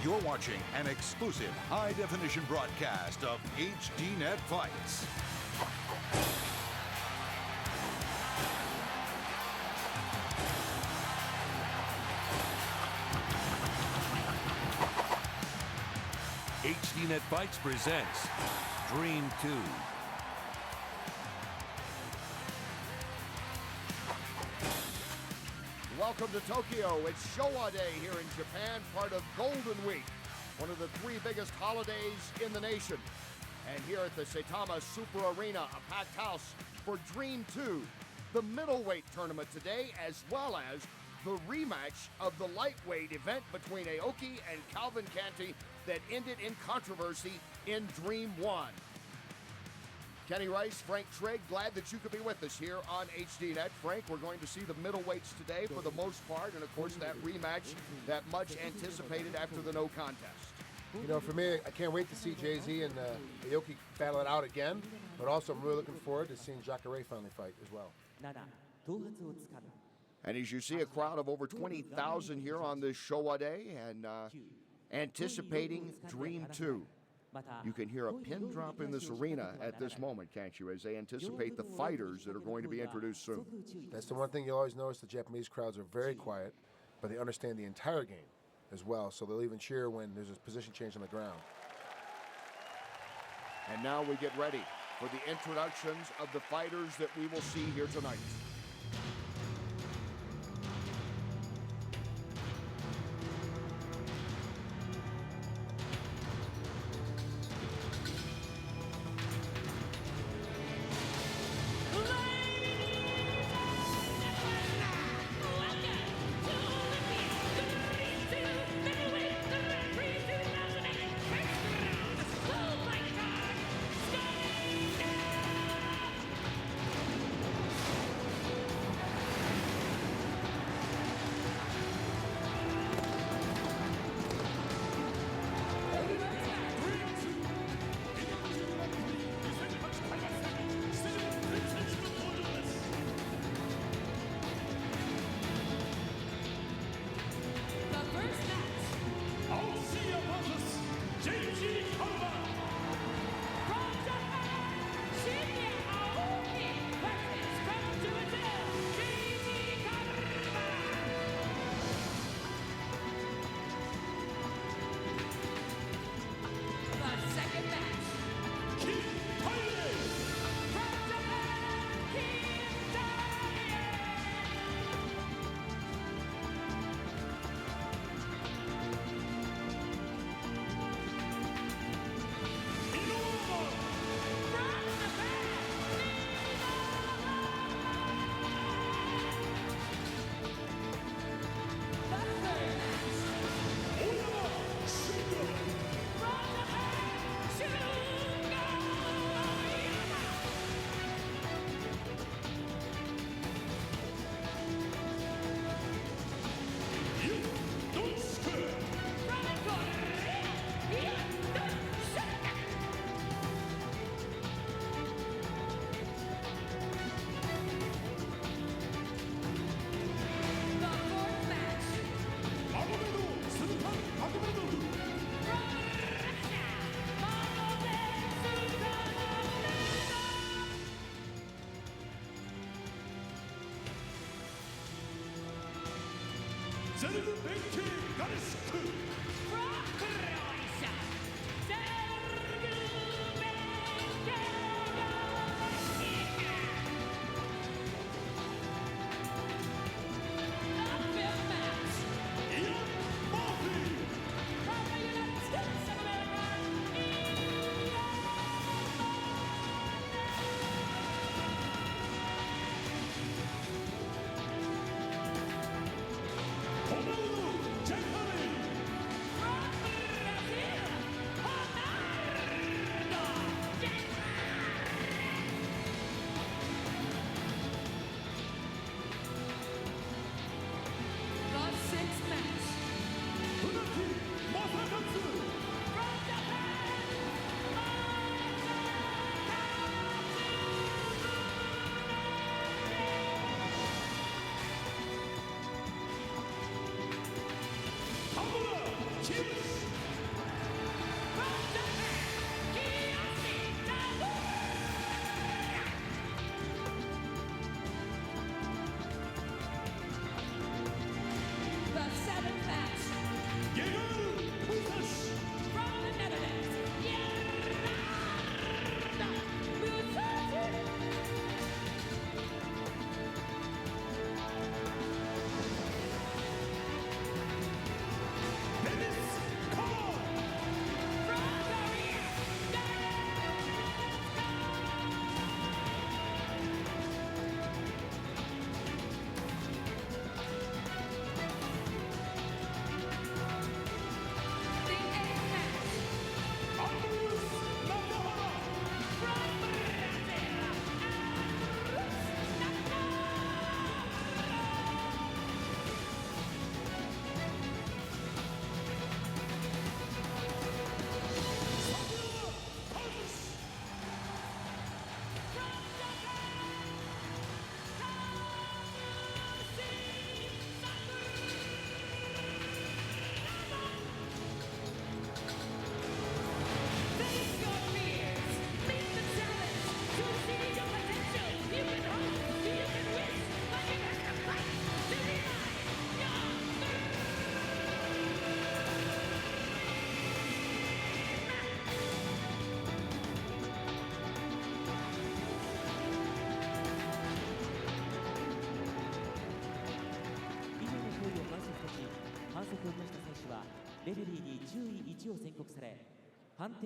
You're watching an exclusive high-definition broadcast of HDNet Fights. HDNet Fights presents Dream 2. Welcome to Tokyo. It's Showa Day here in Japan, part of Golden Week, one of the three biggest holidays in the nation. And here at the Saitama Super Arena, a packed house for Dream 2, the middleweight tournament today, as well as the rematch of the lightweight event between Aoki and Calvin Canty that ended in controversy in Dream 1. Kenny Rice, Frank Trigg, glad that you could be with us here on HDNet. Frank, we're going to see the middleweights today for the most part, and of course that rematch that much anticipated after the no contest. You know, for me, I can't wait to see Jay-Z and Aoki battle it out again, but also I'm really looking forward to seeing Jacare finally fight as well. And as you see, a crowd of over 20,000 here on this Showa Day and anticipating Dream 2. You can hear a pin drop in this arena at this moment, can't you, as they anticipate the fighters that are going to be introduced soon. That's the one thing you'll always notice. The Japanese crowds are very quiet, but they understand the entire game as well, so they'll even cheer when there's a position change on the ground. And now we get ready for the introductions of the fighters that we will see here tonight.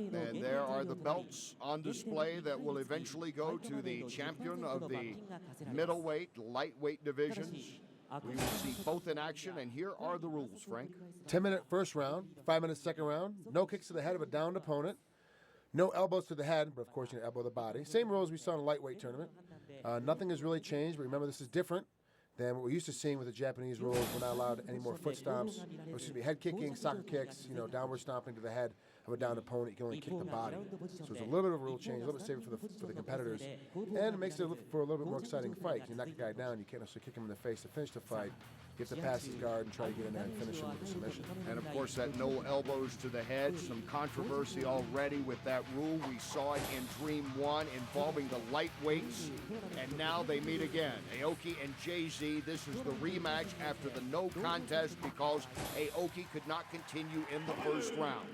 And there are the belts on display that will eventually go to the champion of the middleweight, lightweight divisions. We will see both in action, and here are the rules, Frank. 10-minute first round, 5-minute second round, no kicks to the head of a downed opponent, no elbows to the head, but of course you can elbow the body. Same rules we saw in a lightweight tournament. Nothing has really changed, but remember this is different than what we're used to seeing with the Japanese rules. We're not allowed any more foot stomps, head kicking, soccer kicks, downward stomping to the head of a downed opponent. You can only kick the body. So it's a little bit of a rule change, a little bit safer for the competitors, and it makes it for a little bit more exciting fight. You knock a guy down, you can't necessarily kick him in the face to finish the fight. You have to pass his guard and try to get in there and finish him with a submission. And of course, that no elbows to the head, some controversy already with that rule. We saw it in Dream 1 involving the lightweights, and now they meet again. Aoki and Jay-Z, this is the rematch after the no contest because Aoki could not continue in the first round.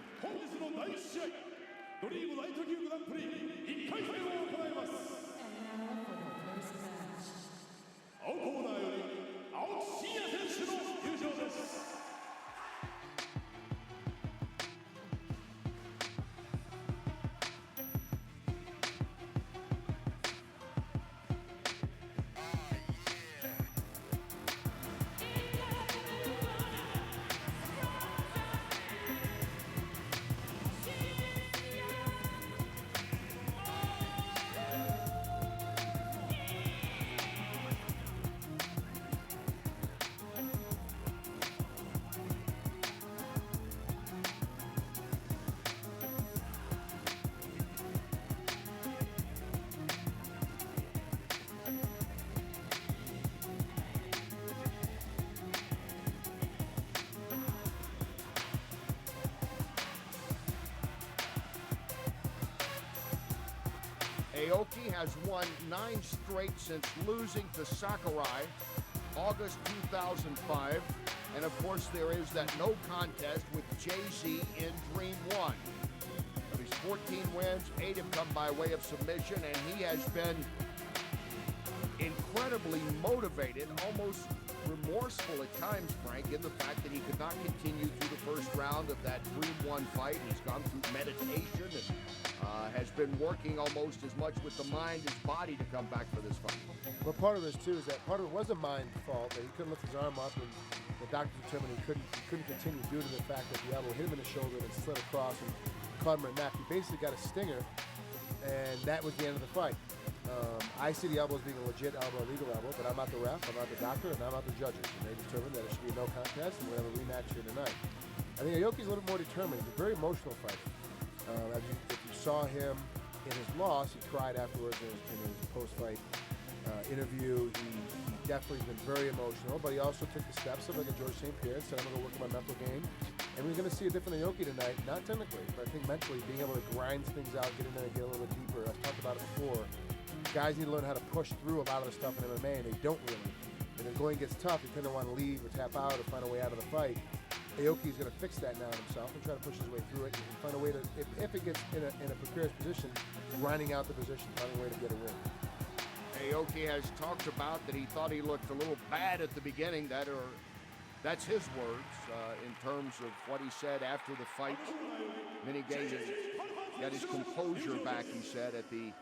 Aoki has won 9 straight since losing to Sakurai August 2005. And of course, there is that no contest with Jay-Z in Dream 1. Of his 14 wins, 8 have come by way of submission, and he has been incredibly motivated, almost remorseful at times, Frank, in the fact that he could not continue through the first round of that Dream 1 fight. He's gone through meditation and has been working almost as much with the mind as body to come back for this fight. But part of this too is that part of it was a mind fault that he couldn't lift his arm up, and the doctor determined he couldn't continue due to the fact that the elbow hit him in the shoulder and slid across and caught him in the neck. He basically got a stinger, and that was the end of the fight. I see the elbow as being a legit elbow, a legal elbow, but I'm not the ref, I'm not the doctor, and I'm not the judges. And they determined that it should be a no contest, and we'll have a rematch here tonight. I think Aoki's a little more determined. He's a very emotional fighter. If you saw him in his loss, he cried afterwards in his post-fight interview. He definitely has been very emotional, but he also took the steps of like a George St. Pierre and said, I'm going to work on my mental game. And we're going to see a different Aoki tonight, not technically, but I think mentally, being able to grind things out, get in there and get a little bit deeper. I've talked about it before. Guys need to learn how to push through a lot of the stuff in MMA, and they don't really. And if going gets tough, you kind of want to leave or tap out or find a way out of the fight. Aoki's going to fix that now himself and try to push his way through it and find a way to, if it gets in a precarious position, grinding out the position, finding a way to get a win. Aoki has talked about that he thought he looked a little bad at the beginning. That's his words in terms of what he said after the fight. Then he got his composure back, he said, at the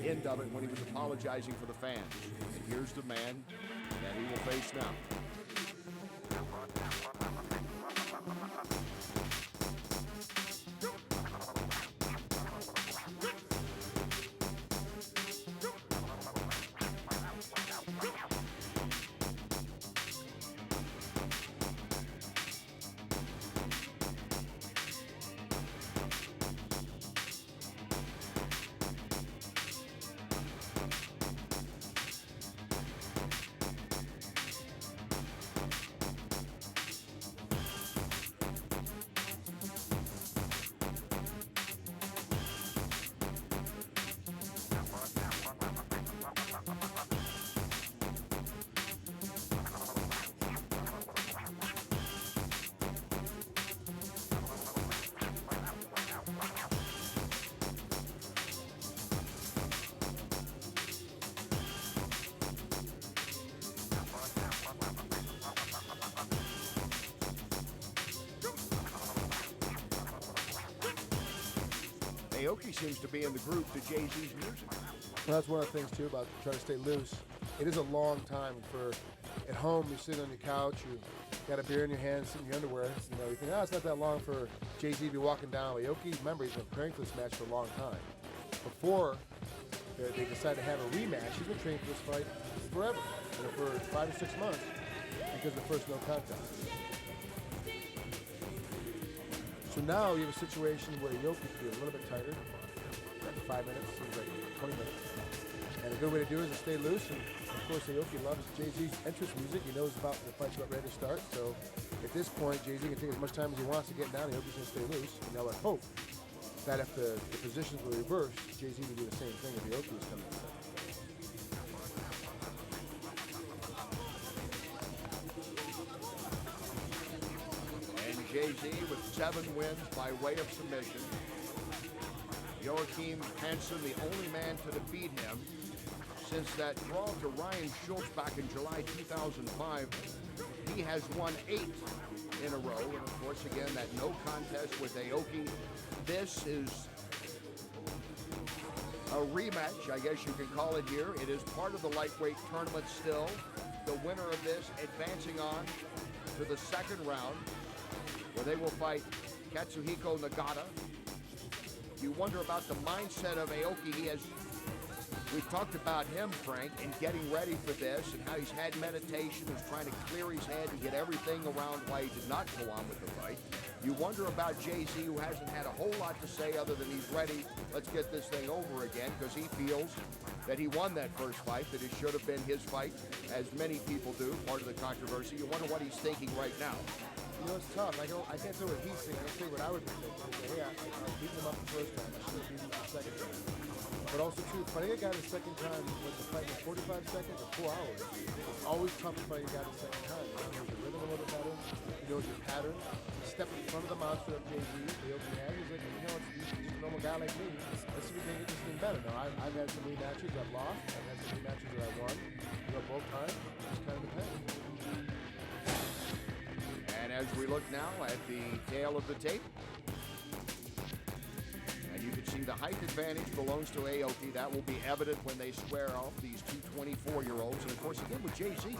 end of it when he was apologizing for the fans. And here's the man that he will face now. Aoki seems to be in the groove to Jay-Z's music. Well, that's one of the things, too, about trying to stay loose. It is a long time for, at home, you're sitting on your couch, you got a beer in your hand, sitting in your underwear. You know, you think, it's not that long for Jay-Z to be walking down. Aoki, remember, he's been preparing for this match for a long time. Before they decided to have a rematch, he's been training for this fight forever, for 5 to 6 months, because of the first no contest. So now you have a situation where Aoki can be a little bit tighter. That's 5 minutes, seems like 20 minutes. And a good way to do it is to stay loose. And of course, Aoki loves Jay-Z's entrance music. He knows about the fight's about ready to start. So at this point, Jay-Z can take as much time as he wants to get down. Aoki's going to stay loose. And now I hope that if the positions were reversed, Jay-Z would do the same thing if Aoki was coming in. Jay-Z with 7 wins by way of submission. Joachim Hansen, the only man to defeat him since that draw to Ryan Schultz back in July 2005. He has won 8 in a row. And of course, again, that no contest with Aoki. This is a rematch, I guess you can call it here. It is part of the lightweight tournament still. The winner of this advancing on to the second round, where they will fight Katsuhiko Nagata. You wonder about the mindset of Aoki. We've talked about him, Frank, in getting ready for this and how he's had meditation, he's trying to clear his head and get everything around why he did not go on with the fight. You wonder about Jay-Z, who hasn't had a whole lot to say other than he's ready, let's get this thing over again, because he feels that he won that first fight, that it should have been his fight, as many people do, part of the controversy. You wonder what he's thinking right now. You know, it's tough. I can't say what he's thinking. I'll say what I would be thinking. Hey, I beat him up the first time. I should have beaten him the second time. But also, too, fighting a guy the second time was the fight in 45 seconds or 4 hours. It's always tough to fight a guy the second time. He knows the rhythm a little bit better. He knows your pattern. He stepped in front of the monster of Jay-Z. Aoki has. He's like, he's just a normal guy like me. Let's see if we can get this thing better. Now, I've had some rematches I've lost. I've had some rematches that I won. Both times. It just kind of depends. And as we look now at the tail of the tape, and you can see the height advantage belongs to Aoki. That will be evident when they square off, these two 24-year-olds. And of course, again with Jay-Z,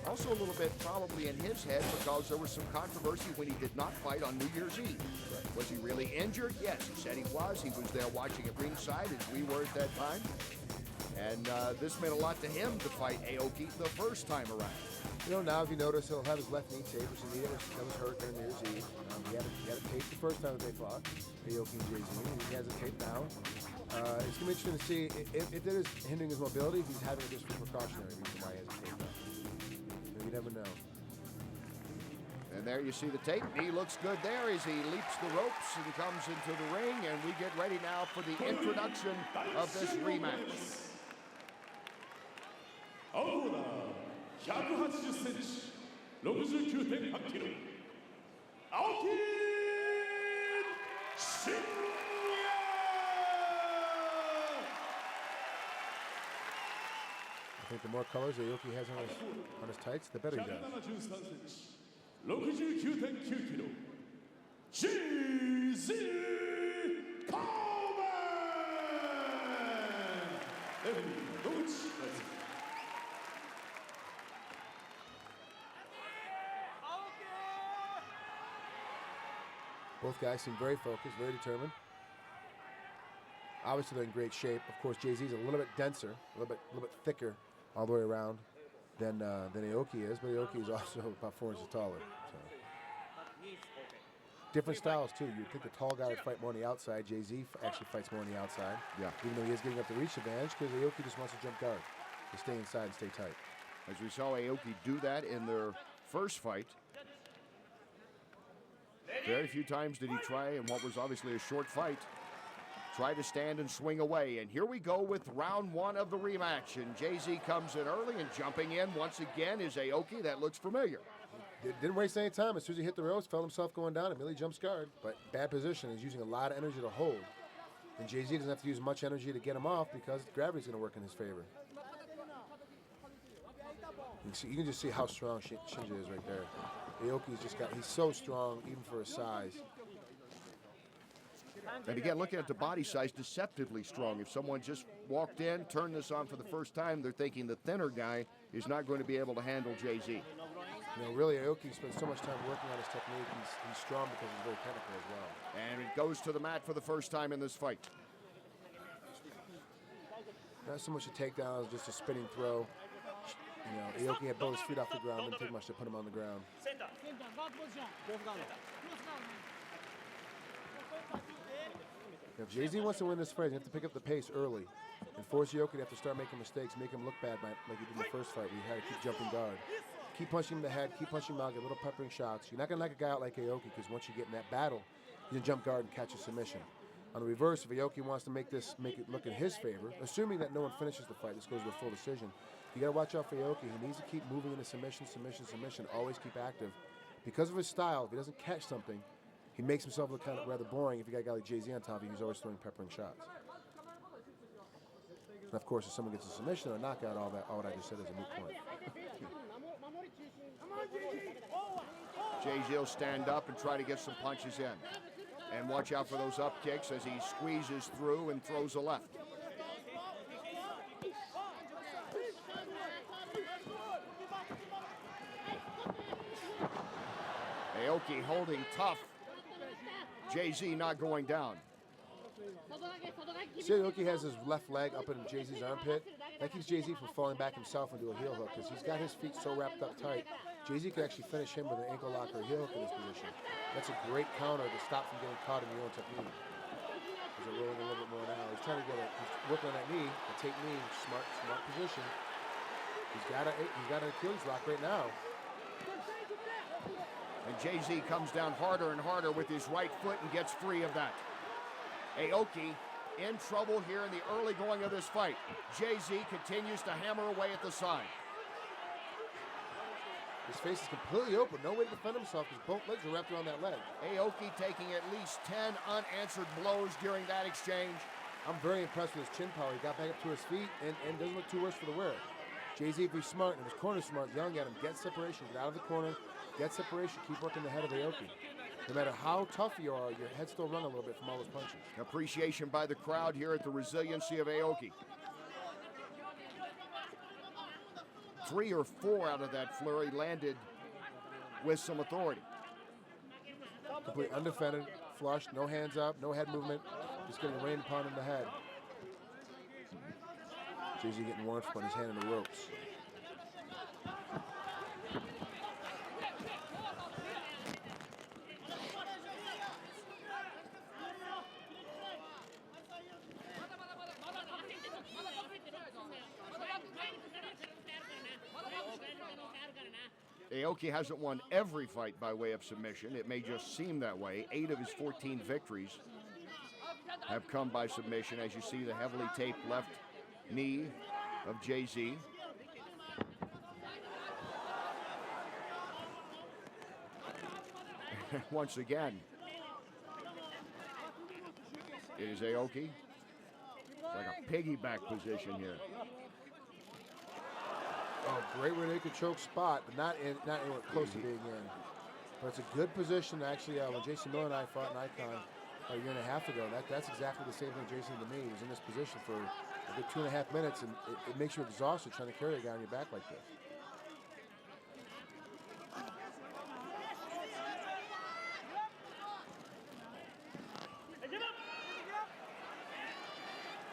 also a little bit probably in his head, because there was some controversy when he did not fight on New Year's Eve. Was he really injured? Yes, he said he was. He was there watching at ringside, as we were at that time. And this meant a lot to him to fight Aoki the first time around. You know, now if you notice, he'll have his left knee taped, which that was hurt during New Year's Eve. He had it taped the first time that they fought, Aoki and Jay-Z. He has it taped now. It's going to be interesting to see if it is hindering his mobility, if he's having it just for precautionary reason why he has it taped up. You never know. And there you see the tape. He looks good there as he leaps the ropes and comes into the ring. And we get ready now for the introduction of this rematch. 180cm、69.8kg、青木真也。I think the more colors Aoki has on his tights, the better he does. 173cm、69.9kg、Jay-Z Coleman。Both guys seem very focused, very determined. Obviously, they're in great shape. Of course, Jay-Z's a little bit denser, a little bit thicker all the way around than Aoki is, but Aoki is also about 4 inches taller. So. Different styles, too. You'd think the tall guy would fight more on the outside. Jay-Z actually fights more on the outside. Yeah. Even though he is getting up the reach advantage, because Aoki just wants to jump guard, to stay inside and stay tight. As we saw Aoki do that in their first fight. Very few times did he try, in what was obviously a short fight, try to stand and swing away. And here we go with round one of the rematch. And Jay-Z comes in early, and jumping in once again is Aoki. That looks familiar. Didn't waste any time. As soon as he hit the ropes, felt himself going down, immediately jumps guard. But bad position. He's using a lot of energy to hold. And Jay-Z doesn't have to use much energy to get him off, because gravity's going to work in his favor. You can just see how strong Shinja is right there. Aoki's he's so strong, even for his size. And again, looking at the body size, deceptively strong. If someone just walked in, turned this on for the first time, they're thinking the thinner guy is not going to be able to handle Jay-Z. You know, really, Aoki spends so much time working on his technique. He's strong because he's very technical as well. And it goes to the mat for the first time in this fight. Not so much a takedown as just a spinning throw. You know, Aoki had both his feet off the ground, didn't take much to put him on the ground. If Jay-Z wants to win this fight, he has to pick up the pace early and force Aoki to have to start making mistakes, make him look bad like he did in the first fight. We had to keep jumping guard. Keep punching him in the head, keep punching him out, get little peppering shots. You're not going to knock a guy out like Aoki because once you get in that battle, you can jump guard and catch a submission. On the reverse, if Aoki wants to make it look in his favor, assuming that no one finishes the fight, this goes to a full decision, you got to watch out for Aoki. He needs to keep moving into submission, always keep active. Because of his style, if he doesn't catch something, he makes himself look kind of rather boring. If you got a guy like Jay-Z on top of you, he's always throwing peppering shots. And of course, if someone gets a submission or a knockout, all what I just said is a moot point. Jay-Z will stand up and try to get some punches in. And watch out for those up kicks as he squeezes through and throws a left. Aoki holding tough. Jay-Z not going down. See, Aoki has his left leg up in Jay-Z's armpit. That keeps Jay-Z from falling back himself into a heel hook because he's got his feet so wrapped up tight. Jay-Z can actually finish him with an ankle lock or a heel hook in this position. That's a great counter to stop from getting caught in your own technique. He's rolling a little bit more now. He's trying to he's working on that knee, the take knee, smart position. He's got an Achilles lock right now. And Jay-Z comes down harder and harder with his right foot and gets free of that. Aoki in trouble here in the early going of this fight. Jay-Z continues to hammer away at the side. His face is completely open. No way to defend himself because both legs are wrapped around that leg. Aoki taking at least 10 unanswered blows during that exchange. I'm very impressed with his chin power. He got back up to his feet and doesn't look too worse for the wear. Jay-Z, if he's smart and his corner smart, yelling at him, get separation, get out of the corner, get separation, keep working the head of Aoki. No matter how tough you are, your head still run a little bit from all those punches. Appreciation by the crowd here at the resiliency of Aoki. 3 or 4 out of that flurry landed with some authority. Complete undefended, flushed, no hands up, no head movement, just getting rained upon in the head. Jay-Z getting warned for putting his hand in the ropes. Aoki hasn't won every fight by way of submission. It may just seem that way. 8 of his 14 victories have come by submission, as you see the heavily taped left knee of Jay-Z. Once again, it is Aoki. Like a piggyback position here. Oh, great rear naked choke spot, but not anywhere close to being in. But it's a good position, actually. When Jason Miller and I fought in Icon a year and a half ago, that's exactly the same thing Jason did to me. He was in this position for a good 2.5 minutes, and it makes you exhausted trying to carry a guy on your back like this.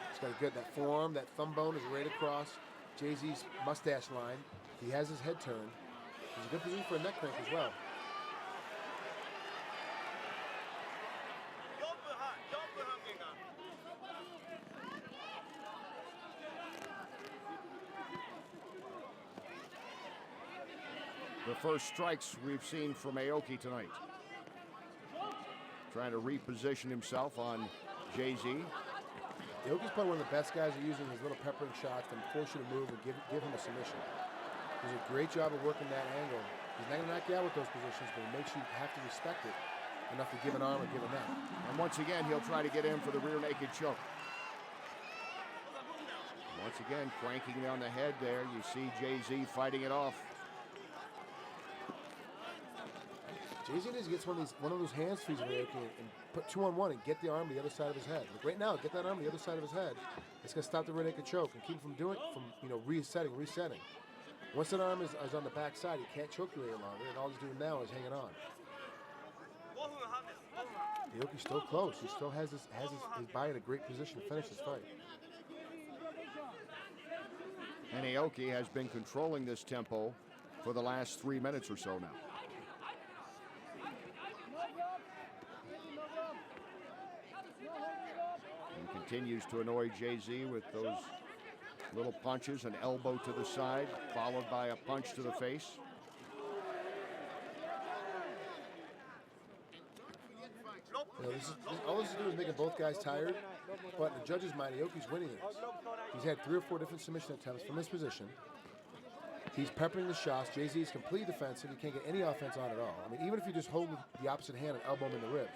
He's got to get that forearm, that thumb bone is right across Jay-Z's mustache line. He has his head turned. He's a good position for a neck crank as well. The first strikes we've seen from Aoki tonight. Trying to reposition himself on Jay-Z. Aoki's probably one of the best guys at using his little peppering shots to force you to move and give him a submission. He does a great job of working that angle. He's not going to knock you out with those positions, but he makes you have to respect it enough to give an arm or give a neck. And once again, he'll try to get in for the rear naked choke. Once again, cranking on the head there. You see Jay-Z fighting it off. JZ needs to get one of those hands frees on Aoki and put 2-on-1 and get the arm to the other side of his head. Like right now, get that arm to the other side of his head. It's gonna stop the rear naked choke and keep him from resetting. Once that arm is on the back side, he can't choke you any longer, and all he's doing now is hanging on. Aoki's still close. He still has his body in a great position to finish this fight. And Aoki has been controlling this tempo for the last 3 minutes or so now. And continues to annoy JZ with those little punches, an elbow to the side, followed by a punch to the face. All this is doing is making both guys tired, but in the judge's mind, Aoki's winning this. He's had 3 or 4 different submission attempts from this position. He's peppering the shots. JZ is completely defensive. He can't get any offense on at all. I mean, even if you just hold the opposite hand and elbow him in the ribs,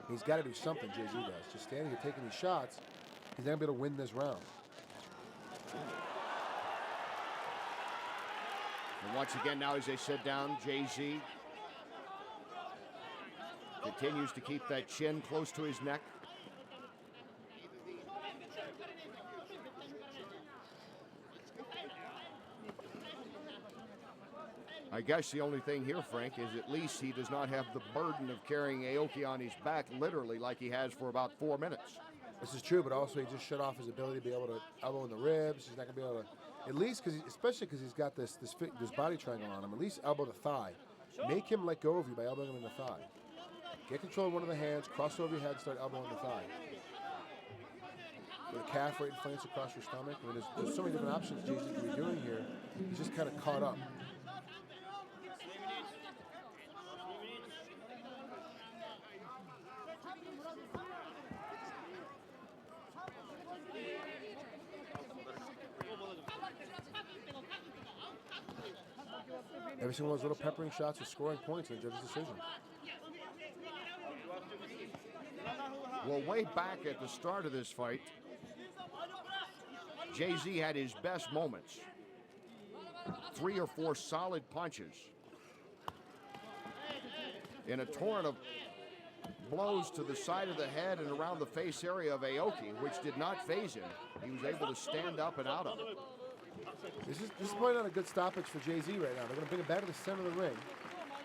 he's got to do something, JZ does. Just standing here taking these shots, he's not going to be able to win this round. And once again, now as they sit down, JZ continues to keep that chin close to his neck. I guess the only thing here, Frank, is at least he does not have the burden of carrying Aoki on his back literally like he has for about 4 minutes. This is true, but also he just shut off his ability to be able to elbow in the ribs. He's not going to be able to, at least especially because he's got this body triangle on him, at least elbow the thigh. Make him let go of you by elbowing him in the thigh. Get control of one of the hands, cross over your head, and start elbowing the thigh. With a calf right in flanks across your stomach. I mean, there's so many different options JZ can be doing here. He's just kind of caught up. Every single one of those little peppering shots is scoring points in the judge's decision. Well, way back at the start of this fight, JZ had his best moments. 3 or 4 solid punches in a torrent of blows to the side of the head and around the face area of Aoki, which did not faze him. He was able to stand up and out of it. This is probably not a good stoppage for JZ right now. They're going to bring him back to the center of the ring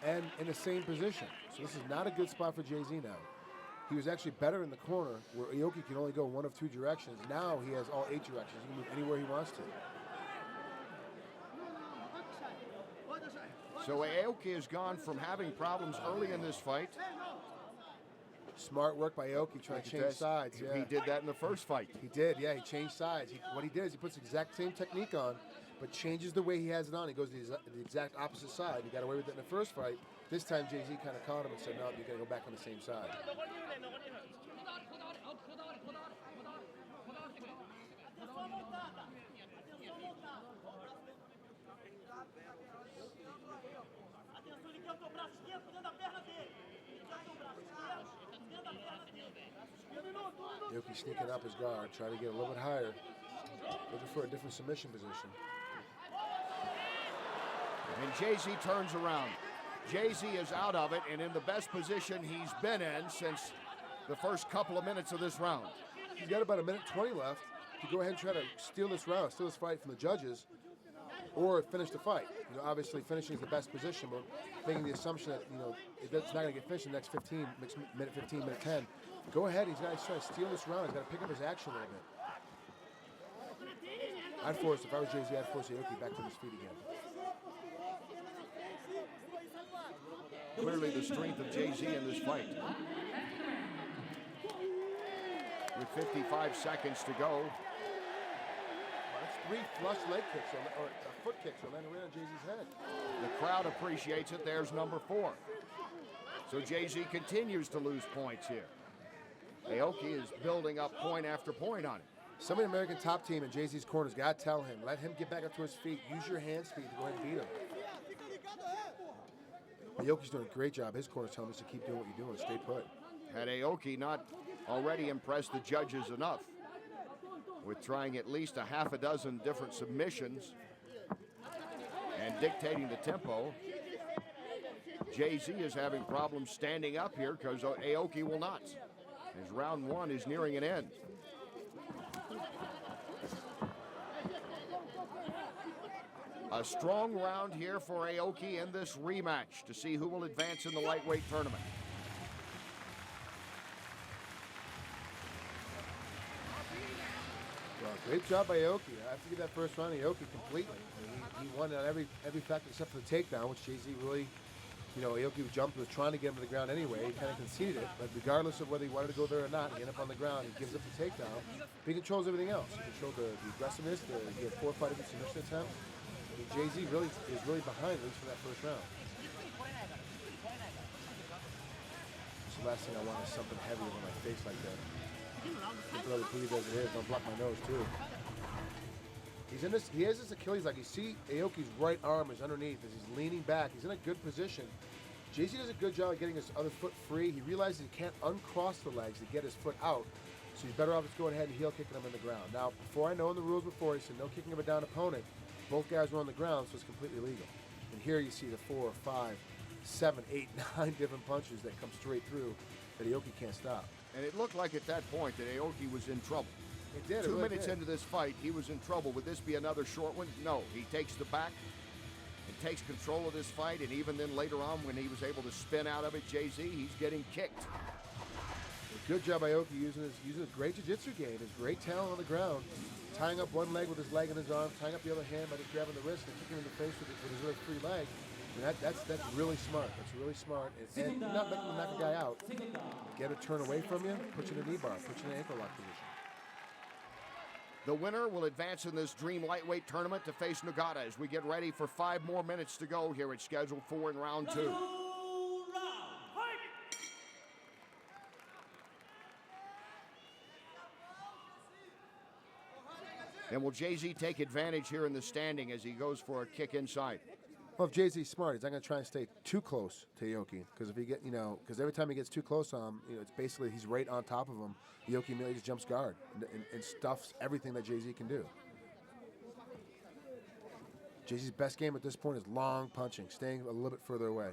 and in the same position. So this is not a good spot for JZ now. He was actually better in the corner where Aoki can only go one of 2 directions. Now he has all 8 directions. He can move anywhere he wants to. So Aoki has gone from having problems early in this fight. Smart work by Aoki trying to change sides. Yeah. He did that in the first fight. He did, yeah. He changed sides. What he did is he puts the exact same technique on, but changes the way he has it on. He goes to the exact opposite side. He got away with it in the first fight. This time JZ kind of caught him and said, no, you got to go back on the same side. Aoki sneaking up his guard, trying to get a little bit higher, looking for a different submission position. And JZ turns around. JZ is out of it and in the best position he's been in since the first couple of minutes of this round. He's got about 1:20 left to go ahead and try to steal this round, steal this fight from the judges, or finish the fight. You know, obviously finishing is the best position, but making the assumption that, you know, it's not going to get finished in the next 15, minute 15, minute 10. Go ahead, he's got to try to steal this round. He's got to pick up his action a little bit. If I was JZ, I'd force Aoki back to his feet again. Clearly the strength of JZ in this fight. With 55 seconds to go. That's 3 flush leg kicks, or foot kicks, or landing right on JZ's head. The crowd appreciates it. There's number 4. So JZ continues to lose points here. Aoki is building up point after point on it. Somebody in the American Top Team in JZ's corner's got to tell him, let him get back up to his feet. Use your hand speed to go ahead and beat him. Aoki's doing a great job. His corner's telling us to keep doing what you're doing. Stay put. Had Aoki not already impressed the judges enough with trying at least a half a dozen different submissions and dictating the tempo, Jay-Z is having problems standing up here because Aoki will not. As round one is nearing an end. A strong round here for Aoki in this rematch to see who will advance in the lightweight tournament. Well, great job by Aoki. I have to give that first round to Aoki completely. I mean, he won on every factor except for the takedown, which Jay-Z really, Aoki was trying to get him to the ground anyway. He kind of conceded it, but regardless of whether he wanted to go there or not, he ended up on the ground. He gives up the takedown. But he controls everything else. He controlled the aggressiveness. He had 4 or 5 different submission attempts. I mean, Jay-Z is really behind, at least for that first round. It's the last thing I want is something heavy over my face like that. Brother, please, as it is, don't block my nose too. He has this Achilles leg. You see Aoki's right arm is underneath as he's leaning back. He's in a good position. Jay-Z does a good job of getting his other foot free. He realizes he can't uncross the legs to get his foot out, so he's better off just going ahead and heel kicking him in the ground. Now, before I know in the rules before, he said no kicking of a down opponent. Both guys were on the ground, so it's completely legal. And here you see the 4, 5, 7, 8, 9 different punches that come straight through that Aoki can't stop. And it looked like at that point that Aoki was in trouble. It did. 2 minutes into this fight, he was in trouble. Would this be another short one? No. He takes the back and takes control of this fight. And even then later on when he was able to spin out of it, Jay-Z, he's getting kicked. Good job by Aoki using his great jiu-jitsu game, his great talent on the ground, tying up one leg with his leg in his arm, tying up the other hand by just grabbing the wrist and kicking him in the face with his other free leg. And that's really smart. That's really smart. And not making him knock a guy out. Get a turn away from you, put you in a knee bar, put you in an ankle lock position. The winner will advance in this Dream Lightweight tournament to face Nagata as we get ready for 5 more minutes to go here at Schedule 4 in round 2. And will Jay-Z take advantage here in the standing as he goes for a kick inside? Well, if Jay-Z's smart, he's not going to try and stay too close to Aoki, because if he because every time he gets too close on him, it's basically he's right on top of him. Aoki immediately just jumps guard and stuffs everything that Jay-Z can do. Jay-Z's best game at this point is long punching, staying a little bit further away.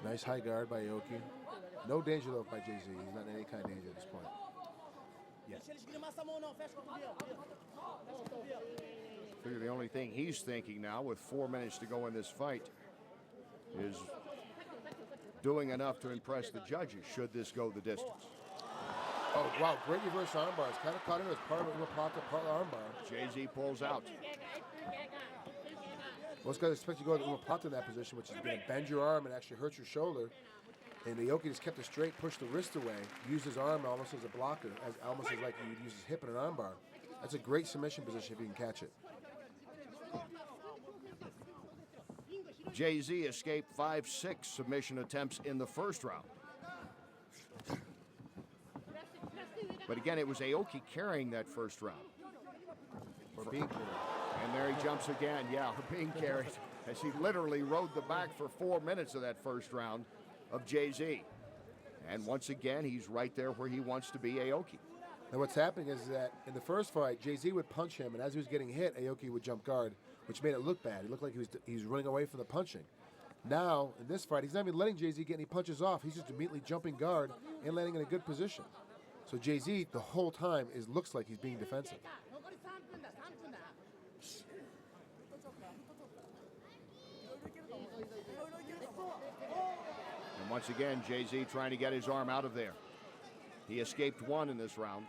Nice high guard by Aoki. No danger though by Jay-Z. He's not in any kind of danger at this point. Figure the only thing he's thinking now with 4 minutes to go in this fight is doing enough to impress the judges should this go the distance. Oh, wow, great reverse armbar. It's kind of caught him as part of a plata, part of armbar. Jay-Z pulls out. Most guys expect you to go to umaplata in that position, which is going to bend your arm and actually hurt your shoulder. And Aoki just kept it straight, pushed the wrist away, used his arm almost as a blocker, almost as like he would use his hip in an armbar. That's a great submission position if you can catch it. Jay-Z escaped 5-6 submission attempts in the first round. But again, it was Aoki carrying that first round. Or being carried. And there he jumps again, being carried, as he literally rode the back for 4 minutes of that first round of Jay-Z. And once again, he's right there where he wants to be, Aoki. Now what's happening is that in the first fight, Jay-Z would punch him, and as he was getting hit, Aoki would jump guard, which made it look bad. It looked like he was running away from the punching. Now, in this fight, he's not even letting Jay-Z get any punches off. He's just immediately jumping guard and landing in a good position. So Jay-Z, the whole time, looks like he's being defensive. And once again, Jay-Z trying to get his arm out of there. He escaped one in this round.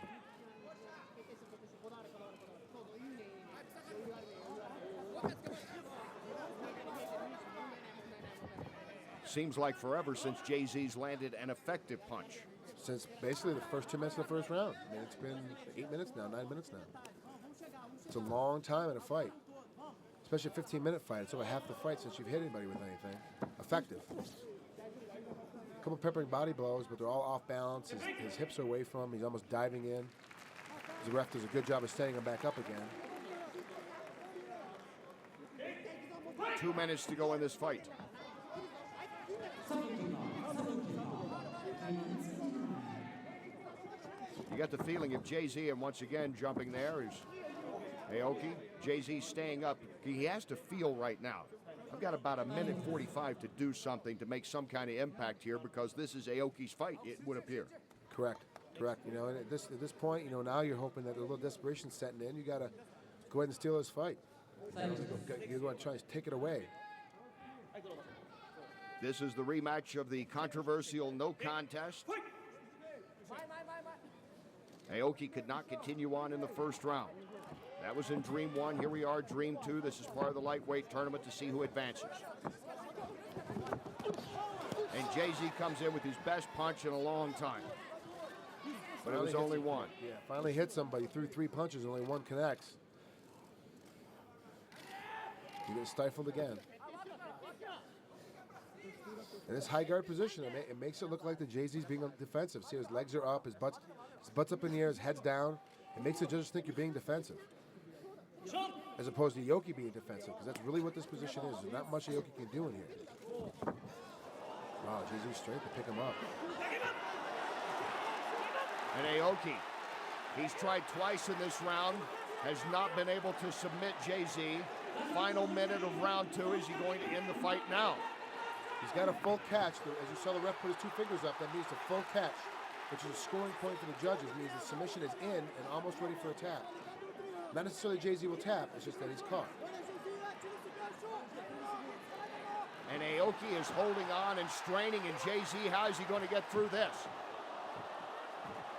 Seems like forever since Jay-Z's landed an effective punch. Since basically the first 2 minutes of the first round. I mean, it's been 8 minutes now, 9 minutes now. It's a long time in a fight, especially a 15-minute fight. It's over half the fight since you've hit anybody with anything effective. A couple peppering body blows, but they're all off balance. His hips are away from him. He's almost diving in. The ref does a good job of standing him back up again. 2 minutes to go in this fight. You got the feeling of Jay-Z, and once again jumping there is Aoki. Jay-Z staying up. He has to feel right now, I've got about a minute 45 to do something to make some kind of impact here, because this is Aoki's fight, it would appear. Correct. You know, and at this point, you know, now you're hoping that a little desperation setting in. You got to go ahead and steal his fight. You're going to try to take it away. This is the rematch of the controversial no contest. Aoki could not continue on in the first round. That was in Dream 1. Here we are, Dream 2. This is part of the lightweight tournament to see who advances. And Jay-Z comes in with his best punch in a long time. But it was only one. Yeah, finally hit somebody. Threw 3 punches, only 1 connects. He gets stifled again. In this high guard position, it makes it look like the Jay-Z's being defensive. See, his legs are up, his butt's up in the air, his head's down. It makes the judges think you're being defensive, as opposed to Aoki being defensive, because that's really what this position is. There's not much Aoki can do in here. Wow, Jay-Z's strength to pick him up. And Aoki, he's tried twice in this round, has not been able to submit Jay-Z. Final minute of round 2. Is he going to end the fight now? He's got a full catch. As you saw the ref put his 2 fingers up, that means a full catch, which is a scoring point for the judges. It means the submission is in and almost ready for a tap. Not necessarily Jay-Z will tap, it's just that he's caught. And Aoki is holding on and straining, and Jay-Z, how is he going to get through this?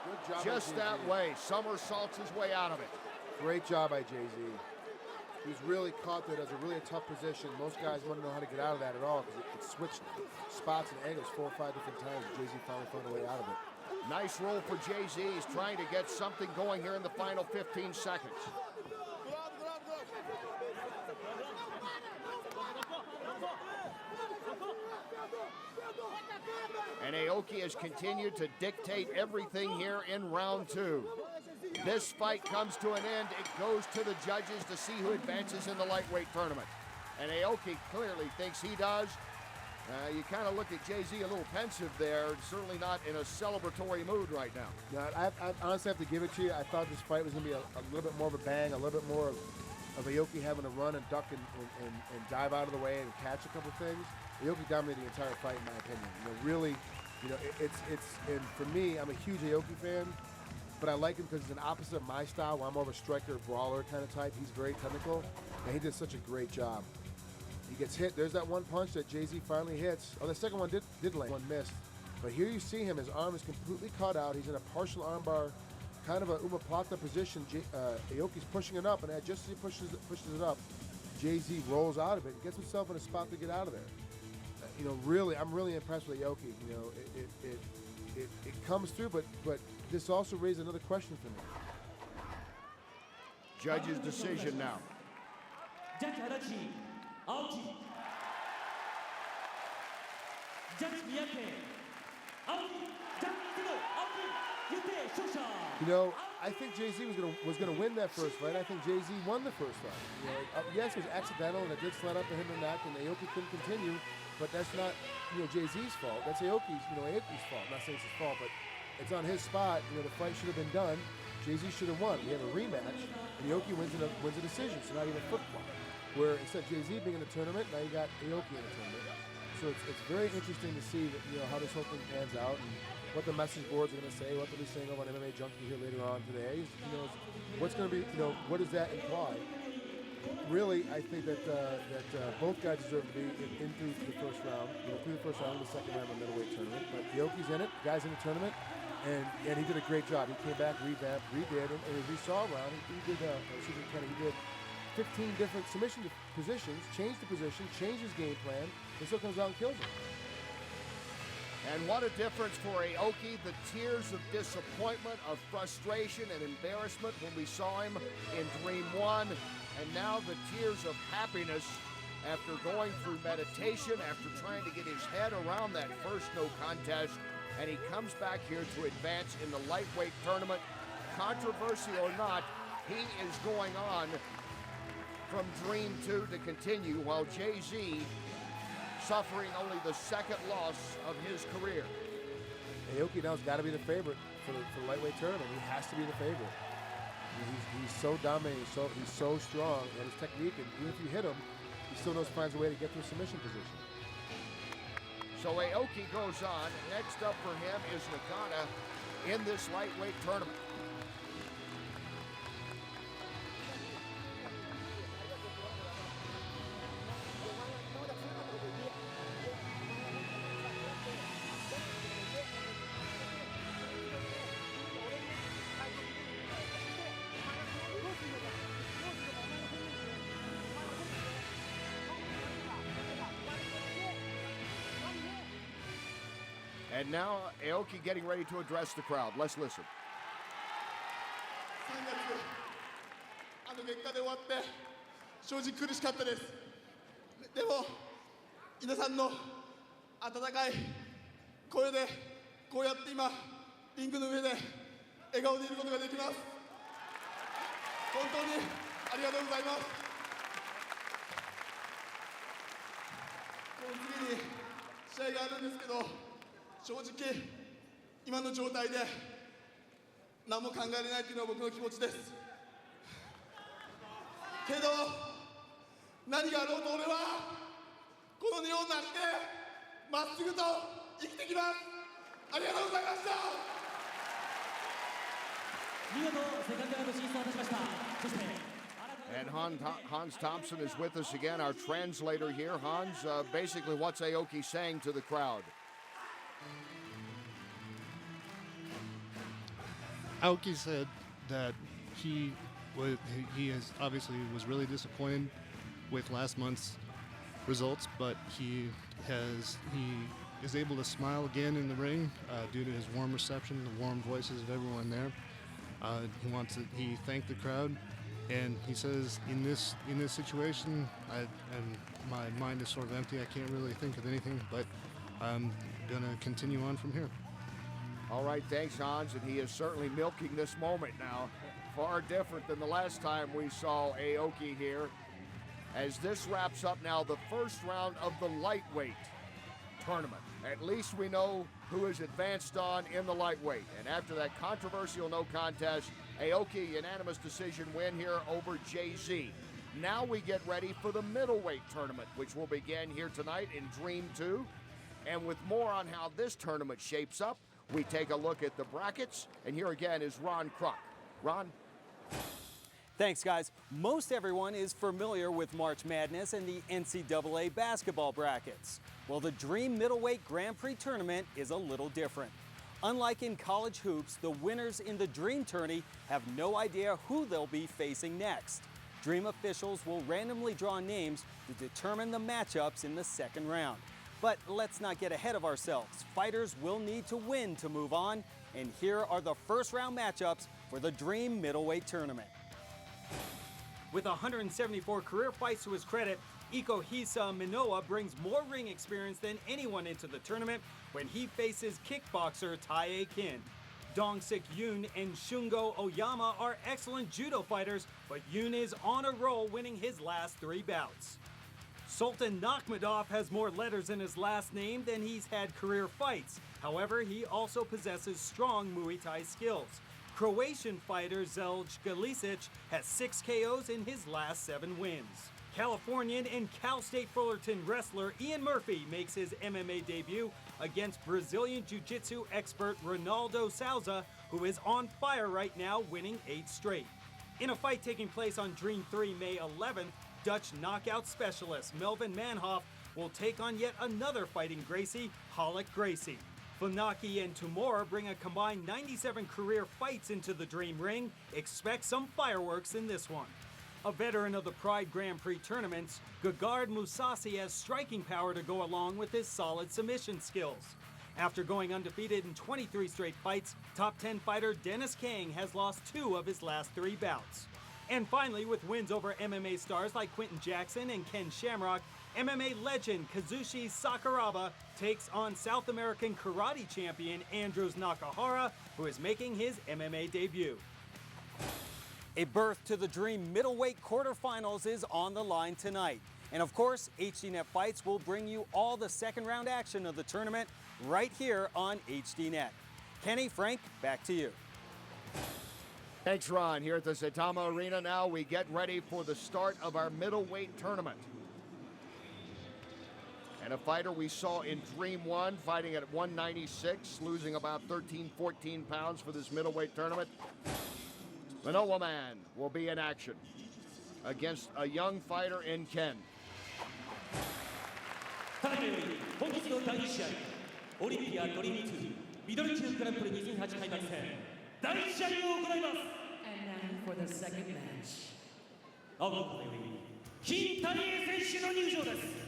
Good job. Just that way, somersaults his way out of it. Great job by Jay-Z. He's really caught that as a really tough position. Most guys wouldn't know how to get out of that at all, because it switched spots and angles 4 or 5 different times. Jay-Z finally found a way out of it. Nice roll for Jay-Z. He's trying to get something going here in the final 15 seconds. And Aoki has continued to dictate everything here in round 2. This fight comes to an end. It goes to the judges to see who advances in the lightweight tournament. And Aoki clearly thinks he does. You kind of look at Jay-Z a little pensive there, certainly not in a celebratory mood right now. No, I honestly have to give it to you. I thought this fight was going to be a little bit more of a bang, a little bit more of Aoki having to run and duck and dive out of the way and catch a couple things. Aoki dominated the entire fight, in my opinion. You know, really, you know, and for me, I'm a huge Aoki fan, but I like him because he's an opposite of my style, where I'm more of a striker, brawler kind of type. He's very technical, and he did such a great job. He gets hit. There's that one punch that Jay-Z finally hits. Oh, the second one did land. One missed. But here you see him. His arm is completely caught out. He's in a partial armbar, kind of a omoplata position. Aoki's pushing it up, and just as he pushes it up, Jay-Z rolls out of it and gets himself in a spot to get out of there. You know, really, I'm really impressed with Aoki. You know, it comes through, but this also raised another question for me. Judge's decision now. Judge Adachi, Aoki. Judge Miyake, Aoki. Judge Ito, Aoki. Yute Shosha. You know, I think Jay-Z was gonna win that first fight. I think Jay-Z won the first fight. You know, yes, it was accidental, and it did slide up to him in the neck, and Aoki couldn't continue. But that's not, you know, Jay-Z's fault. That's Aoki's fault. I'm not saying it's his fault, but it's on his spot. You know, the fight should have been done. Jay-Z should have won. We have a rematch, and Aoki wins a decision. So not even football. Where instead of Jay-Z being in the tournament, now you got Aoki in the tournament. So it's very interesting to see that, you know, how this whole thing pans out and what the message boards are going to say, what they'll be saying over on MMA Junkie here later on today. You know, what's going to be, you know, what does that imply? Really, I think that both guys deserve to be in through the first round, you know, through the first round and the second round of the middleweight tournament. But Aoki's in it, guy's in the tournament, and he did a great job. He came back, revamped, redid, and as we saw around, he did 15 different submission positions, changed the position, changed his game plan, and still comes out and kills him. And what a difference for Aoki. The tears of disappointment, of frustration and embarrassment when we saw him in Dream 1. And now the tears of happiness after going through meditation, after trying to get his head around that first no contest. And he comes back here to advance in the lightweight tournament. Controversy or not, he is going on from Dream 2 to continue, while Jay-Z suffering only the second loss of his career. Aoki now's got to be the favorite for the lightweight tournament. He has to be the favorite. He's so dominant, he's so strong, and his technique, and even if you hit him, he still finds a way to get to a submission position. So Aoki goes on. Next up for him is Nakata in this lightweight tournament. And now Aoki getting ready to address the crowd. Let's listen. 3月あの結果で終わって正直苦しかったです。でも皆さんの温かい声でこうやって今リングの上で笑顔でいることができます。本当にありがとうございます。この次に試合があるんですけど、正直今の状態で何も考えれないっていうのは僕の気持ちです。けど何があろうと俺はこの日本なってまっすぐと生きてきます。ありがとうございました。見事セカンドラウンド進出を果たしました。そして And Hans Thompson is with us again, our translator here. Hans, basically what's Aoki saying to the crowd? Aoki said that he obviously was really disappointed with last month's results, but he is able to smile again in the ring due to his warm reception, the warm voices of everyone there. He thanked the crowd, and he says in this situation, my mind is sort of empty. I can't really think of anything, but I'm gonna continue on from here. All right, thanks, Hans. And he is certainly milking this moment now. Far different than the last time we saw Aoki here. As this wraps up now the first round of the lightweight tournament. At least we know who is advanced on in the lightweight. And after that controversial no contest, Aoki unanimous decision win here over Jay-Z. Now we get ready for the middleweight tournament, which will begin here tonight in Dream 2. And with more on how this tournament shapes up, we take a look at the brackets, and here again is Ron Kruk. Ron? Thanks, guys. Most everyone is familiar with March Madness and the NCAA basketball brackets. Well, the Dream Middleweight Grand Prix Tournament is a little different. Unlike in college hoops, the winners in the Dream Tourney have no idea who they'll be facing next. Dream officials will randomly draw names to determine the matchups in the second round. But let's not get ahead of ourselves. Fighters will need to win to move on, and here are the first round matchups for the Dream Middleweight Tournament. With 174 career fights to his credit, Ikohisa Minoa brings more ring experience than anyone into the tournament when he faces kickboxer Tae Kin. Dong-Sik Yoon and Shungo Oyama are excellent judo fighters, but Yoon is on a roll, winning his last 3 bouts. Sultan Nakhmadov has more letters in his last name than he's had career fights. However, he also possesses strong Muay Thai skills. Croatian fighter Zelj Galicic has 6 KOs in his last 7 wins. Californian and Cal State Fullerton wrestler Ian Murphy makes his MMA debut against Brazilian Jiu-Jitsu expert Ronaldo Souza, who is on fire right now, winning 8 straight. In a fight taking place on Dream 3 May 11th, Dutch knockout specialist Melvin Manhoff will take on yet another fighting Gracie, Hollick Gracie. Funaki and Tumora bring a combined 97 career fights into the Dream Ring. Expect some fireworks in this one. A veteran of the Pride Grand Prix tournaments, Gegard Mousasi has striking power to go along with his solid submission skills. After going undefeated in 23 straight fights, top 10 fighter Dennis Kang has lost 2 of his last 3 bouts. And finally, with wins over MMA stars like Quentin Jackson and Ken Shamrock, MMA legend Kazushi Sakuraba takes on South American karate champion Andrews Nakahara, who is making his MMA debut. A berth to the Dream middleweight quarterfinals is on the line tonight. And of course, HDNet Fights will bring you all the second round action of the tournament right here on HDNet. Kenny, Frank, back to you. Thanks, Ron. Here at the Saitama Arena now, we get ready for the start of our middleweight tournament. And a fighter we saw in Dream 1 fighting at 196, losing about 13, 14 pounds for this middleweight tournament. Manoa Man will be in action against a young fighter in Ken. ただいまより本日の第2試合オリンピアドリーム2ミドル級グランプリ2008開幕戦第1試合を行います And now for the second match 青の方より金谷英選手の入場です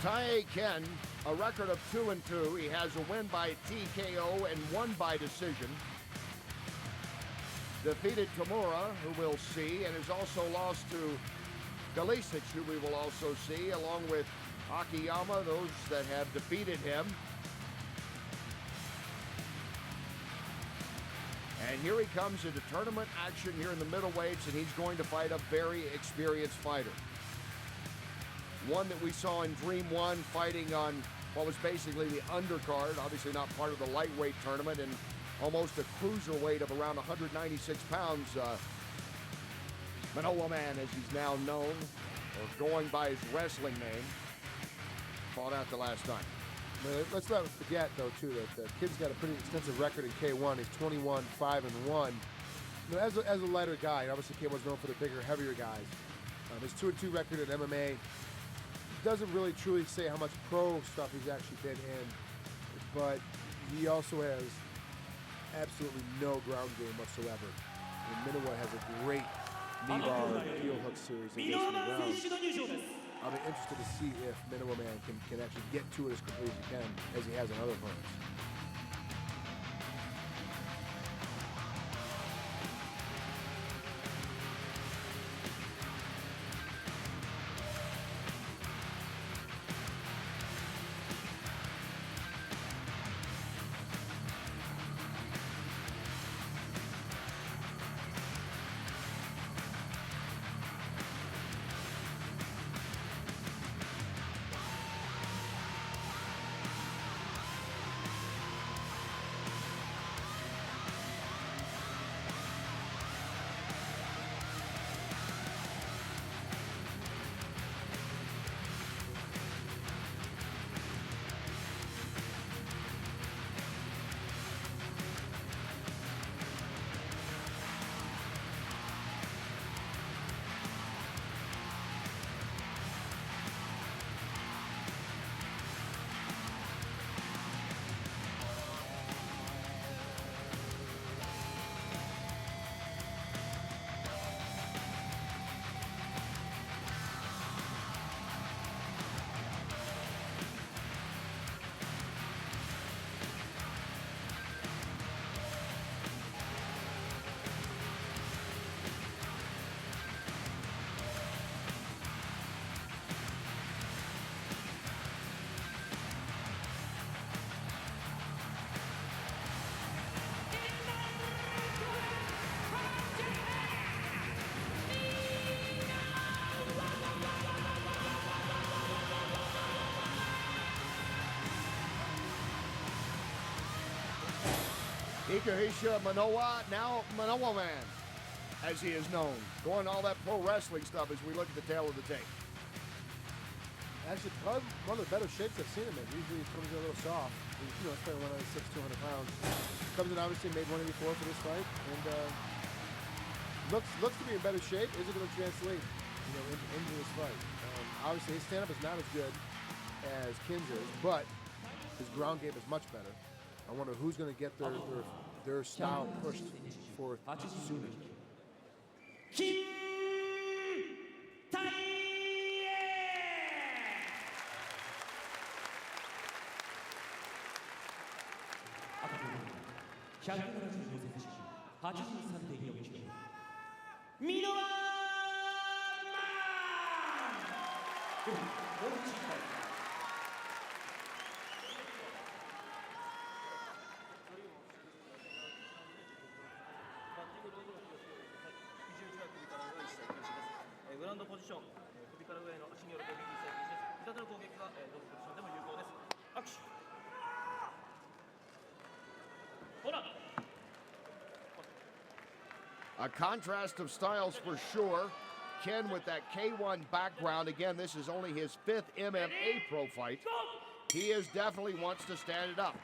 Tae Ken, a record of 2-2. He has a win by TKO and one by decision. Defeated Tamura, who we'll see, and has also lost to Galicic, who we will also see, along with Akiyama, those that have defeated him. And here he comes into tournament action here in the middleweights, and he's going to fight a very experienced fighter. One that we saw in Dream 1 fighting on what was basically the undercard, obviously not part of the lightweight tournament, and almost a cruiserweight of around 196 pounds. Manoa Man, as he's now known, or going by his wrestling name, fought out the last time. Let's not forget, though, too, that the kid's got a pretty extensive record in K1. He's 21, 5-1. You know, as a lighter guy, obviously K1's known for the bigger, heavier guys. His 2-2 record in MMA doesn't really truly say how much pro stuff he's actually been in, but he also has absolutely no ground game whatsoever. And Minowa has a great knee bar heel hook series that goes through the ground. I'll be interested to see if Minowa Man can actually get to it as quickly as he can, as he has in other opponents. Ikuhisha Manoa, now Manoa Man, as he is known. Going all that pro wrestling stuff as we look at the tail of the tape. Actually, probably one of the better shapes I've seen him in. Usually he comes in a little soft. He's playing 196, 200 pounds. Comes in obviously made 184 for this fight, and looks to be in better shape. Is it going to translate, into this fight? Obviously, his stand-up is not as good as Kin's is, but his ground game is much better. I wonder who's going to get their style pushed forth sooner. Kim Tae-ye! 175センチ、83.4キロ。ミノワーマン。グラウンドポジション、首から上への足による攻撃に接近せず、膝での攻撃がどのポジションでも有効です。握手。ほら。 A contrast of styles for sure. Ken with that K1 background. Again, this is only his 5th MMA pro fight. He definitely wants to stand it up.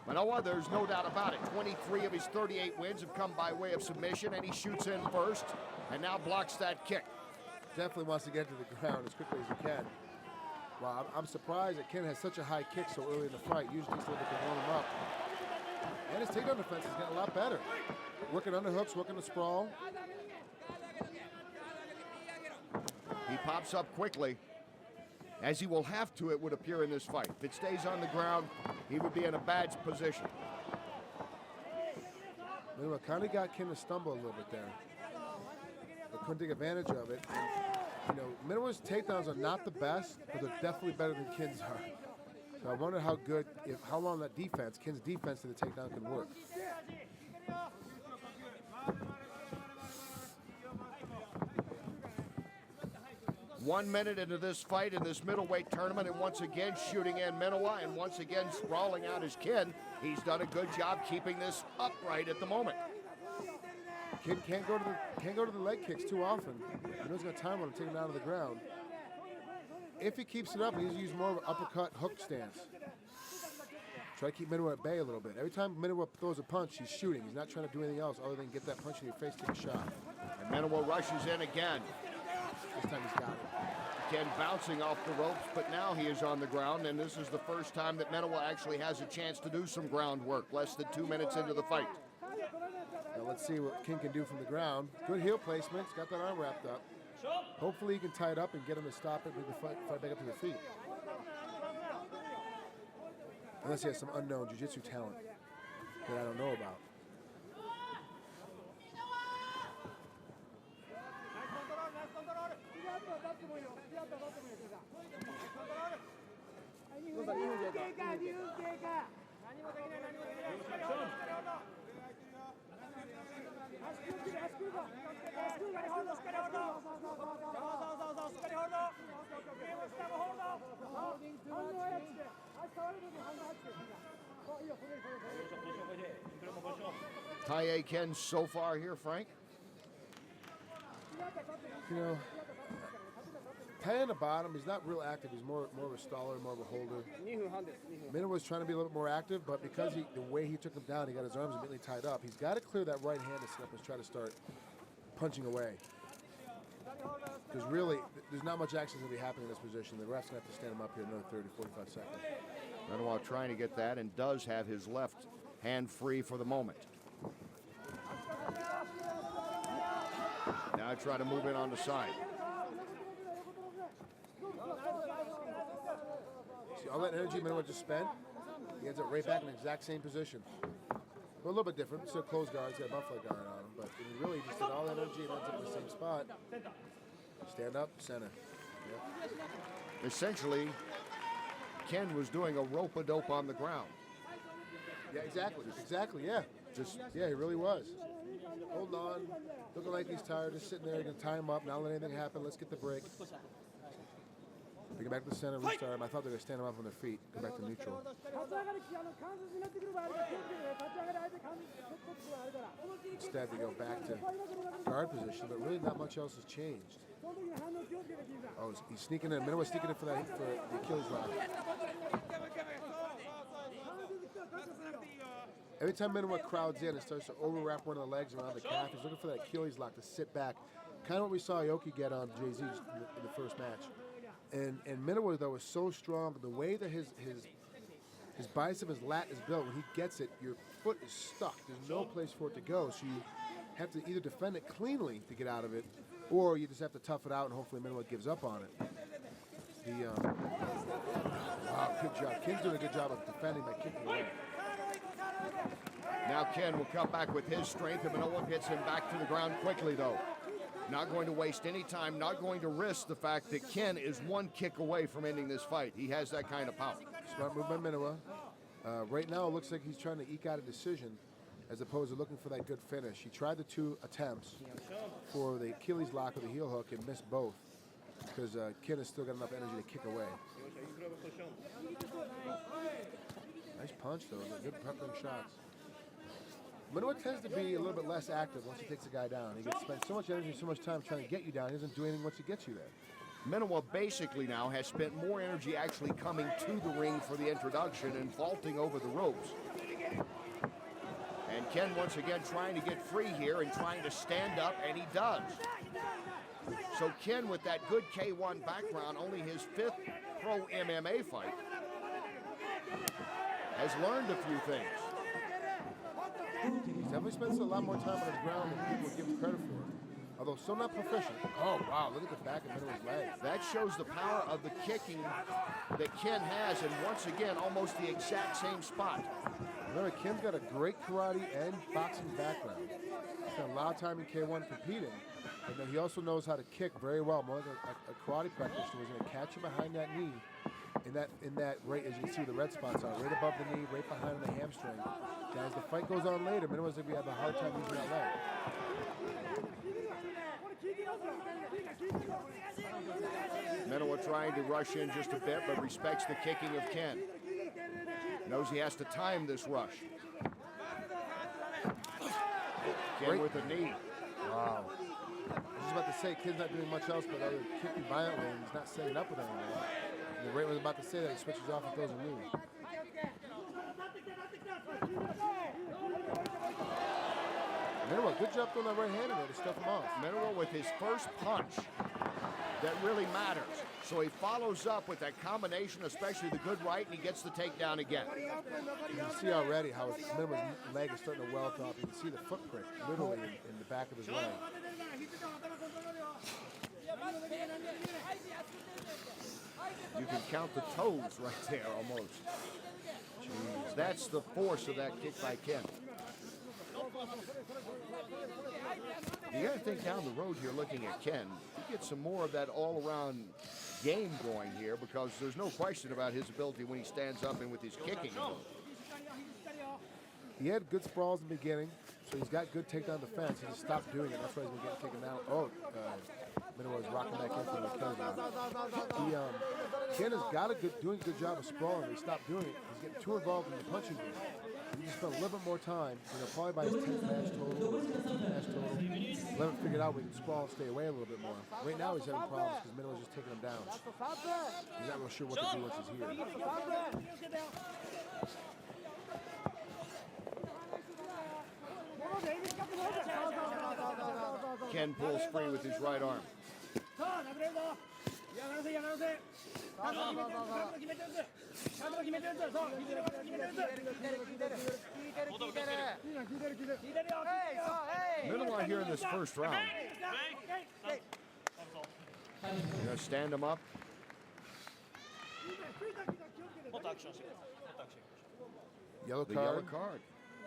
Manoa, there's no doubt about it. 23 of his 38 wins have come by way of submission, and he shoots in first and now blocks that kick. Definitely wants to get to the ground as quickly as he can. Wow, I'm surprised that Ken has such a high kick so early in the fight. Usually he's able to warm him up. And his takedown defense has gotten a lot better. Working underhooks, working the sprawl. He pops up quickly, as he will have to, it would appear, in this fight. If it stays on the ground, he would be in a bad position. Manoa kind of got Ken to stumble a little bit there, but couldn't take advantage of it. And, Manoa's takedowns are not the best, but they're definitely better than Ken's are. So I wonder how long that defense, Ken's defense to the takedown, can work. One minute into this fight in this middleweight tournament, and once again shooting in Manoa, and once again sprawling out his Ken. He's done a good job keeping this upright at the moment. Ken can't go to the leg kicks too often. He's got time on him, take him down to the ground. If he keeps it up, he needs to use more of an uppercut hook stance. Try to keep Manoa at bay a little bit. Every time Manoa throws a punch, he's shooting. He's not trying to do anything else other than get that punch in your face, take a shot. And Manoa rushes in again. This time he's got it. Ken bouncing off the ropes, but now he is on the ground, and this is the first time that Manoa actually has a chance to do some groundwork, less than 2 minutes into the fight. Now let's see what Ken can do from the ground. Good heel placement. He's got that arm wrapped up. Hopefully he can tie it up and get him to stop it, bring the fight back up to the feet. Unless he has some unknown jiu-jitsu talent that I don't know about. Tae Ken so far here, Frank? Tae on the bottom, he's not real active. He's more of a staller, more of a holder. Minowa was trying to be a little bit more active, but because the way he took him down, he got his arms immediately tied up. He's got to clear that right hand and sit up and try to start punching away. Because really, there's not much action going to be happening in this position. The ref's going to have to stand him up here another 30, 45 seconds. Manoa trying to get that, and does have his left hand free for the moment. Now try to move in on the side. See, all that energy Manoa just spent, he ends up right back in the exact same position. But a little bit different. Still closed guard, he's got a buffalo guard on him, but he really just did all that energy and ends up in the same spot. Stand up, center. Yep. Essentially, Ken was doing a rope-a-dope on the ground. Yeah, exactly, yeah. He really was. Holding on, looking like he's tired, just sitting there, gonna tie him up, not let anything happen, let's get the break. get back to the center, restart him. I thought they were going to stand him up on their feet, go back to neutral. Instead, they go back to guard position, but really not much else has changed. Oh, he's sneaking in. Minowa sneaking in for the Achilles lock. Every time Minowa crowds in and starts to overwrap one of the legs around the calf, he's looking for that Achilles lock to sit back. Kind of what we saw Aoki get on Jay-Z in the first match. And Minowa, though, is so strong. The way that his bicep, his lat is built, when he gets it, your foot is stuck. There's no place for it to go. So you have to either defend it cleanly to get out of it, or you just have to tough it out and hopefully Minowa gives up on it. Wow, good job. Ken's doing a good job of defending by kicking away. Now Ken will come back with his strength, and Minowa gets him back to the ground quickly, though. Not going to waste any time, not going to risk the fact that Ken is one kick away from ending this fight. He has that kind of power. Smart move by Minowa. Right now, it looks like he's trying to eke out a decision as opposed to looking for that good finish. He tried the 2 attempts for the Achilles lock or the heel hook and missed both because Ken has still got enough energy to kick away. Nice punch, though. Good peppering shots. Minowa tends to be a little bit less active once he takes a guy down. He gets spent so much energy, so much time trying to get you down. He doesn't do anything once he gets you there. Minowa basically now has spent more energy actually coming to the ring for the introduction and vaulting over the ropes. And Ken once again trying to get free here and trying to stand up, and he does. So Ken, with that good K1 background, only his 5th pro MMA fight, has learned a few things. He's definitely spends a lot more time on his ground than people give him credit for. Although still not proficient. Oh, wow, look at the back of Minowa's leg. That shows the power of the kicking that Ken has, and once again, almost the exact same spot. Remember, Ken's got a great karate and boxing background. He's spent a lot of time in K1 competing, and then he also knows how to kick very well. More like a karate practitioner. He's going to catch you behind that knee. In that right, as you can see the red spots are, right above the knee, right behind the hamstring. And as the fight goes on later, Minowa's going to have a hard time using that leg. Minowa trying to rush in just a bit, but respects the kicking of Ken. Knows he has to time this rush. Ken with a knee. Wow. I was just about to say, Ken's not doing much else but other kicking violently, and he's not setting up with anything. And Ray was about to say that, he switches off and throws a knee. Minowa, good job throwing that right hand in there to stuff him off. Minowa with his first punch that really matters. So he follows up with that combination, especially the good right, and he gets the takedown again. You can see already how Minowa's leg is starting to welt up. You can see the footprint literally in the back of his leg. You can count the toes right there almost. Jeez, that's the force of that kick by Ken. You got to think down the road here looking at Ken, you get some more of that all-around game going here because there's no question about his ability when he stands up and with his kicking. He had good sprawls in the beginning, so he's got good takedown defense. He just stopped doing it. That's why he's been getting taken down. Oh, Minowa was rocking back into the Ken. Ken has got doing a good job of sprawling. He stopped doing it. He's getting too involved in the punching game. He just spent a little bit more time, probably by his 10th match total, let him figure out we can sprawl and stay away a little bit more. Right now he's having problems because Minowa's just taking him down. He's not real sure what to do once he's here. Ken pulls free with his right arm. Minowa here in this first round. You gonna stand him up? Yellow card. The yellow card.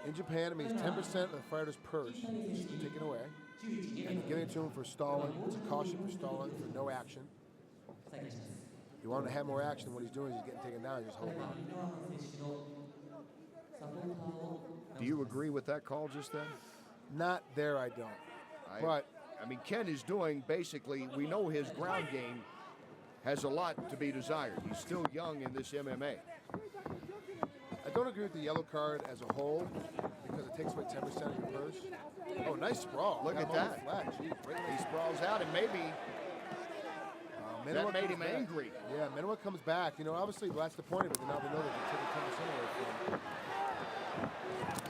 In Japan, it means 10% of the fighter's purse is taken away. And giving it to him for stalling, it's a caution for stalling, for no action. You want him to have more action, what he's doing is he's getting taken down, he's just holding on. Do you agree with that call just then? Not there, I don't. But I mean, Ken is doing basically, we know his ground game has a lot to be desired. He's still young in this MMA. I don't agree with the yellow card as a whole because it takes away 10% of your purse. Oh, nice sprawl. Look at that. He sprawls out, and maybe that made him angry. Yeah, Minowa comes back. You know, obviously that's the point of it. Now they know they're taking 10% away from him.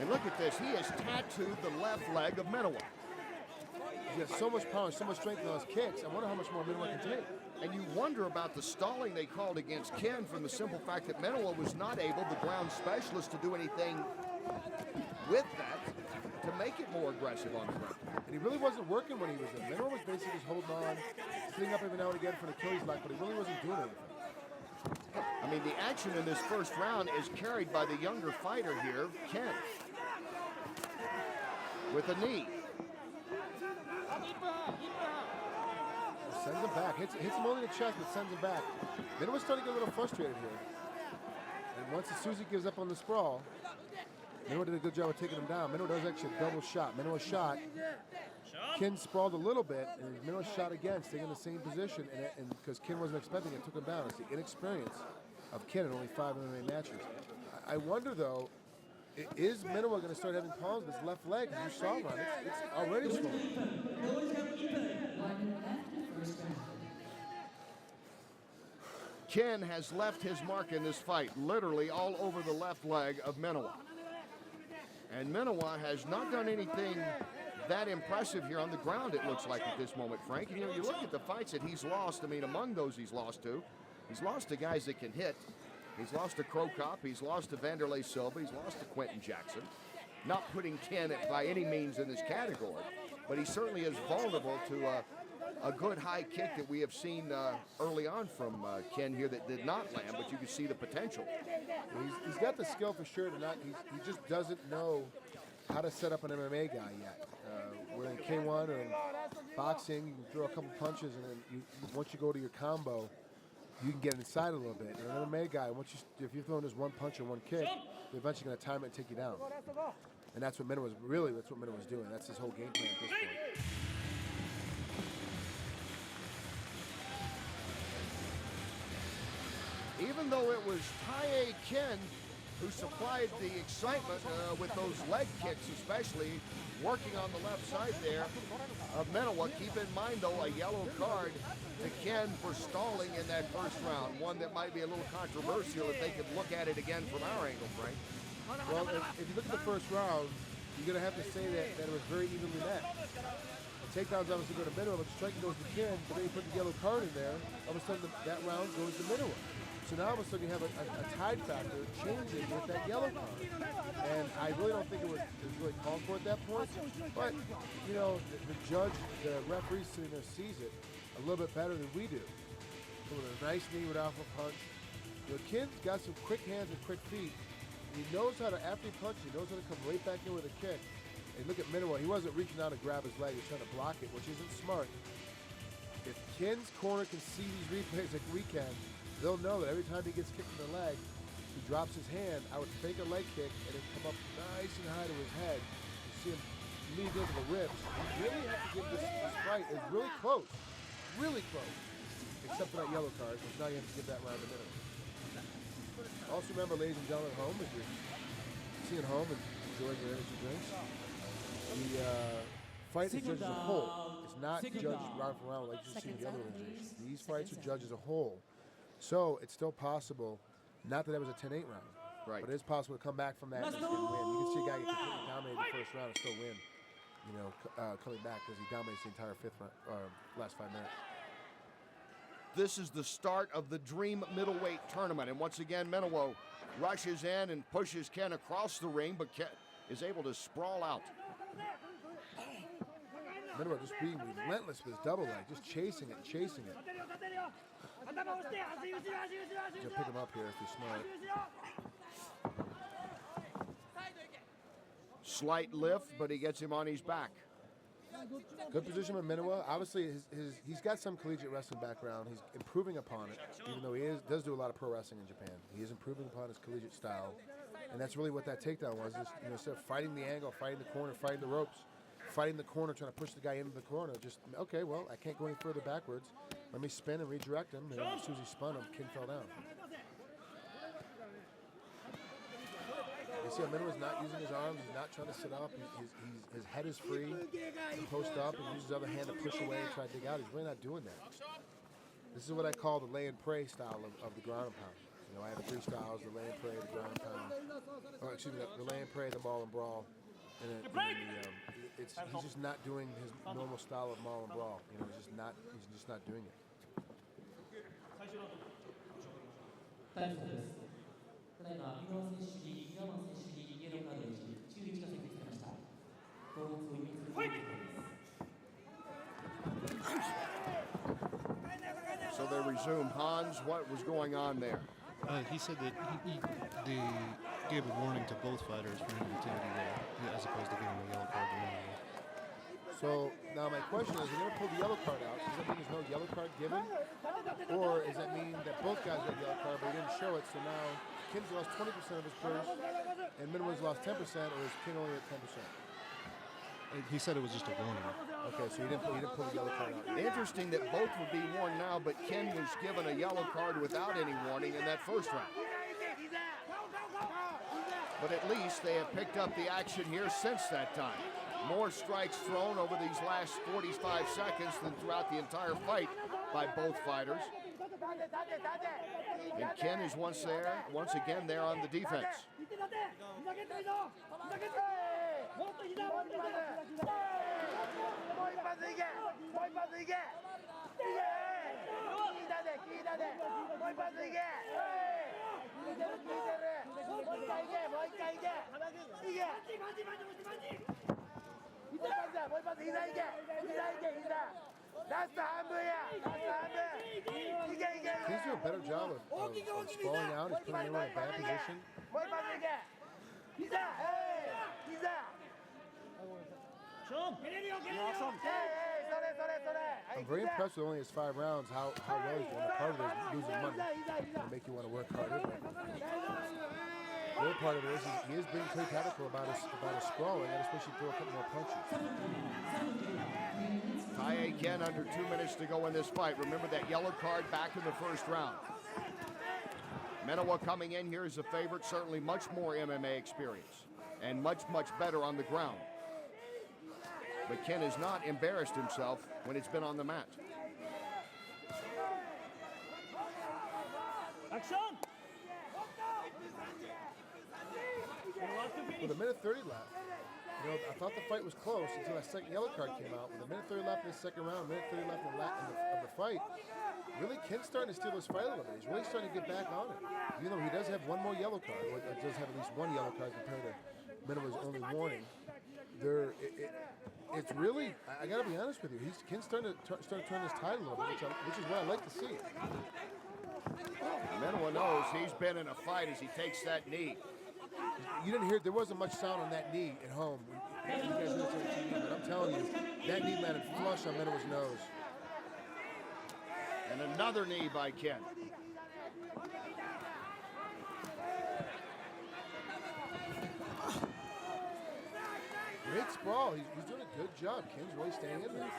And look at this. He has tattooed the left leg of Minowa. He has so much power, so much strength in those kicks. I wonder how much more Minowa can take. And you wonder about the stalling they called against Ken from the simple fact that Minowa was not able, the ground specialist, to do anything with that to make it more aggressive on the ground. And he really wasn't working when he was in. Minowa was basically just holding on, sitting up every now and again for an Achilles lock, but he really wasn't doing anything. I mean, the action in this first round is carried by the younger fighter here, Ken, with a knee. Sends him back. Hits him only in the chest, but sends him back. Minowa's starting to get a little frustrated here. And once Susie gives up on the sprawl, Minowa did a good job of taking him down. Minowa does actually a double shot. Minowa shot. Ken sprawled a little bit, and Minowa shot again, staying in the same position. And because Ken wasn't expecting it, took him down. It's the inexperience of Ken in only 5 MMA matches. I wonder, though, is Minowa going to start having problems with his left leg? As you saw, Ron, it's already swollen. Ken has left his mark in this fight, literally all over the left leg of Minowa. And Minowa has not done anything that impressive here on the ground, it looks like, at this moment, Frank. And, you know, you look at the fights that he's lost. I mean, among those he's lost to guys that can hit. He's lost to Cro Cop. He's lost to Vanderlei Silva. He's lost to Quentin Jackson. Not putting Ken by any means in this category, but he certainly is vulnerable to a good high kick that we have seen early on from Ken here that did not land, but you can see the potential. He's got the skill for sure. He just doesn't know how to set up an MMA guy yet. Where in K1 or in boxing, you can throw a couple punches, and then once you go to your combo, you can get inside a little bit. And an MMA guy, if you're throwing just one punch or one kick, you're eventually going to time it and take you down. And that's what Minowa was doing. That's his whole game plan at this point. Even though it was Tae Ken who supplied the excitement with those leg kicks, especially working on the left side there of Minowa. Keep in mind, though, a yellow card to Ken for stalling in that first round, one that might be a little controversial if they could look at it again from our angle, Frank. Well, if you look at the first round, you're going to have to say that it was very evenly met. The takedowns obviously go to Minowa, but the striking goes to Ken, but then you put the yellow card in there, all of a sudden that round goes to Minowa. So now all of a sudden you have a tide factor changing with that yellow card. And I really don't think it was really called for at that point. But, you know, the judge, the referee sitting there sees it a little bit better than we do. So with a nice knee without a punch. You know, Ken's got some quick hands and quick feet. He knows how to, after he punches, he knows how to come right back in with a kick. And look at Minowa, he wasn't reaching out to grab his leg, he's trying to block it, which isn't smart. If Ken's corner can see these replays like we can, they'll know that every time he gets kicked in the leg, he drops his hand. I would fake a leg kick and then come up nice and high to his head. You see him lead into the ribs. You really have to give this fight is really close. Really close. Except for that yellow card, which now you have to give that round a minute. Also remember, ladies and gentlemen at home, if you're sitting at home and enjoying your energy drinks, the fight is judged as a whole. It's not judged round for round like you see in the other organizations. These fights are judged as a whole. So it's still possible, not that it was a 10-8 round, right? But it is possible to come back from that and still win. You can see a guy get completely dominated the first round and still win, you know, coming back because he dominates the entire last 5 minutes. This is the start of the Dream Middleweight Tournament. And once again, Minowa rushes in and pushes Ken across the ring, but Ken is able to sprawl out. Minowa just being relentless with his double leg, just chasing it. You'll pick him up here if you're smart. Slight lift, but he gets him on his back. Good position with Minowa. Obviously, he's got some collegiate wrestling background. He's improving upon it, even though he does do a lot of pro wrestling in Japan. He is improving upon his collegiate style, and that's really what that takedown was. Is, you know, instead of fighting the angle, fighting the corner, fighting the ropes, fighting the corner, trying to push the guy into the corner, just, okay, well, I can't go any further backwards. let me spin and redirect him. And as soon as he spun him, Kin fell down. You see, Minowa's not using his arms. He's not trying to sit up. His head is free to post up and use his other hand to push away and try to dig out. He's really not doing that. This is what I call the lay and pray style of the ground and pound. You know, I have 3 styles: the lay and pray, the ground and pound. Or excuse me, the lay and pray, the maul and brawl. And he's just not doing his normal style of maul and brawl. You know, he's just not doing it. タイムです。ただいま、井川選手にイエローカードを注意が設定されました。後発を意味するということです。 So they resume. Hans, what was going on there? He said that they gave a warning to both fighters for inactivity there, as opposed to giving a yellow card to Minowa. So now my question is, they're going to pull the yellow card out. Does that mean there's no yellow card given? Or does that mean that both guys got a yellow card, but he didn't show it, so now Kin's lost 20% of his purse, and Minowa's lost 10%, or is Kin only at 10%? He said it was just a warning. Okay, so he didn't pull the yellow card out. Interesting that both would be warned now, but Kin was given a yellow card without any warning in that first round. But at least they have picked up the action here since that time. More strikes thrown over these last 45 seconds than throughout the entire fight by both fighters. And Kin is once again there on the defense. He's doing a better job of sprawling out. He's putting Minowa in a bad position. I'm very impressed with only his 5 rounds, how well he's doing. Part of it is losing money. It'll make you want to work harder. The other part of it is he is being pretty tactical about his sprawling, and especially throw a couple more punches. Tae Ken under 2 minutes to go in this fight. Remember that yellow card back in the first round. Minowa coming in here as a favorite, certainly much more MMA experience and much better on the ground. But Ken has not embarrassed himself when it's been on the mat. Action! With a minute 30 left, you know, I thought the fight was close until that second yellow card came out. With a minute 30 left in the second round, minute 30 left of the fight, really Ken's starting to steal his fight a little bit. He's really starting to get back on it. Even though he does have one more yellow card, or does have at least one yellow card compared to Minowa's only warning. It's really, I gotta be honest with you, Ken's starting to turn his tide a little bit, which is what I like to see. Minowa knows he's been in a fight as he takes that knee. You didn't hear, there wasn't much sound on that knee at home. You guys heard it on TV, but I'm telling you, that knee landed flush on Minowa's nose. And another knee by Ken. Great sprawl. He's doing a good job. Ken's really staying in there.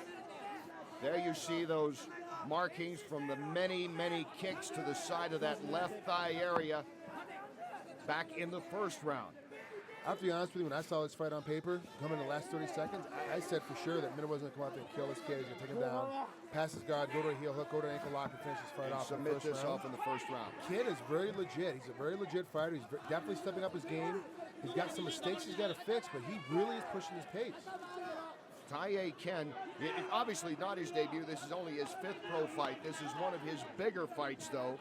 There you see those markings from the many kicks to the side of that left thigh area back in the first round. I have to be honest with you, when I saw this fight on paper, coming in the last 30 seconds, I said for sure that Minowa was going to come out there and kill this kid. He's going to take him down, pass his guard, go to a heel hook, go to an ankle lock, and finish his fight off. Submit this off in the first round. Kid is very legit. He's a very legit fighter. He's definitely stepping up his game. He's got some mistakes he's got to fix, but he really is pushing his pace. Tae Ken, obviously not his debut. This is only his 5th pro fight. This is one of his bigger fights, though.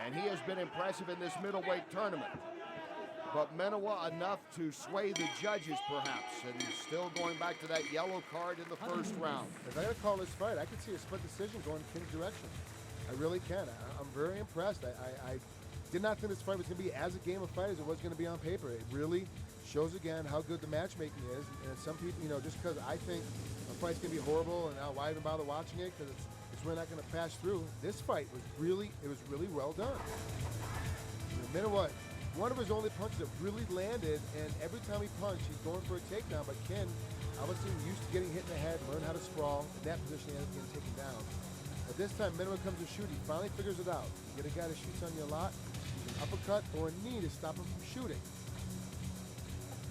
And he has been impressive in this middleweight tournament. But Minowa enough to sway the judges, perhaps, and still going back to that yellow card in the first round. If I got to call this fight, I could see a split decision going in Ken's direction. I really can. I'm very impressed. I did not think this fight was going to be as a game of fight as it was going to be on paper. It really shows again how good the matchmaking is. And some people, you know, just because I think a fight's going to be horrible and now why even bother watching it because it's really not going to pass through. This fight was really well done. You know, Minowa, one of his only punches that really landed, and every time he punched, he's going for a takedown. But Ken, Obviously, used to getting hit in the head, learn how to sprawl. In that position, he ends up getting taken down. But this time, Minowa comes to shoot. He finally figures it out. You get a guy that shoots on you a lot, use an uppercut or a knee to stop him from shooting.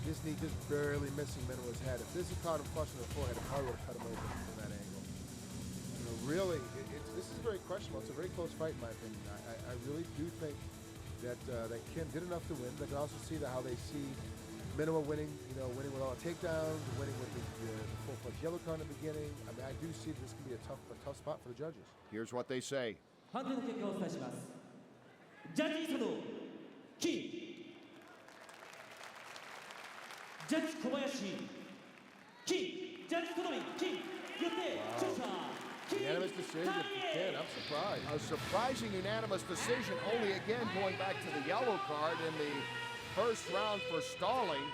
This knee just barely missing Minowa's head. If this had caught him flush in the forehead, it probably would have cut him open from that angle. You know, really, this is very questionable. It's a very close fight, in my opinion. I really do think that Ken did enough to win. But I can also see how they see Minowa winning, winning with all the takedowns, winning with the full-fledged yellow card in the beginning. I mean, I do see this can be a tough spot for the judges. Here's what they say. 判定の結果をお伝えします。ジャッジ磯野、金。ジャッジ小林、金。ジャッジ戸上、金。よって勝者、金。 Unanimous decision for Ken. I'm surprised. A surprising unanimous decision, only again going back to the yellow card in the first round for stalling.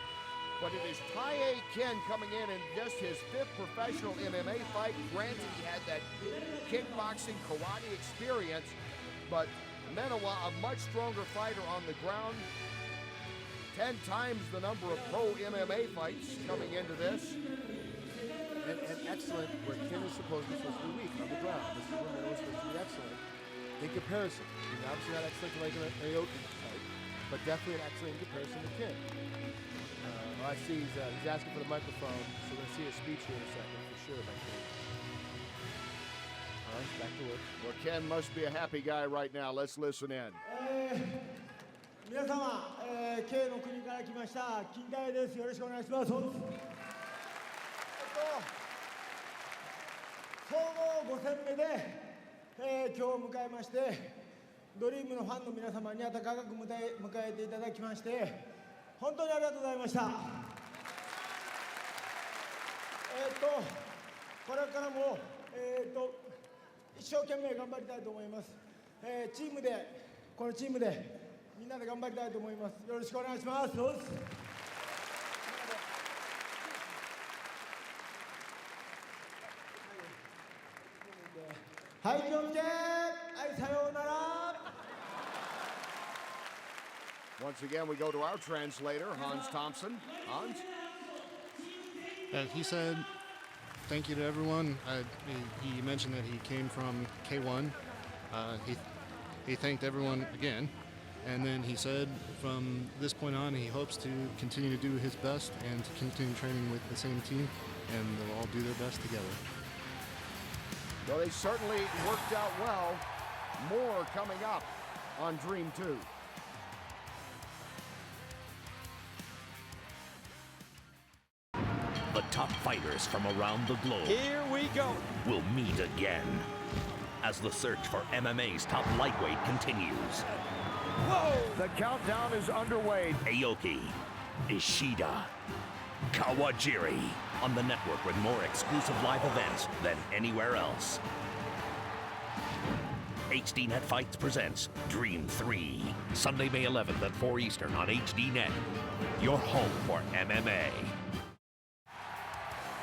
But it is Tae Ken coming in just his 5th professional MMA fight. Granted, he had that kickboxing, karate experience, but Minowa, a much stronger fighter on the ground. 10 times the number of pro MMA fights coming into this. And excellent where Ken is supposed to be weak on the ground. This is where Minowa is supposed to be excellent. In comparison, he's obviously not excellent like an Aoki type, but definitely an excellent in comparison to Ken. I see he's asking for the microphone, so we're going to see a speech here in a second for sure by Ken. All right, back to work. Well, Ken must be a happy guy right now. Let's listen in. 皆様、K の国から来ました金大です。よろしくお願いします。総合5戦目で、今日を迎えまして、ドリームのファンの皆様に温かく迎えていただきまして、本当にありがとうございました。これからも、一生懸命頑張りたいと思います。このチームでみんなで頑張りたいと思います。よろしくお願いします。はい、気をつけ。はい、さようなら。 Once again, we go to our translator, Hans Thompson. Hans? He said thank you to everyone. He mentioned that he came from K1. He thanked everyone again. And then he said from this point on, he hopes to continue to do his best and to continue training with the same team, and they'll all do their best together. Well, they certainly worked out well. More coming up on Dream 2. The top fighters from around the globe. Here we go. Will meet again as the search for MMA's top lightweight continues. Whoa! The countdown is underway. Aoki, Ishida, Kawajiri on the network with more exclusive live events than anywhere else. HDNet Fights presents Dream 3, Sunday, May 11th at 4 Eastern on HDNet. Your home for MMA.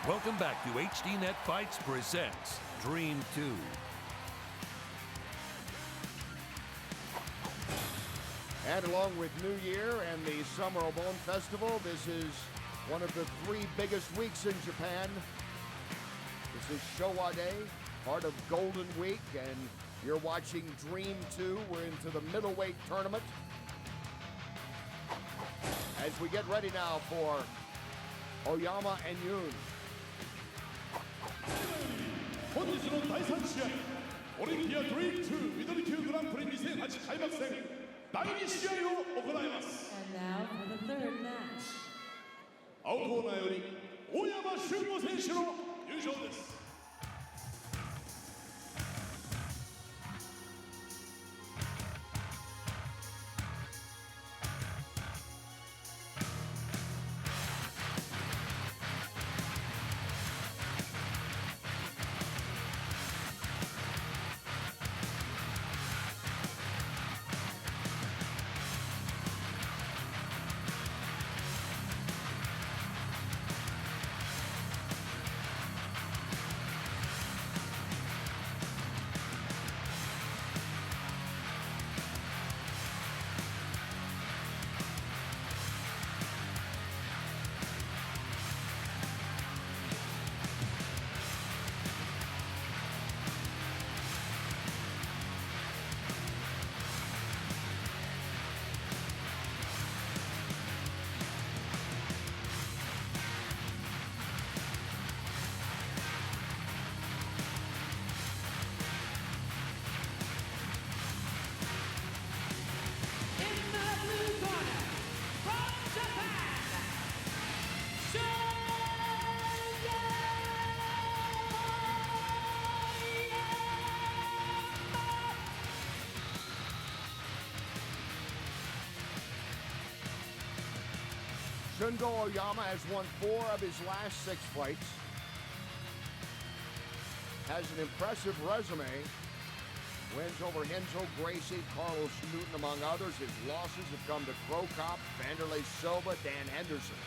Welcome back to HDNet Fights presents Dream 2. And along with New Year and the Summer Obon Festival, this is one of the 3 biggest weeks in Japan. This is Showa Day, part of Golden Week, and you're watching Dream 2. We're into the middleweight tournament. As we get ready now for Oyama and Yoon. 本日の第3試合オリンピアドリーム2ミドル級グランプリ2008開幕戦第2試合を行います。 And now for the third match. 青コーナーより大山俊吾選手の入場です。Shundo Oyama has won 4 of his last 6 fights. Has an impressive resume. Wins over Renzo Gracie, Carlos Newton, among others. His losses have come to Cro Cop, Vanderlei Silva, Dan Henderson,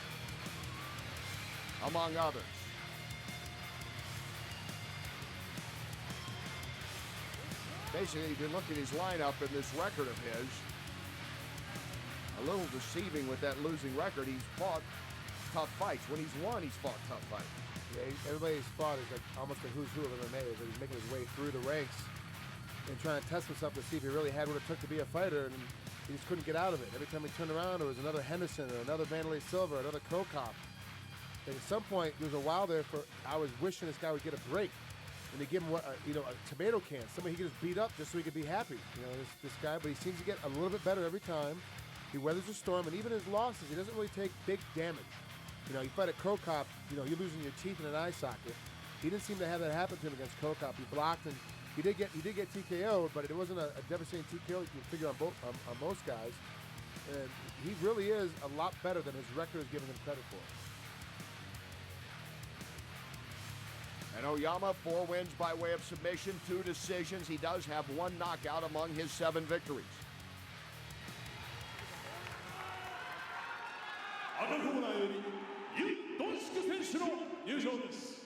among others. Basically, if you look at his lineup and this record of his, a little deceiving with that losing record. He's fought tough fights. When he's won, he's fought tough fights. Yeah, everybody's fought is like almost a who's who of MMA. Is that he's making his way through the ranks and trying to test himself to see if he really had what it took to be a fighter, and he just couldn't get out of it. Every time he turned around, there was another Henderson or another Vanderlei Silva, another Cro Cop. And at some point, there was a while there I was wishing this guy would get a break, and they give him a tomato can, somebody he could just beat up just so he could be happy. This guy, but he seems to get a little bit better every time. He weathers the storm, and even his losses, he doesn't really take big damage. You fight a Cro Cop, you're losing your teeth in an eye socket. He didn't seem to have that happen to him against Cro Cop. He blocked, and he did get TKO'd, but it wasn't a devastating TKO you can figure on most guys. And he really is a lot better than his record is giving him credit for. And Oyama, 4 wins by way of submission, 2 decisions. He does have 1 knockout among his 7 victories. 赤コーナーよりユン・ドンシク選手の入場です。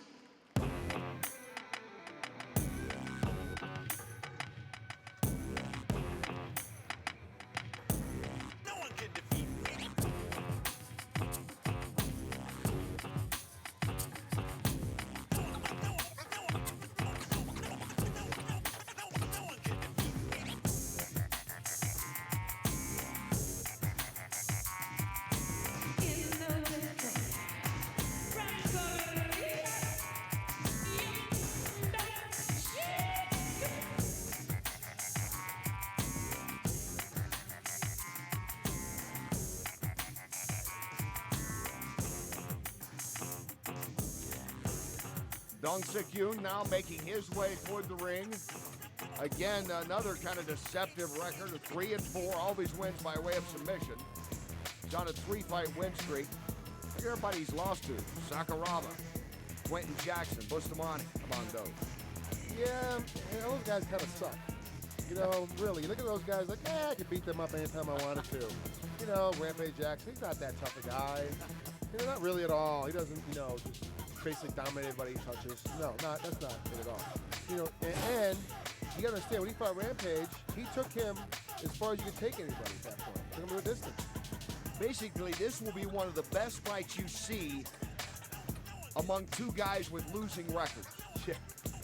Dong-Sik Yoon now making his way toward the ring. Again, another kind of deceptive record of 3-4, always wins by way of submission. He's on a 3-fight win streak. Look at everybody he's lost to. Sakuraba, Quentin Jackson, Bustamante among those. Yeah, those guys kind of suck. Really, you look at those guys like, I could beat them up anytime I wanted to. Rampage Jackson, he's not that tough a guy. Not really at all. He doesn't, just basically dominate everybody he touches. No, that's not it at all. And you gotta understand, when he fought Rampage, he took him as far as you could take anybody at that point. Took him to a distance. Basically, this will be one of the best fights you see among 2 guys with losing records. Yeah,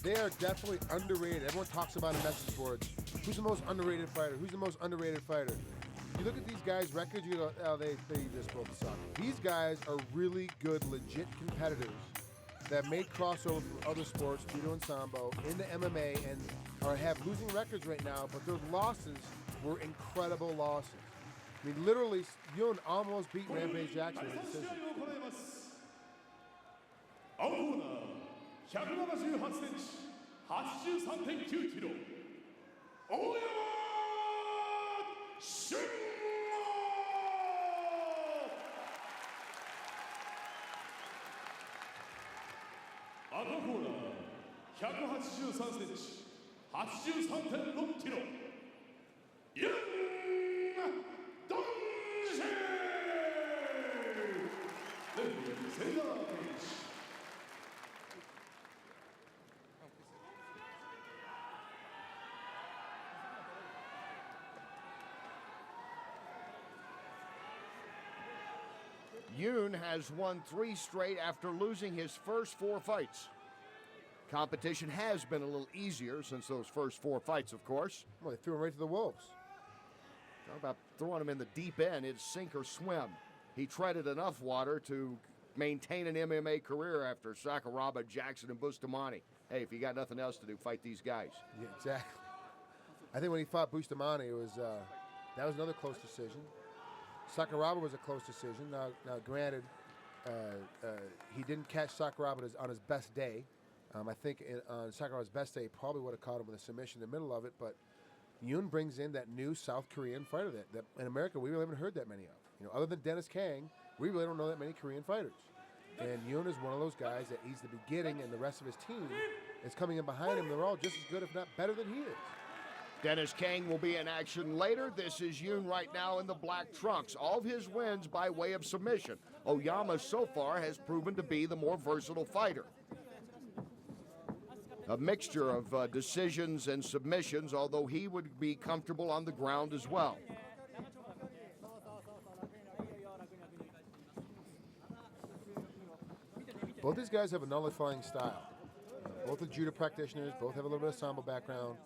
they are definitely underrated. Everyone talks about in message boards. Who's the most underrated fighter? Who's the most underrated fighter? You look at these guys' records, you go, oh, they just both suck. These guys are really good, legit competitors that made crossover from other sports, judo and sambo, into MMA, and have losing records right now, but those losses were incredible losses. I mean, literally, Yoon almost beat Rampage Jackson in a decision. 青コーナー178センチ 83.9 キロ大山俊吾赤コーナー183センチ 83.6 キロユン・ドンシェレフェリーセンターベンチ Yoon has won 3 straight after losing his first 4 fights. Competition has been a little easier since those first 4 fights, of course. Well, they threw him right to the wolves. Talk about throwing him in the deep end. It's sink or swim. He treaded enough water to maintain an MMA career after Sakuraba, Jackson, and Bustamante. Hey, if you got nothing else to do, fight these guys. Yeah, exactly. I think when he fought Bustamante, it was that was another close decision. Sakuraba was a close decision. Now granted, he didn't catch Sakuraba on his best day. I think on Sakuraba's best day, he probably would have caught him with a submission in the middle of it. But Yoon brings in that new South Korean fighter that in America we really haven't heard that many of. Other than Dennis Kang, we really don't know that many Korean fighters. And Yoon is one of those guys that he's the beginning, and the rest of his team is coming in behind him. They're all just as good, if not better, than he is. Dennis Kang will be in action later. This is Yoon right now in the black trunks. All of his wins by way of submission. Oyama so far has proven to be the more versatile fighter. A mixture of decisions and submissions, although he would be comfortable on the ground as well. Both these guys have a nullifying style. Both are judo practitioners. Both have a little bit of sambo background.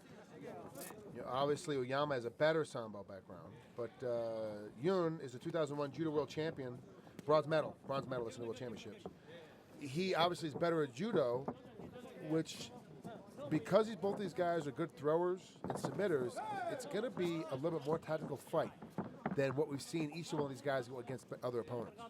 Obviously, Oyama has a better sambo background, but Yoon is a 2001 Judo World Champion, bronze medalist in the World Championships. He obviously is better at judo, which, because both these guys are good throwers and submitters, it's going to be a little bit more tactical fight than what we've seen each one of these guys go against other opponents.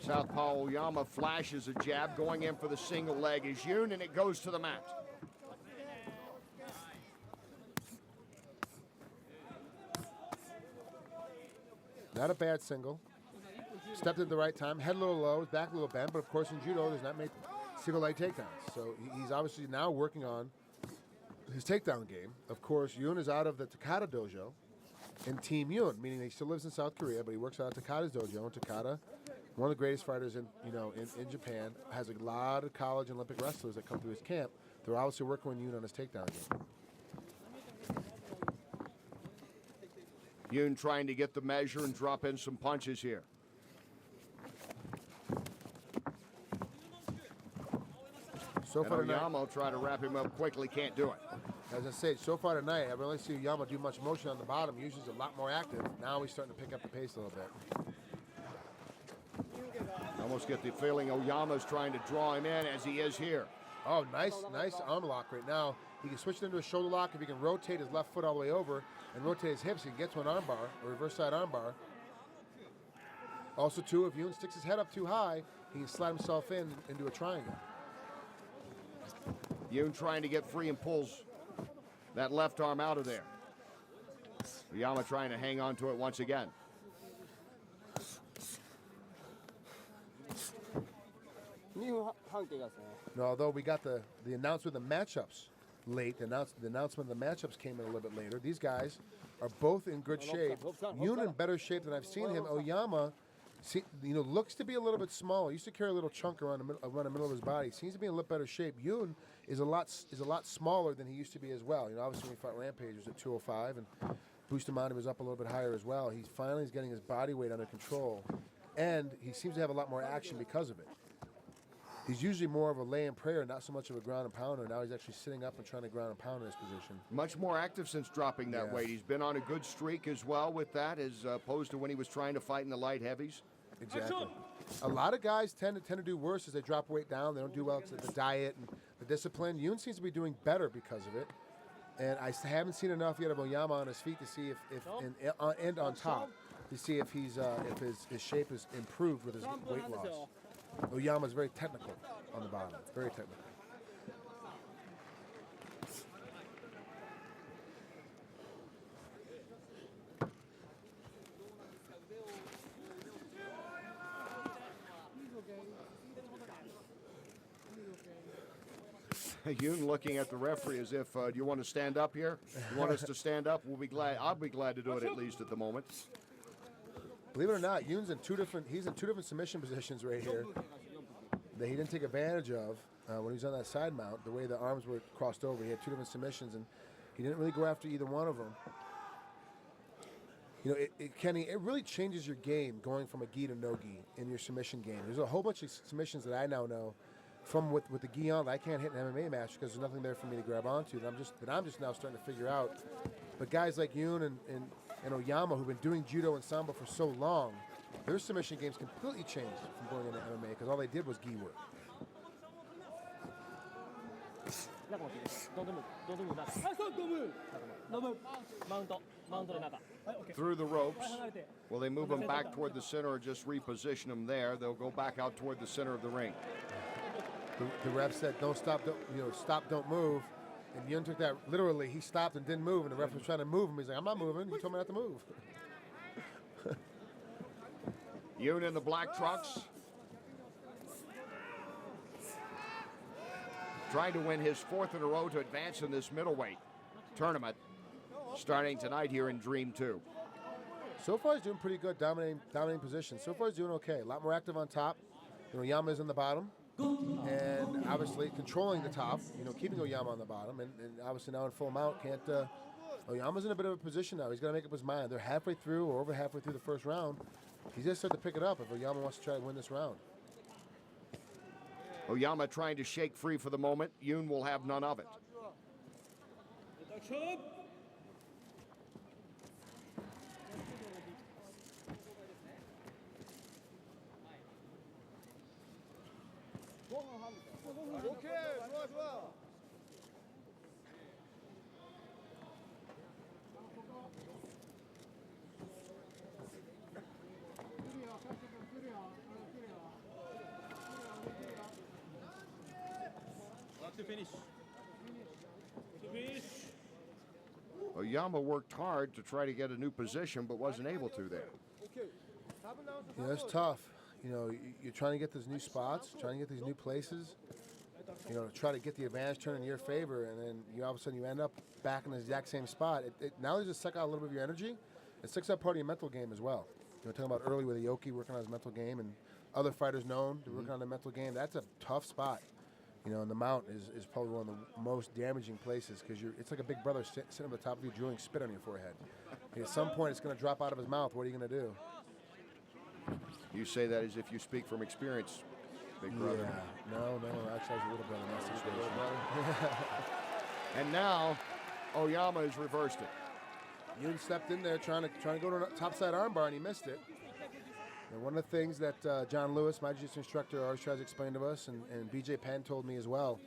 Southpaw Oyama flashes a jab, going in for the single leg is Yoon, and it goes to the mat. Not a bad single. Stepped at the right time, head a little low, back a little bent, but of course in judo does not make single leg takedowns. So he's obviously now working on his takedown game. Of course, Yoon is out of the Takada dojo in Team Yoon, meaning he still lives in South Korea, but he works out of Takada's dojo. And Takada, one of the greatest fighters in Japan, has a lot of college and Olympic wrestlers that come through his camp. They're obviously working with Yoon on his takedown game. Yoon trying to get the measure and drop in some punches here. So far tonight, Oyama will try to wrap him up quickly, can't do it. As I said, so far tonight, I haven't really seen Oyama do much motion on the bottom. Usually he's a lot more active. Now he's starting to pick up the pace a little bit. I almost get the feeling Oyama's trying to draw him in as he is here. Oh, nice arm lock right now. He can switch it into a shoulder lock if he can rotate his left foot all the way over and rotate his hips. He can get to an arm bar, a reverse side arm bar. Also, too, if Yoon sticks his head up too high, he can slide himself into a triangle. Yoon trying to get free and pulls that left arm out of there. Oyama trying to hang on to it once again. Now, although we got the announcement of the matchups late, the announcement of the matchups came in a little bit later. These guys are both in good shape. Yoon in better shape than I've seen him. Oyama, looks to be a little bit smaller. He used to carry a little chunk around the middle of his body. Seems to be in a little better shape. Yoon is a lot smaller than he used to be as well. Obviously when he fought Rampage, he was at 205, and Bustamante was up a little bit higher as well. He's finally getting his body weight under control, and he seems to have a lot more action because of it. He's usually more of a lay in prayer, not so much of a ground and pounder. Now he's actually sitting up and trying to ground and pound in this position. Much more active since dropping that weight. He's been on a good streak as well with that, as opposed to when he was trying to fight in the light heavies. Exactly. A lot of guys tend to do worse as they drop weight down. They don't do well because of the diet and the discipline. Yoon seems to be doing better because of it. And I haven't seen enough yet of Oyama on his feet to see and on top to see if his shape is improved with his weight loss. Oyama's very technical on the bottom, very technical. Yoon looking at the referee as if, do you want to stand up here? You want us to stand up? We'll be glad. I'll be glad to do it at least at the moment. Believe it or not, Yoon's in two different submission positions right here that he didn't take advantage of when he was on that side mount. The way the arms were crossed over, he had two different submissions, and he didn't really go after either one of them. Kenny, it really changes your game going from a gi to no gi in your submission game. There's a whole bunch of submissions that I now know from with the gi on that I can't hit an MMA match because there's nothing there for me to grab onto. That I'm just now starting to figure out. But guys like Yoon and Oyama, who've been doing judo and sambo for so long, their submission games completely changed from going into MMA because all they did was gi work. Through the ropes. Will they move them back toward the center or just reposition them there? They'll go back out toward the center of the ring. The ref said, "Don't stop, don't move." And Yun took that literally. He stopped and didn't move, and the ref was trying to move him. He's like, I'm not moving. You told me not to move. Yun in the black trunks. Trying to win his 4th in a row to advance in this middleweight tournament, starting tonight here in Dream 2. So far, he's doing pretty good, dominating position. So far, he's doing okay. A lot more active on top. Oyama's in the bottom, and obviously controlling the top. Keeping Oyama on the bottom, and obviously now in full mount, can't. Oyama's in a bit of a position now. He's got to make up his mind. They're halfway through or over halfway through the first round. He's going to start to pick it up if Oyama wants to try to win this round. Oyama trying to shake free for the moment. Yun will have none of it. Oyama worked hard to try to get a new position, but wasn't able to there. It's tough. You're trying to get these new spots, trying to get these new places, to try to get the advantage turn in your favor, and then all of a sudden you end up back in the exact same spot. Not only does it suck out a little bit of your energy, it sucks out part of your mental game as well. Talking about earlier with Aoki working on his mental game, and other fighters known to work on their mental game. That's a tough spot. And the mount is probably one of the most damaging places because it's like a big brother sitting on the top of you, drilling spit on your forehead. And at some point, it's going to drop out of his mouth. What are you going to do? You say that as if you speak from experience, big brother. Yeah. No. Actually, I was a little brother in that situation. And now, Oyama has reversed it. Yun stepped in there trying to go to a topside armbar, and he missed it. And one of the things that John Lewis, my jiu-jitsu instructor, always tries to explain to us, and BJ Penn told me as well,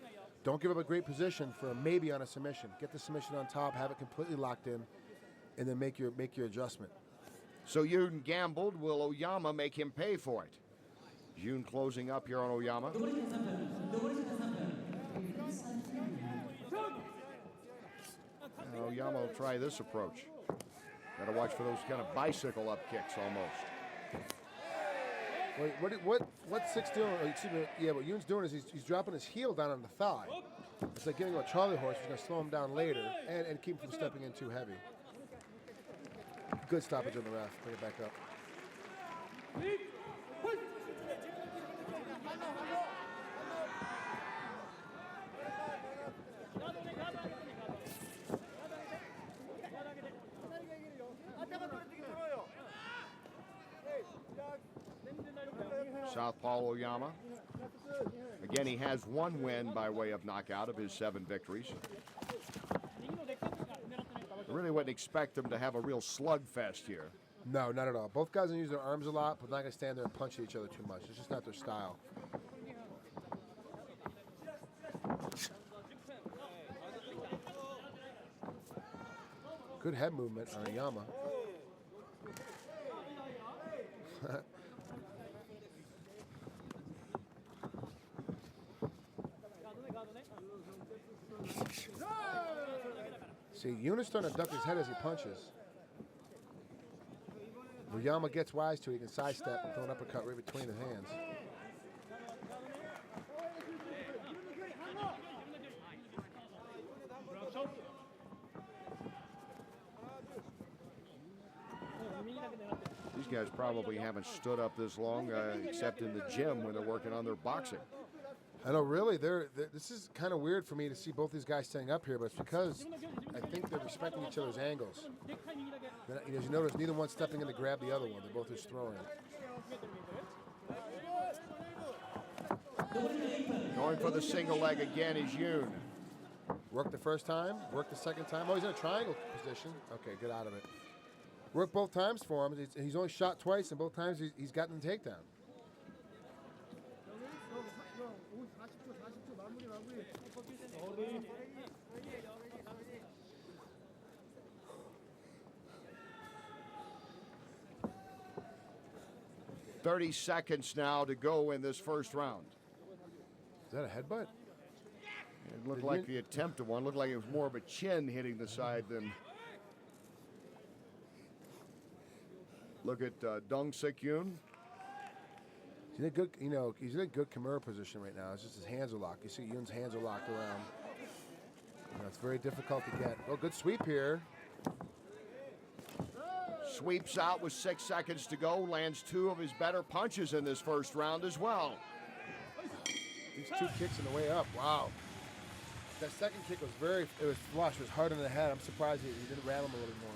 don't give up a great position for a maybe on a submission. Get the submission on top, have it completely locked in, and then make your adjustment. So Yun gambled. Will Oyama make him pay for it? Yun closing up here on Oyama. Oyama will try this approach. Got to watch for those kind of bicycle up kicks almost. Wait, what's Six doing? Excuse me. Yeah, what Yun's doing is he's dropping his heel down on the thigh. It's like getting a Charlie horse, who's going to slow him down later and keep him from stepping in too heavy. Good stoppage on the ref. Bring it back up. Southpaw Oyama. Again, he has one win by way of knockout of his 7 victories. I really wouldn't expect them to have a real slugfest here. No, not at all. Both guys use their arms a lot, but not going to stand there and punch at each other too much. It's just not their style. Good head movement on Oyama. See, Yun's starting to duck his head as he punches. Oyama gets wise to it. He can sidestep and throw an uppercut right between his hands. These guys probably haven't stood up this long, except in the gym when they're working on their boxing. I know, really. This is kind of weird for me to see both these guys standing up here, but it's because I think they're respecting each other's angles. As you notice, neither one's stepping in to grab the other one. They're both just throwing it. Going for the single leg again is Yun. Work the first time, work the second time. Oh, he's in a triangle position. Okay, get out of it. Work both times for him. He's only shot twice, and both times he's gotten the takedown. .30 seconds now to go in this first round. Is that a headbutt? It looked like the attempt of one. Looked like it was more of a chin hitting the side than. Look at Dong Sik Yoon. He's in a good, he's in a good Kimura position right now. It's just his hands are locked. You see Yoon's hands are locked around. It's very difficult to get. Oh, good sweep here. Sweeps out with 6 seconds to go. Lands 2 of his better punches in this first round as well. These 2 kicks on the way up. Wow. That second kick was it was flush. It was hard in the head. I'm surprised he didn't rattle him a little more.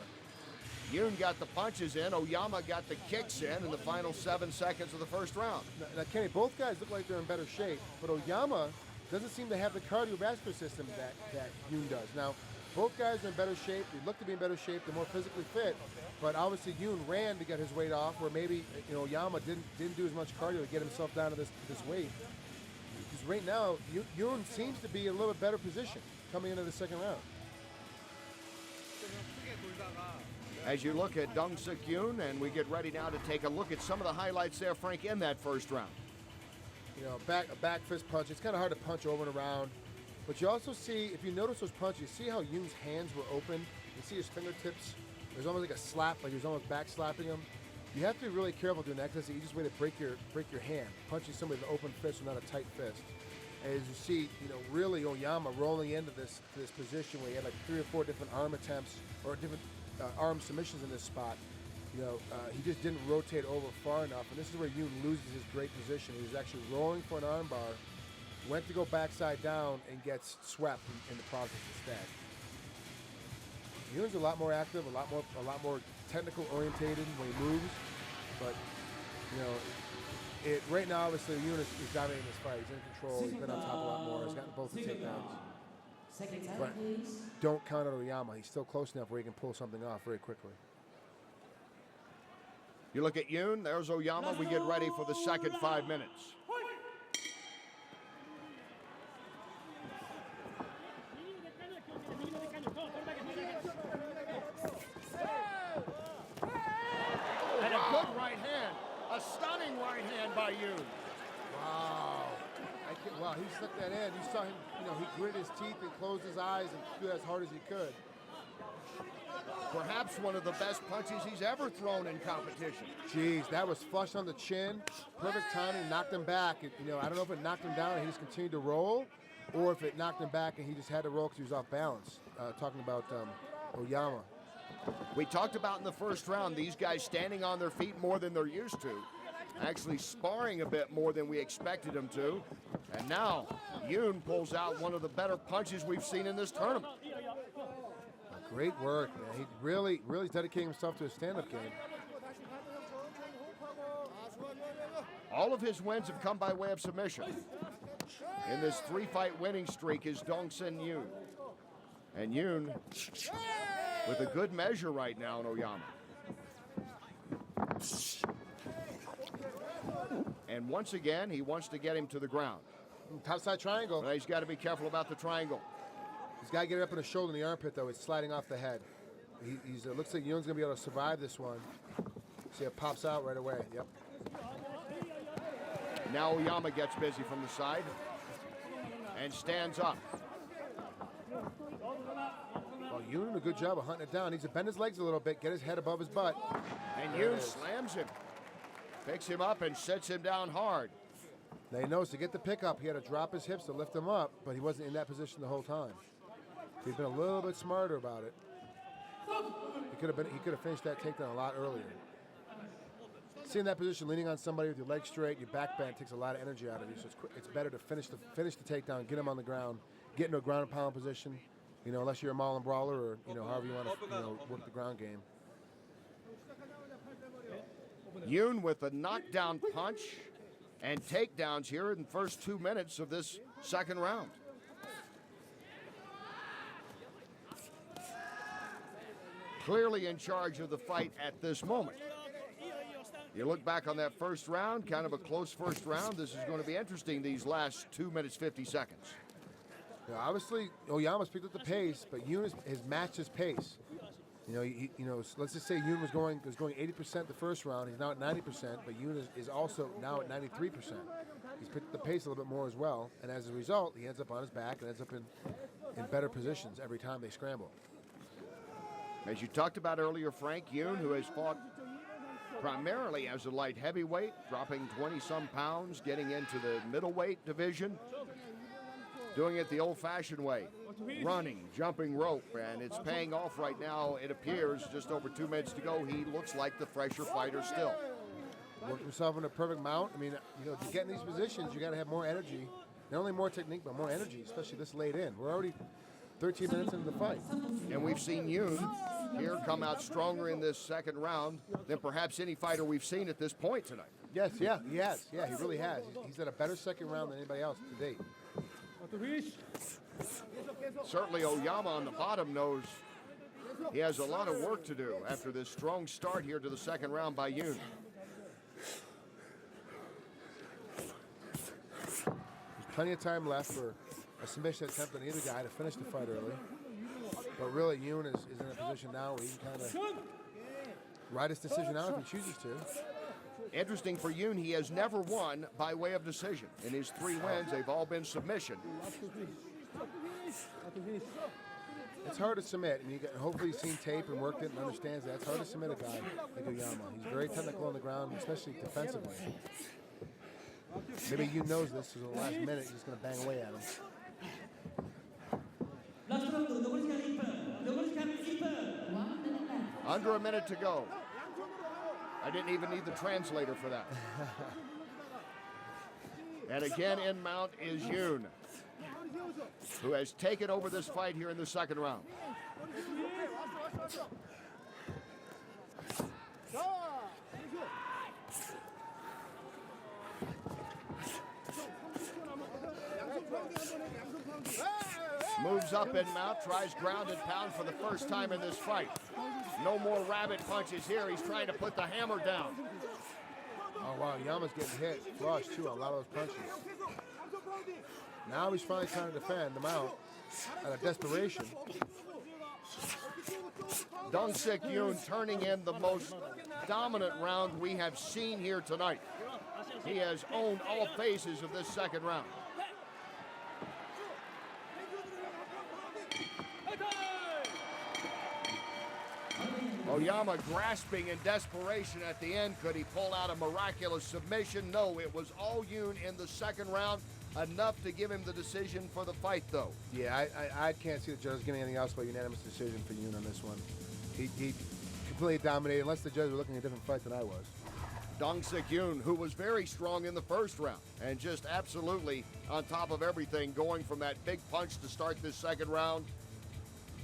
Yoon got the punches in. Oyama got the kicks in the final 7 seconds of the first round. Now, Kenny, both guys look like they're in better shape, but Oyama doesn't seem to have the cardiovascular system that Yoon does. Now, both guys are in better shape. They look to be in better shape. They're more physically fit, but obviously Yoon ran to get his weight off, where maybe Oyama didn't do as much cardio to get himself down to this weight. Because right now, Yoon seems to be in a little bit better position coming into the second round. As you look at Dong Sik Yoon, and we get ready now to take a look at some of the highlights there, Frank, in that first round. A back fist punch. It's kind of hard to punch over and around. But you also see, if you notice those punches, you see how Yoon's hands were open. You see his fingertips. There's almost like a slap, like he was almost back slapping him. You have to be really careful doing that because it's the easiest way to break your hand. Punching somebody with an open fist or not a tight fist. As you see, really Oyama rolling into this position where he had like 3 or 4 different arm attempts or different arm submissions in this spot. He just didn't rotate over far enough, and this is where Yoon loses his great position. He was actually rolling for an arm bar, went to go backside down, and gets swept in the process instead. Yoon's a lot more active, a lot more technical orientated when he moves, but right now obviously Yoon is dominating this fight. He's in control. He's been on top a lot more. He's gotten both the takedowns. But don't count out Oyama. He's still close enough where he can pull something off very quickly. You look at Yoon, there's Oyama. We get ready for the second 5 minutes. And a good right hand. A stunning right hand by Yoon. Wow. Wow, he stuck that in. You saw him, he gritted his teeth and closed his eyes and threw as hard as he could. Perhaps one of the best punches he's ever thrown in competition. Jeez, that was flush on the chin. Perfect timing, knocked him back. I don't know if it knocked him down and he just continued to roll, or if it knocked him back and he just had to roll because he was off balance. Talking about Oyama. We talked about in the first round, these guys standing on their feet more than they're used to. Actually sparring a bit more than we expected him to. And now, Yoon pulls out one of the better punches we've seen in this tournament. Great work, man. He really dedicating himself to his stand-up game. All of his wins have come by way of submission. In this 3-fight winning streak is Dong Sik Yoon. And Yoon with a good measure right now in Oyama. And once again, he wants to get him to the ground. Topside triangle. But he's got to be careful about the triangle. He's got to get it up in the shoulder and the armpit, though. It's sliding off the head. It looks like Yoon's going to be able to survive this one. See, it pops out right away. Yep. Now Oyama gets busy from the side and stands up. Well, Yoon did a good job of hunting it down. He needs to bend his legs a little bit, get his head above his butt. And Yoon slams him. Picks him up and sets him down hard. Now he knows to get the pickup, he had to drop his hips to lift him up, but he wasn't in that position the whole time. If he'd been a little bit smarter about it, he could have finished that takedown a lot earlier. Seeing that position, leaning on somebody with your legs straight, your back bent, takes a lot of energy out of you. So it's better to finish the takedown, get him on the ground, get into a ground and pound position. Unless you're a Marlon Brawler or however you want to work the ground game. Yoon with a knockdown punch and takedowns here in the first 2 minutes of this second round. Clearly in charge of the fight at this moment. You look back on that first round, kind of a close first round. This is going to be interesting, these last 2 minutes, 50 seconds. Yeah, obviously, Oyama's picked up the pace, but Yoon has matched his pace. Let's just say Yoon was going 80% the first round. He's now at 90%, but Yoon is also now at 93%. He's picked the pace a little bit more as well, and as a result, he ends up on his back and ends up in better positions every time they scramble. As you talked about earlier, Frank, Yoon, who has fought primarily as a light heavyweight, dropping 20-some pounds, getting into the middleweight division, doing it the old-fashioned way, running, jumping rope, and it's paying off right now. It appears just over 2 minutes to go. He looks like the fresher fighter still. Worked himself in a perfect mount. I mean, you know, to get in these positions, you got to have more energy. Not only more technique, but more energy, especially this late in. We're already 13 minutes into the fight. And we've seen Yoon here come out stronger in this second round than perhaps any fighter we've seen at this point tonight. Yes, yeah, he has. Yeah, he really has. He's had a better second round than anybody else to date. Certainly Oyama on the bottom knows he has a lot of work to do after this strong start here to the second round by Yoon. There's plenty of time left for a submission attempt on either guy to finish the fight early. But really, Yoon is in a position now where he can kind of ride his decision out if he chooses to. Interesting for Yoon, he has never won by way of decision. In his 3 wins, they've all been submission. It's hard to submit. I mean, hopefully he's seen tape and worked it and understands that. It's hard to submit a guy like Oyama. He's very technical on the ground, especially defensively. Maybe Yoon knows this, so the last minute he's just going to bang away at him. Under a minute to go. I didn't even need the translator for that. And again in mount is Yoon, who has taken over this fight here in the second round. Moves up in mount, tries ground and pound for the first time in this fight. No more rabbit punches here. He's trying to put the hammer down. Oh, wow, Yama's getting hit flush, too, on a lot of those punches. Now he's finally trying to defend the mount out of desperation. Dong-Sik Yoon turning in the most dominant round we have seen here tonight. He has owned all phases of this second round. Oyama grasping in desperation at the end. Could he pull out a miraculous submission? No, it was all Yoon in the second round. Enough to give him the decision for the fight, though. Yeah, I can't see the judges getting anything else but unanimous decision for Yoon on this one. He completely dominated, unless the judges were looking at a different fight than I was. Dong-Sik Yoon, who was very strong in the first round and just absolutely on top of everything, going from that big punch to start this second round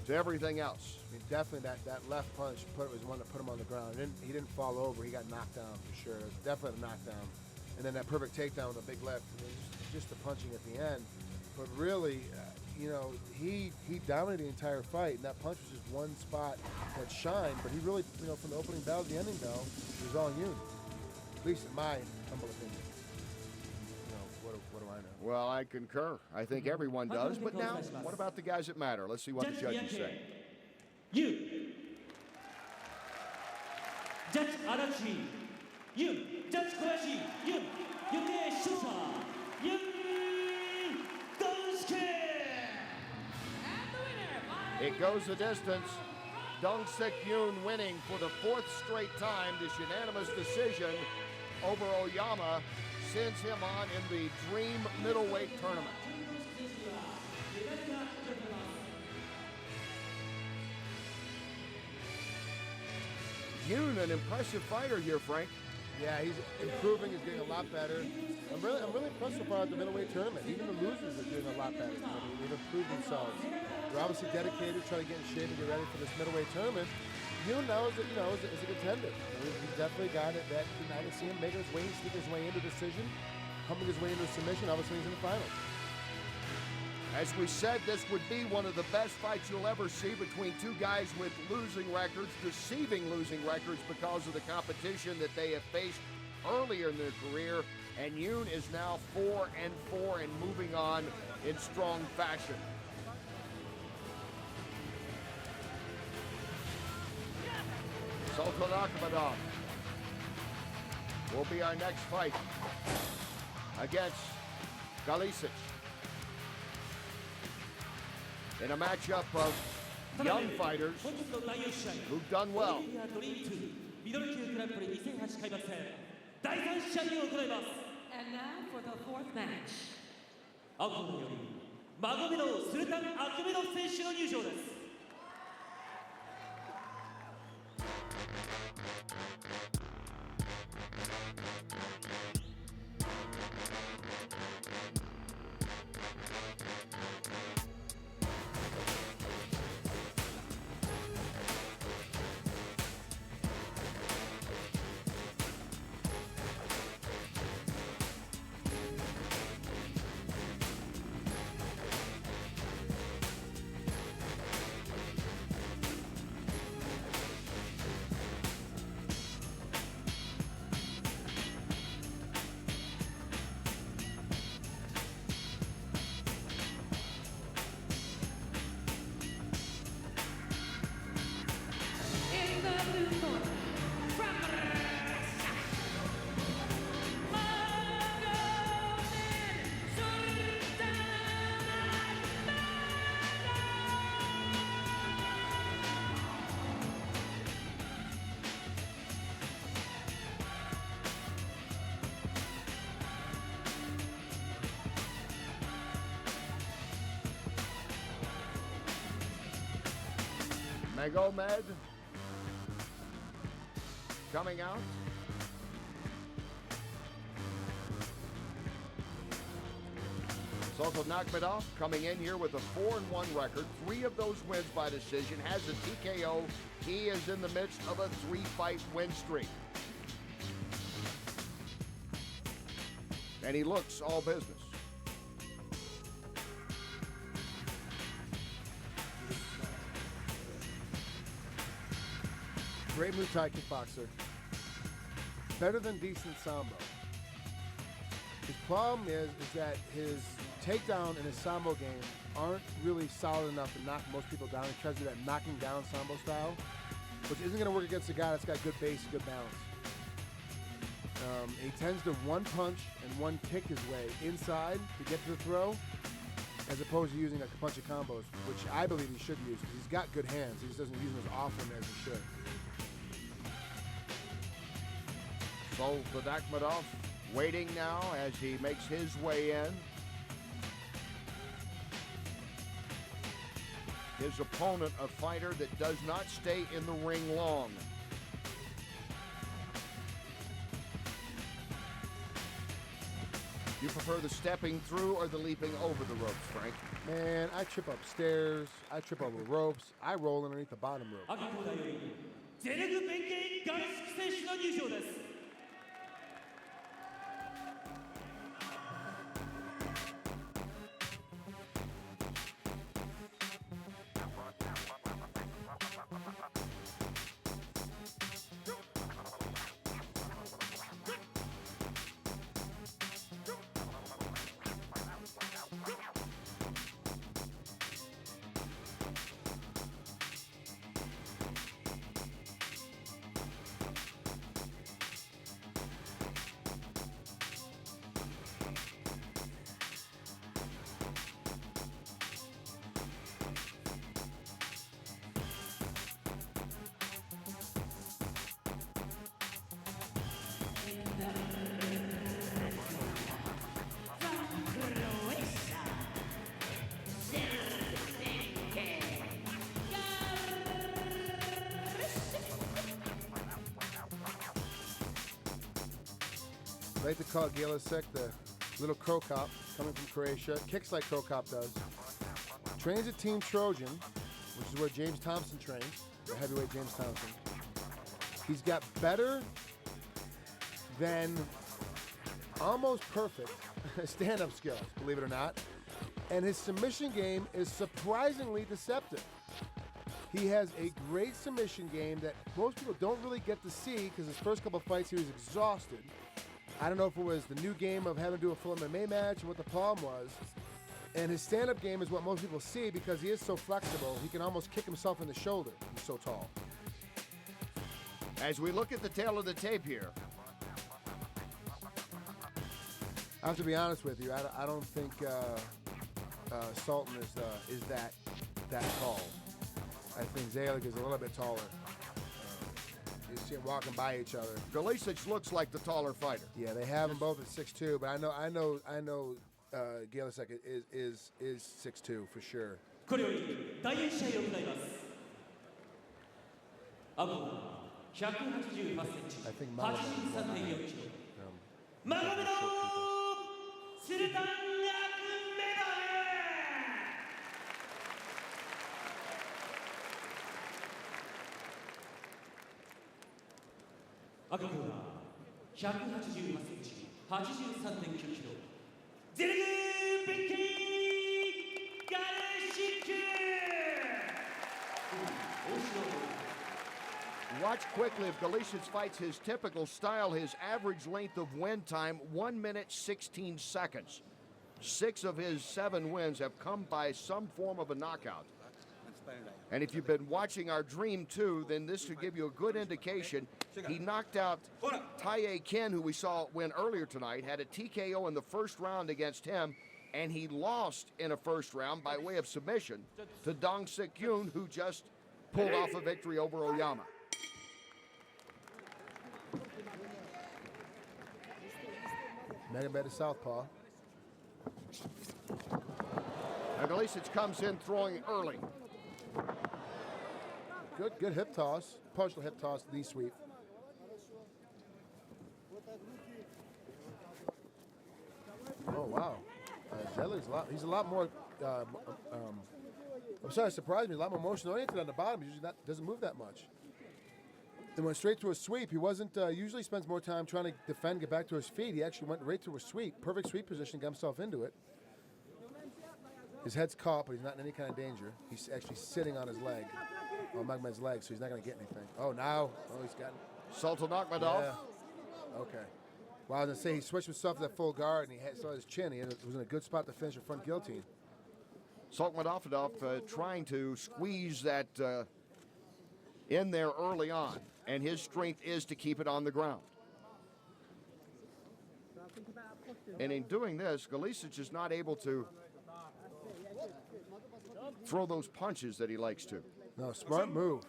to everything else. I mean, definitely that left punch was one that put him on the ground. He didn't fall over. He got knocked down for sure. It was definitely a knockdown. And then that perfect takedown with a big left. I mean, just the punching at the end. But really, you know, he dominated the entire fight, and that punch was just one spot that shined. But he really, you know, from the opening bell to the ending bell, it was all Yoon. At least in my humble opinion. You know, what do I know? Well, I concur. I think everyone does. But now, what about the guys that matter? Let's see what the judges say. Yoon. Judge Adachi. Yoon. Judge Koyashi. Yoon. Yuki Shota. Yoon Dong-Sik. It goes the distance. Dong-Sik Yoon winning for the 4th straight time. This unanimous decision over Oyama sends him on in the Dream Middleweight Tournament. Yoon, an impressive fighter here, Frank. Yeah, he's improving. He's getting a lot better. I'm really impressed so far at the middleweight tournament. Even the losers are doing a lot better. You know, they've improved themselves. They're obviously dedicated, trying to get in shape and get ready for this middleweight tournament. Yoon now is a contender. I mean, he's definitely a guy that I can see him making his way, sneaking his way into decision, humping his way into a submission. Obviously, he's in the finals. As we said, this would be one of the best fights you'll ever see between two guys with losing records, deceiving losing records because of the competition that they have faced earlier in their career. And Yoon is now 4-4 and moving on in strong fashion. Sultan Akhmadov will be our next fight. against Galicic. In a matchup of young fighters who've done well. ミドル級グランプリ2008開幕戦第3試合を行います。 And now for the fourth match. 青コーナーよりマゴメド・スルタン・アクメドフ選手の入場です。 In the blue corner, from Russia, Magomed Sultan. Magomed coming out. It's also Nakhmadov coming in here with a 4-1 record. 3 of those wins by decision, has a TKO. He is in the midst of a 3-fight win streak. And he looks all business. Great Muay Thai kickboxer. Better than decent Sambo. His problem is that his takedown and his Sambo game aren't really solid enough to knock most people down. He tries to do that knocking down Sambo style, which isn't going to work against a guy that's got good base, good balance. He tends to one punch and one kick his way inside to get to the throw, as opposed to using a bunch of combos, which I believe he should use because he's got good hands. He just doesn't use them as often as he should. So Nakhmadov waiting now as he makes his way in. His opponent, a fighter that does not stay in the ring long. You prefer the stepping through or the leaping over the ropes, Frank? Man, I trip up stairs, I trip over ropes, I roll underneath the bottom rope. 赤コーナーよりゼレグ・ベンゲイ・ガリスク選手の入場です。 I like to call Galicic the little Crow Cop coming from Croatia. Kicks like Crow Cop does. Trains at Team Trojan, which is where James Thompson trains, the heavyweight James Thompson. He's got better than almost perfect stand-up skills, believe it or not. And his submission game is surprisingly deceptive. He has a great submission game that most people don't really get to see because his first couple of fights he was exhausted. I don't know if it was the new game of having to do a full MMA match or what the problem was. And his stand-up game is what most people see because he is so flexible, he can almost kick himself in the shoulder. He's so tall. As we look at the tail of the tape here, I have to be honest with you. I don't think Sultan is that tall. I think Zelig is a little bit taller. You see them walking by each other. Galicic looks like the taller fighter. Yeah, they have them both at 6'2", but I know Galicic is 6'2" for sure. これより第4試合を行います。アゴ188センチ、83.4キロ。マゴメドスルタン・アクメド赤コーナー188センチ、83.9キロ。ゼルグ・ベッキー・ガルシック。 Watch quickly if Galicic fights his typical style. His average length of win time, 1 minute 16 seconds. 6 of his 7 wins have come by some form of a knockout. And if you've been watching our Dream 2, then this should give you a good indication. He knocked out Taye Ken, who we saw win earlier tonight, had a TKO in the first round against him, and he lost in a first round by way of submission to Dong Sik Yoon, who just pulled off a victory over Oyama. Megamed is southpaw. Now Galicic comes in throwing early. Good hip toss, partial hip toss, knee sweep. Oh wow, Zelig's he's a lot more. I'm sorry, it surprised me. A lot more motion oriented on the bottom. He usually doesn't move that much. He went straight to a sweep. He wasn't usually spends more time trying to defend, get back to his feet. He actually went right to a sweep, perfect sweep position, got himself into it. His head's caught, but he's not in any kind of danger. He's actually sitting on his leg, on Magomed's leg, so he's not going to get anything. Oh, now, he's got Sultan Akhmedov. Yeah. Okay. Well, I was going to say, he switched himself to that full guard, and he saw his chin. He was in a good spot to finish a front guillotine. Sultan Akhmedov trying to squeeze that in there early on, and his strength is to keep it on the ground. And in doing this, Galicic is not able to throw those punches that he likes to. No, smart move.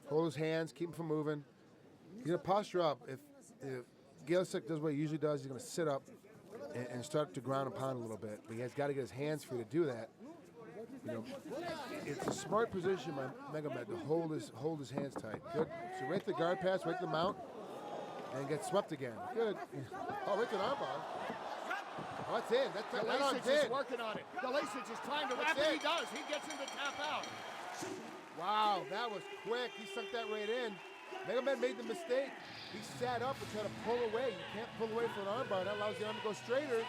Hold his hands, keep him from moving. He's going to posture up. If Galicic does what he usually does, he's going to sit up and start to ground and pound a little bit. But he has got to get his hands free to do that. You know, it's a smart position by Megamed to hold his hands tight. Good. So right to the guard pass, right to the mount, and get swept again. Good. Oh, right to the armbar. Oh, that's in. Galicic is working on it. Galicic is trying to wrap it. He does. He gets him to tap out. Wow, that was quick. He sunk that right in. Megamed made the mistake. He sat up and tried to pull away. You can't pull away from an armbar. That allows the arm to go straighter.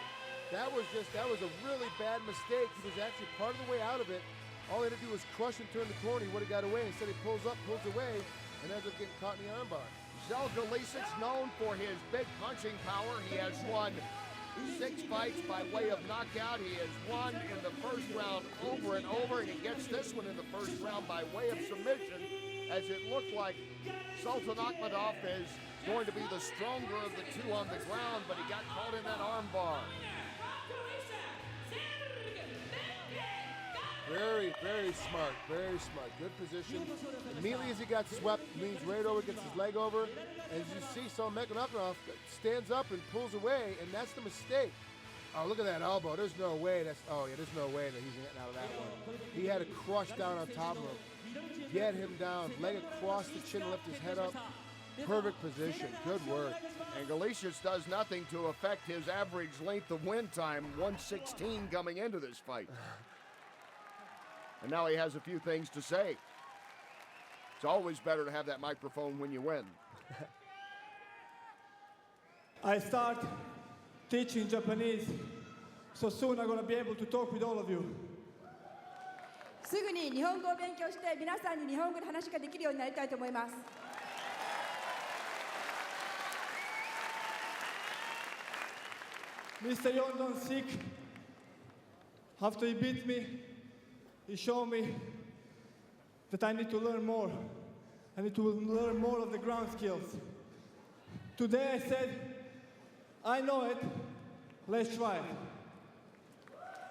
That was a really bad mistake. He was actually part of the way out of it. All he had to do was crush and turn the corner. He would have got away. Instead, he pulls up, pulls away, and ends up getting caught in the armbar. Zel Galicic, known for his big punching power. He has won 6 fights by way of knockout. He has won in the first round over and over, and he gets this one in the first round by way of submission, as it looked like Sultan Akhmedov is going to be the stronger of the two on the ground, but he got caught in that armbar. Very, very smart, very smart. Good position. Immediately as he got swept, leans right over, gets his leg over. As you see, Sultan Akhmedov stands up and pulls away, and that's the mistake. Oh, look at that elbow. There's no way there's no way that he's getting out of that one. He had to crush down on top of him, get him down, leg across the chin, lift his head up. Perfect position. Good work. And Galicic does nothing to affect his average length of win time, 116 coming into this fight. And now he has a few things to say. It's always better to have that microphone when you win. I start teaching Japanese, so soon I'm going to be able to talk with all of you. すぐに日本語を勉強して皆さんに日本語で話ができるようになりたいと思います。Mr. Yondon Sik, after he beat me, he showed me that I need to learn more. I need to learn more of the ground skills. Today I said, I know it, Let's try.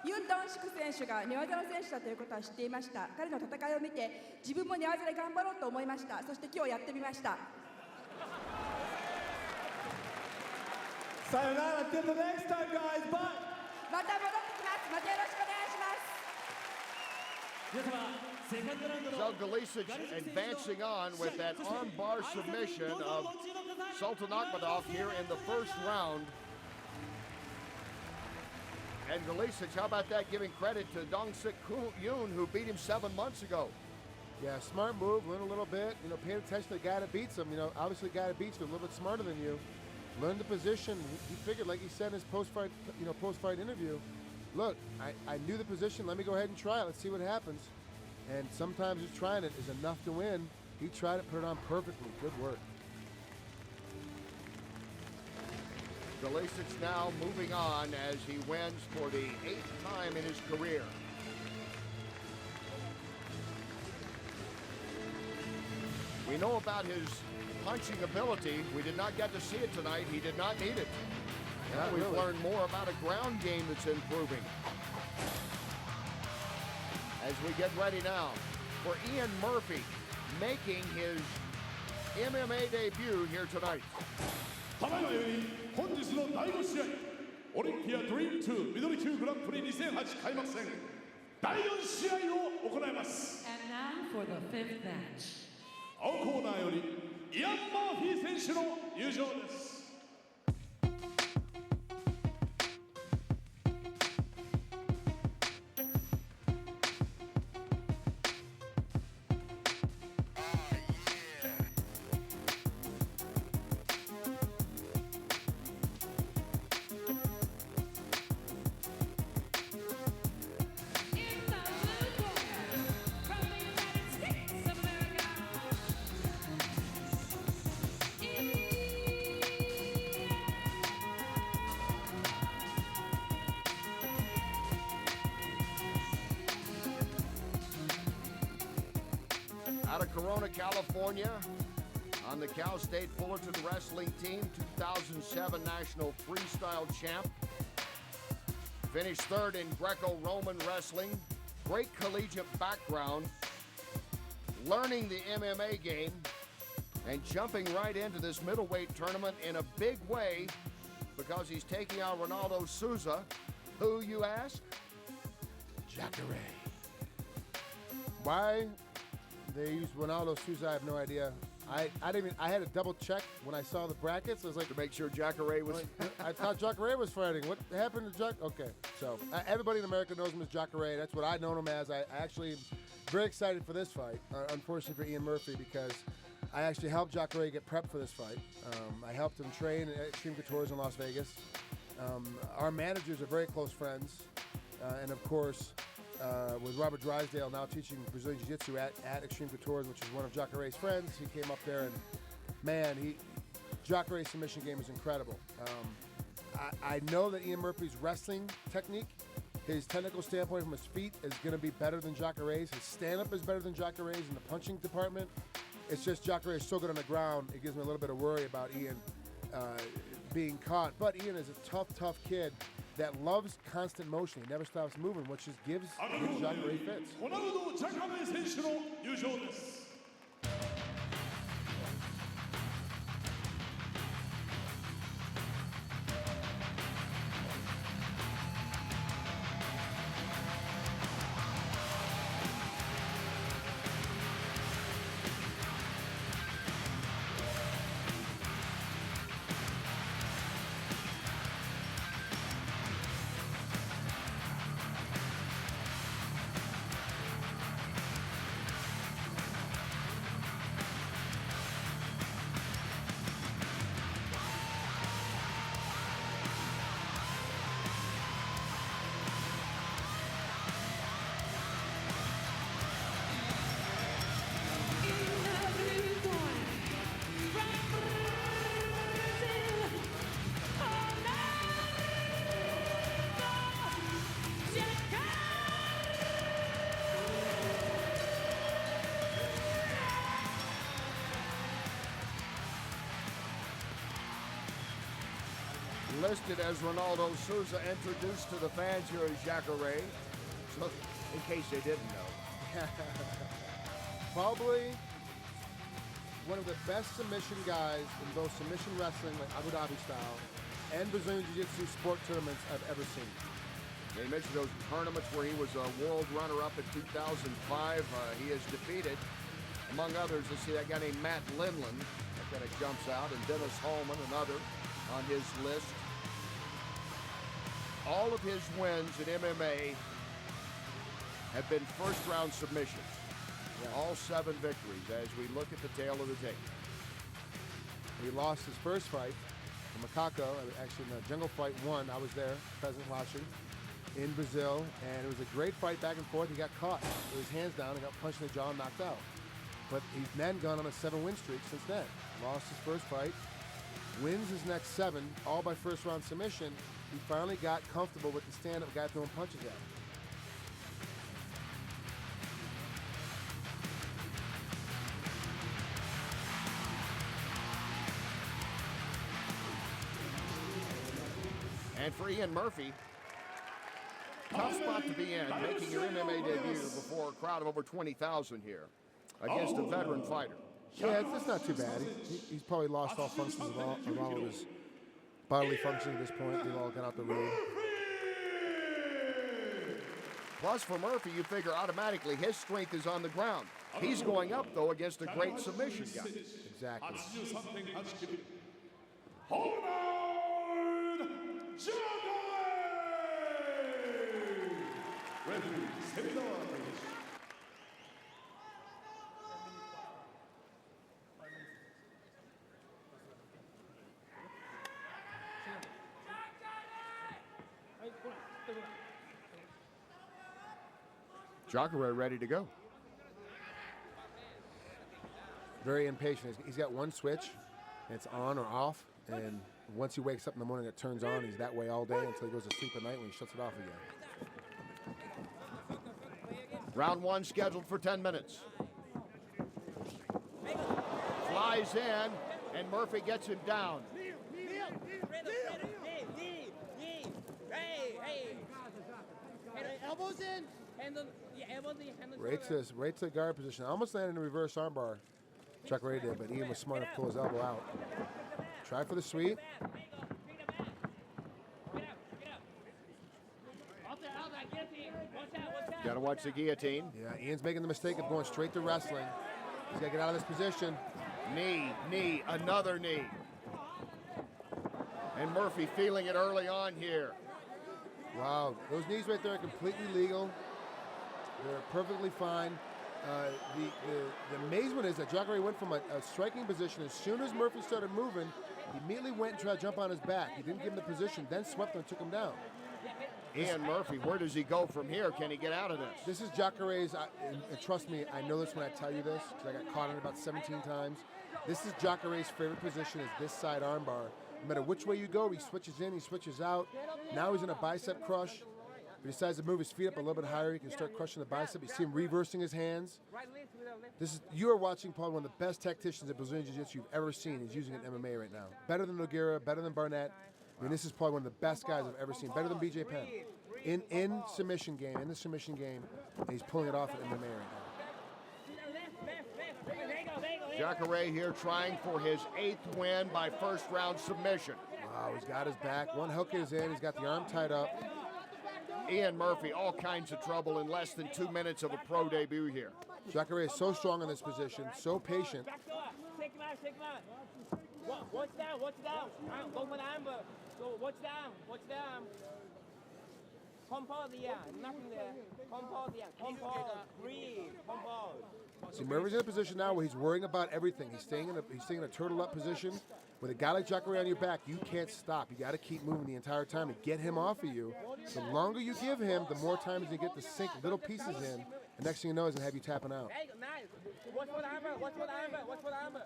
ユン・ドンシク選手が寝技の選手だということは知っていました。彼の戦いを見て自分も寝技で頑張ろうと思いました。そして今日やってみました。Sayonara till the next time, guys. Bye. また戻ってきます。またよろしくお願いします。 So Galicic advancing on with that armbar submission of Sultan Akhmadov here in the first round. And Galicic, how about that, giving credit to Dong-Sik Yoon, who beat him 7 months ago. Yeah, smart move, learn a little bit, paying attention to the guy that beats him. Obviously the guy that beats you a little bit smarter than you. Learn the position. He figured, like he said in his post-fight interview, look, I knew the position, let me go ahead and try it, let's see what happens. And sometimes just trying it is enough to win. He tried it, put it on perfectly. Good work. Galicic now moving on as he wins for the 8th time in his career. We know about his punching ability. We did not get to see it tonight. He did not need it. Now we've learned more about a ground game that's improving. As we get ready now for Ian Murphy making his MMA debut here tonight. ただいまより本日の第5試合オリンピアドリーム2ミドル級グランプリ2008開幕戦第4試合を行います。 And now for the 5th match. 青コーナーよりイアン・マーフィー選手の入場です。 Out of Corona, California, on the Cal State Fullerton Wrestling Team, 2007 National Freestyle Champ. Finished 3rd in Greco-Roman Wrestling. Great collegiate background. Learning the MMA game and jumping right into this middleweight tournament in a big way because he's taking on Ronaldo Souza. Who, you ask? Jacare. Why they used Ronaldo Souza, I have no idea. I had to double check when I saw the brackets. I was like, to make sure Jacare was. I thought Jacare was fighting. What happened to Jack? Okay, so everybody in America knows him as Jacare. That's what I know him as. I actually very excited for this fight. Unfortunately for Ian Murphy, because I actually helped Jacare get prepped for this fight. I helped him train at Extreme Couture in Las Vegas. Our managers are very close friends, and of course. With Robert Drysdale now teaching Brazilian Jiu-Jitsu at Extreme Couture, which is one of Jacare's friends. He came up there and, man, Jacare's submission game is incredible. I know that Ian Murphy's wrestling technique, his technical standpoint from his feet is going to be better than Jacare's. His stand-up is better than Jacare's in the punching department. It's just Jacare is so good on the ground, it gives me a little bit of worry about Ian being caught. But Ian is a tough kid that loves constant motion. He never stops moving, which just gives Jacare fits. Ronaldo Jacare 選手の入場です。listed as Ronaldo Souza, introduced to the fans here as Jacare. So, in case they didn't know. Probably one of the best submission guys in both submission wrestling, like Abu Dhabi style, and Brazilian Jiu-Jitsu sport tournaments I've ever seen. They mentioned those tournaments where he was a world runner-up in 2005. He has defeated, among others, let's see, that guy named Matt Lindland. That kind of jumps out, and Dennis Hallman, another on his list. All of his wins in MMA have been first-round submissions. All 7 victories as we look at the tail of the tape. He lost his first fight to Macaco, actually in the Jungle Fight 1. I was there, present watching, in Brazil, and it was a great fight back and forth. He got caught with his hands down and got punched in the jaw and knocked out. But he's then gone on a 7-win streak since then. Lost his first fight, wins his next 7, all by first-round submission. He finally got comfortable with the stand-up guy throwing punches at him. And for Ian Murphy, tough spot to be in, making your MMA debut before a crowd of over 20,000 here against a veteran fighter. Yeah, it's not too bad. He's probably lost all functions of all of his bodily functions at this point. They've all gone out the ring. Plus, for Murphy, you figure automatically his strength is on the ground. He's going up, though, against a great submission guy. Exactly. Jacare ready to go. Very impatient. He's got one switch, and it's on or off, and once he wakes up in the morning, it turns on. He's that way all day until he goes to sleep at night when he shuts it off again. Round 1 scheduled for 10 minutes. Flies in, and Murphy gets him down. Elbows in. Right to the guard position. I almost landed in a reverse armbar. Jacare did, but Ian was smart enough to pull his elbow out. Try for the sweep. Got to watch the guillotine. Yeah, Ian's making the mistake of going straight to wrestling. He's got to get out of this position. Knee, another knee. And Murphy feeling it early on here. Wow, those knees right there are completely legal. They're perfectly fine. The amazement is that Jacare went from a striking position. As soon as Murphy started moving, he immediately went and tried to jump on his back. He didn't give him the position, then swept him and took him down. Ian Murphy, where does he go from here? Can he get out of this? This is Jacare's, and trust me, I know this when I tell you this, because I got caught in it about 17 times. This is Jacare's favorite position, is this side armbar. No matter which way you go, he switches in, he switches out. Now he's in a bicep crush. If he decides to move his feet up a little bit higher, he can start crushing the bicep. You see him reversing his hands. You are watching probably one of the best tacticians of Brazilian Jiu-Jitsu you've ever seen. He's using it in MMA right now. Better than Nogueira, better than Barnett. I mean, this is probably one of the best guys I've ever seen. Better than BJ Penn. In the submission game, and he's pulling it off at MMA right now. Jacare here trying for his 8th win by first-round submission. Wow, he's got his back. One hook is in. He's got the arm tied up. Ian Murphy, all kinds of trouble in less than 2 minutes of a pro debut here. Jacare is so strong in this position, so patient. Watch down. Go for the amber. Go, watch down. Compose the nothing there. Compose, breathe, compose. See, Murphy's in a position now where he's worrying about everything. He's staying in a turtle up position. With a guy like Jacare on your back, you can't stop. You got to keep moving the entire time to get him off of you. The longer you give him, the more time he's going to get to sink little pieces in. The next thing you know, he's going to have you tapping out. Watch for the amber.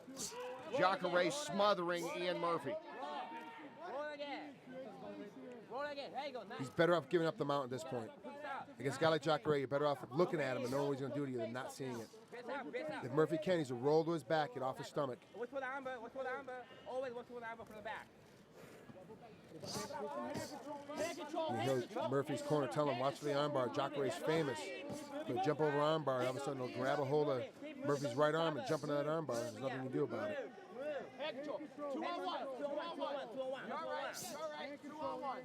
Jacare smothering Ian Murphy. Roll again. There you go. Nice. He's better off giving up the mount at this point. Against a guy like Jacare, you're better off looking at him and knowing what he's going to do to you than not seeing it. If Murphy can, he's a roll to his back, get off his stomach. Watch for the amber. Always watch for the amber from the back. You hear Murphy's corner telling him, watch for the armbar. Jacare's famous. He'll jump over armbar, all of a sudden he'll grab a hold of Murphy's right arm and jump into that armbar. There's nothing you can do about it. Head control. 2 on 1. 2 on 1. 2 on 1. You're all right. You're all right. 2 on 1.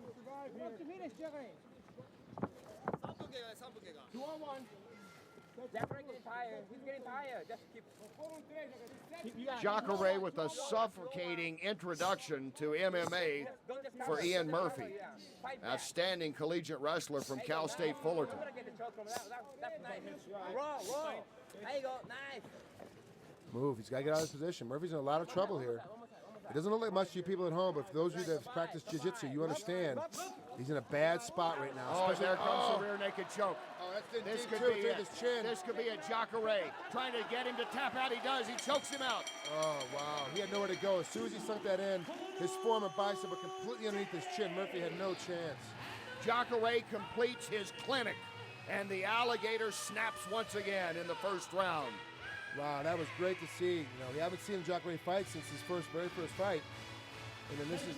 What's the finish, Jacare? 2 on 1. Jacare getting tired. He's getting tired. Just keep. Jacare with a suffocating introduction to MMA for Ian Murphy. Outstanding collegiate wrestler from Cal State Fullerton. Roll. There you go. Nice. Move. He's got to get out of his position. Murphy's in a lot of trouble here. It doesn't look like much to you people at home, but for those of you that have practiced jiu-jitsu, you understand he's in a bad spot right now. Oh, there comes the rear naked choke. Oh, that's This could be his chin. This could be a Jacare trying to get him to tap out. He does. He chokes him out. Oh, wow. He had nowhere to go. As soon as he sunk that in, his former bicep was completely underneath his chin. Murphy had no chance. Jacare completes his clinic, and the alligator snaps once again in the first round. Wow, that was great to see. You know, we haven't seen Jacare fight since his very first fight. And then this is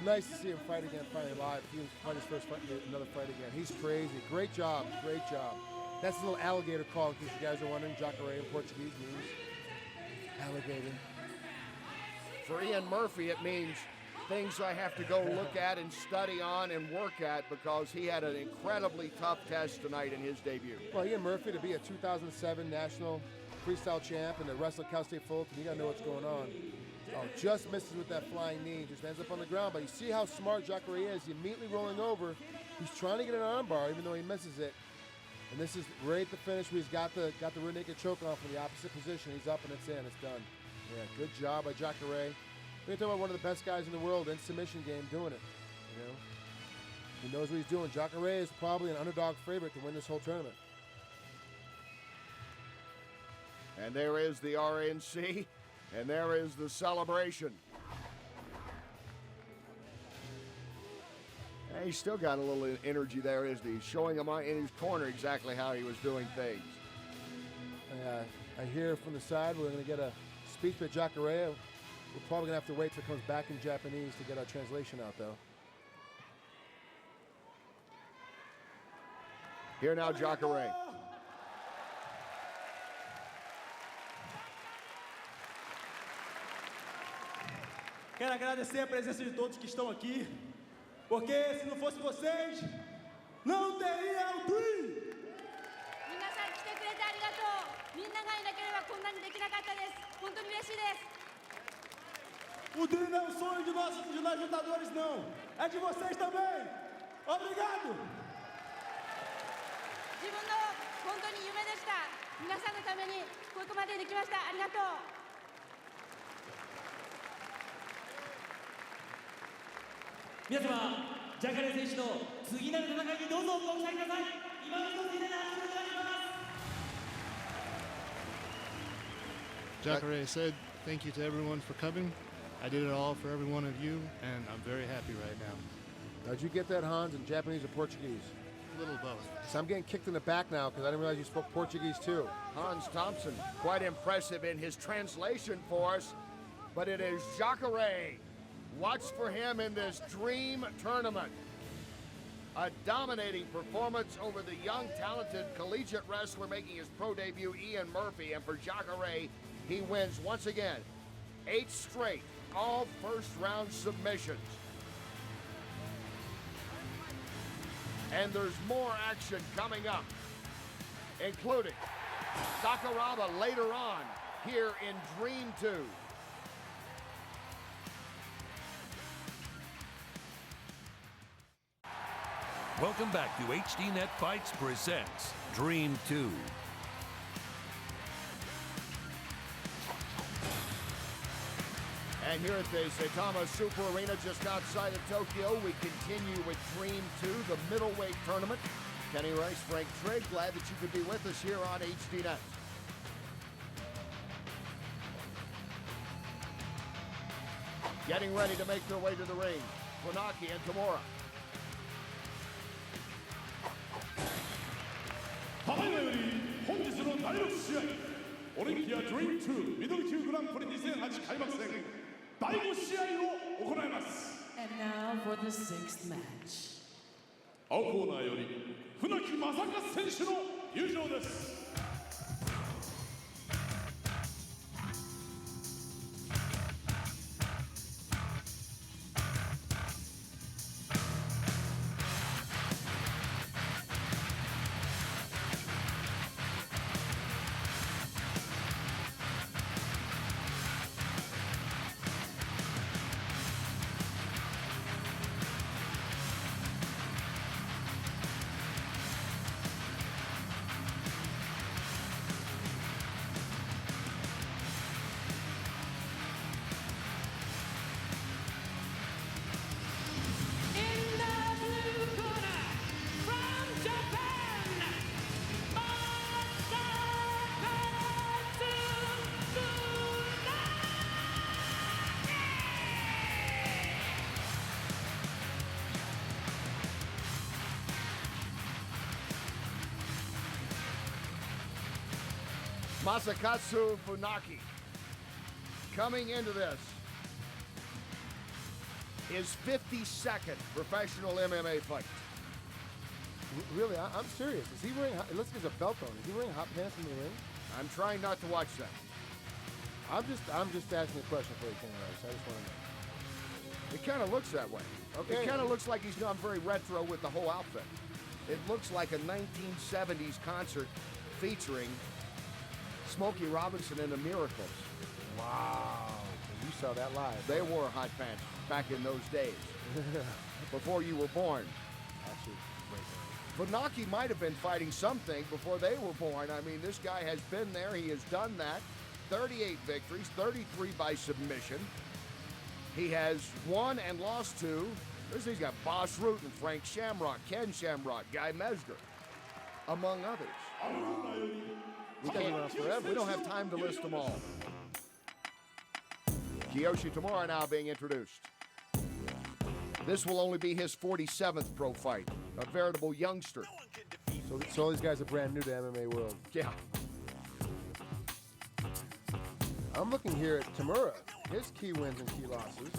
nice to see him fight again finally live. He was fight his first fight, another fight again. He's crazy. Great job. That's a little alligator call in case you guys are wondering. Jacare in Portuguese means alligator. For Ian Murphy, it means things I have to go look at and study on and work at because he had an incredibly tough test tonight in his debut. Well, Ian Murphy to be a 2007 national freestyle champ and to wrestle Cal State Fullerton, you got to know what's going on. Oh, just misses with that flying knee, just ends up on the ground. But you see how smart Jacare is. He's immediately rolling over. He's trying to get an armbar, even though he misses it. And this is right at the finish where he's got the rear naked choke on from the opposite position. He's up and it's in. It's done. Yeah, good job by Jacare. We're talking about one of the best guys in the world in submission game doing it. You know, he knows what he's doing. Jacare is probably an underdog favorite to win this whole tournament. And there is the RNC, and there is the celebration. And he's still got a little energy there, isn't he? He's showing him in his corner exactly how he was doing things. I hear from the side we're going to get a speech by Jacare. We're probably going to have to wait till it comes back in Japanese to get our translation out, though. Here now, Jacare. Quero agradecer a presença de todos que estão aqui, porque se não fosse vocês, não teria o Dream! 皆さん来てくれてありがとう。みんながいなければこんなにできなかったです。本当に嬉しいです。 O Dream não é um sonho de nós lutadores, não. É de vocês também. Obrigado! 自分の本当に夢でした。皆さんのためにここまでできました。ありがとう。 皆様、ジャカレ選手の次なる戦いにどうぞご期待ください。今の一つでなくお願いします。 Jacare said, thank you to everyone for coming. I did it all for every one of you, and I'm very happy right now. Now, did you get that, Hans, in Japanese or Portuguese? A little both. So I'm getting kicked in the back now because I didn't realize you spoke Portuguese too. Hans Thompson, quite impressive in his translation for us, but it is Jacare. Watch for him in this Dream Tournament. A dominating performance over the young, talented collegiate wrestler making his pro debut, Ian Murphy. And for Jacare, he wins once again. 8 straight, all first-round submissions. And there's more action coming up, including Sakuraba later on here in Dream 2. Welcome back to HDNet Fights presents Dream 2. And here at the Saitama Super Arena just outside of Tokyo, we continue with Dream 2, the middleweight tournament. Kenny Rice, Frank Trigg, glad that you could be with us here on HDNet. Getting ready to make their way to the ring, Funaki and Tamura. ただいまより本日の第6試合オリンピアドリーム2ミドル級グランプリ2008開幕戦第5試合を行います。And now for the sixth match. 青コーナーより船木正和選手の入場です。Masakatsu Funaki coming into this, his 52nd professional MMA fight. Really, I'm serious. Is he wearing? It looks like there's a belt on. Is he wearing hot pants in the ring? I'm trying not to watch that. I'm just asking a question for you, King Rice. I just want to know. It kind of looks that way. Okay. It kind of looks like he's gone very retro with the whole outfit. It looks like a 1970s concert featuring Smokey Robinson and the Miracles. Wow. You saw that live. They wore hot pants back in those days, before you were born. Actually, Funaki might have been fighting something before they were born. I mean, this guy has been there. He has done that. 38 victories, 33 by submission. He has won and lost to. He's got Boss Root and Frank Shamrock, Ken Shamrock, Guy Mesger, among others. We don't have time to list them all. Kiyoshi Tamura now being introduced. This will only be his 47th pro fight, a veritable youngster. So all these guys are brand new to MMA world. Yeah. I'm looking here at Tamura, his key wins and key losses.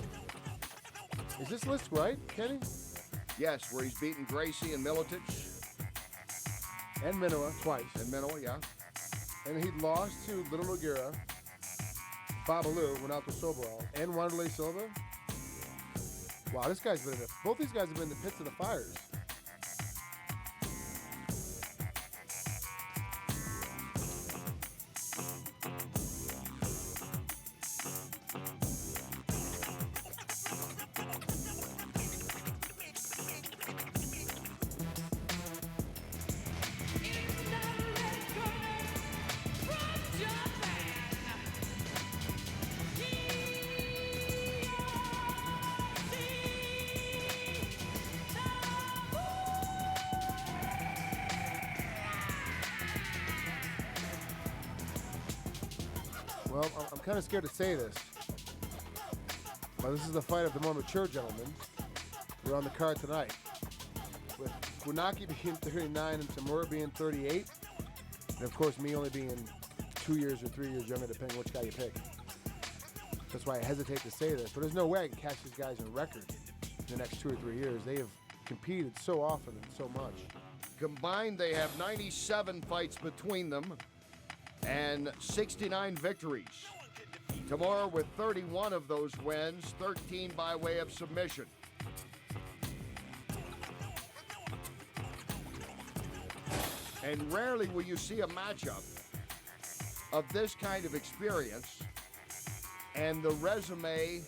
Is this list right, Kenny? Yes, where he's beaten Gracie and Miletich. And Minowa twice. And Minowa, yeah. And he lost to Little Nogueira, Babalu, Ronaldo Sobral, and Wanderlei Silva. Wow, this guy's been in both these guys have been in the pits of the fires. Well, I'm kind of scared to say this, but this is the fight of the more mature gentlemen. We're on the card tonight, with Funaki being 39 and Tamura being 38, and of course me only being 2 years or 3 years younger, depending which guy you pick. That's why I hesitate to say this, but there's no way I can catch these guys in record in the next 2 or 3 years. They have competed so often and so much. Combined, they have 97 fights between them and 69 victories. Tamura with 31 of those wins, 13 by way of submission. And rarely will you see a matchup of this kind of experience and the resume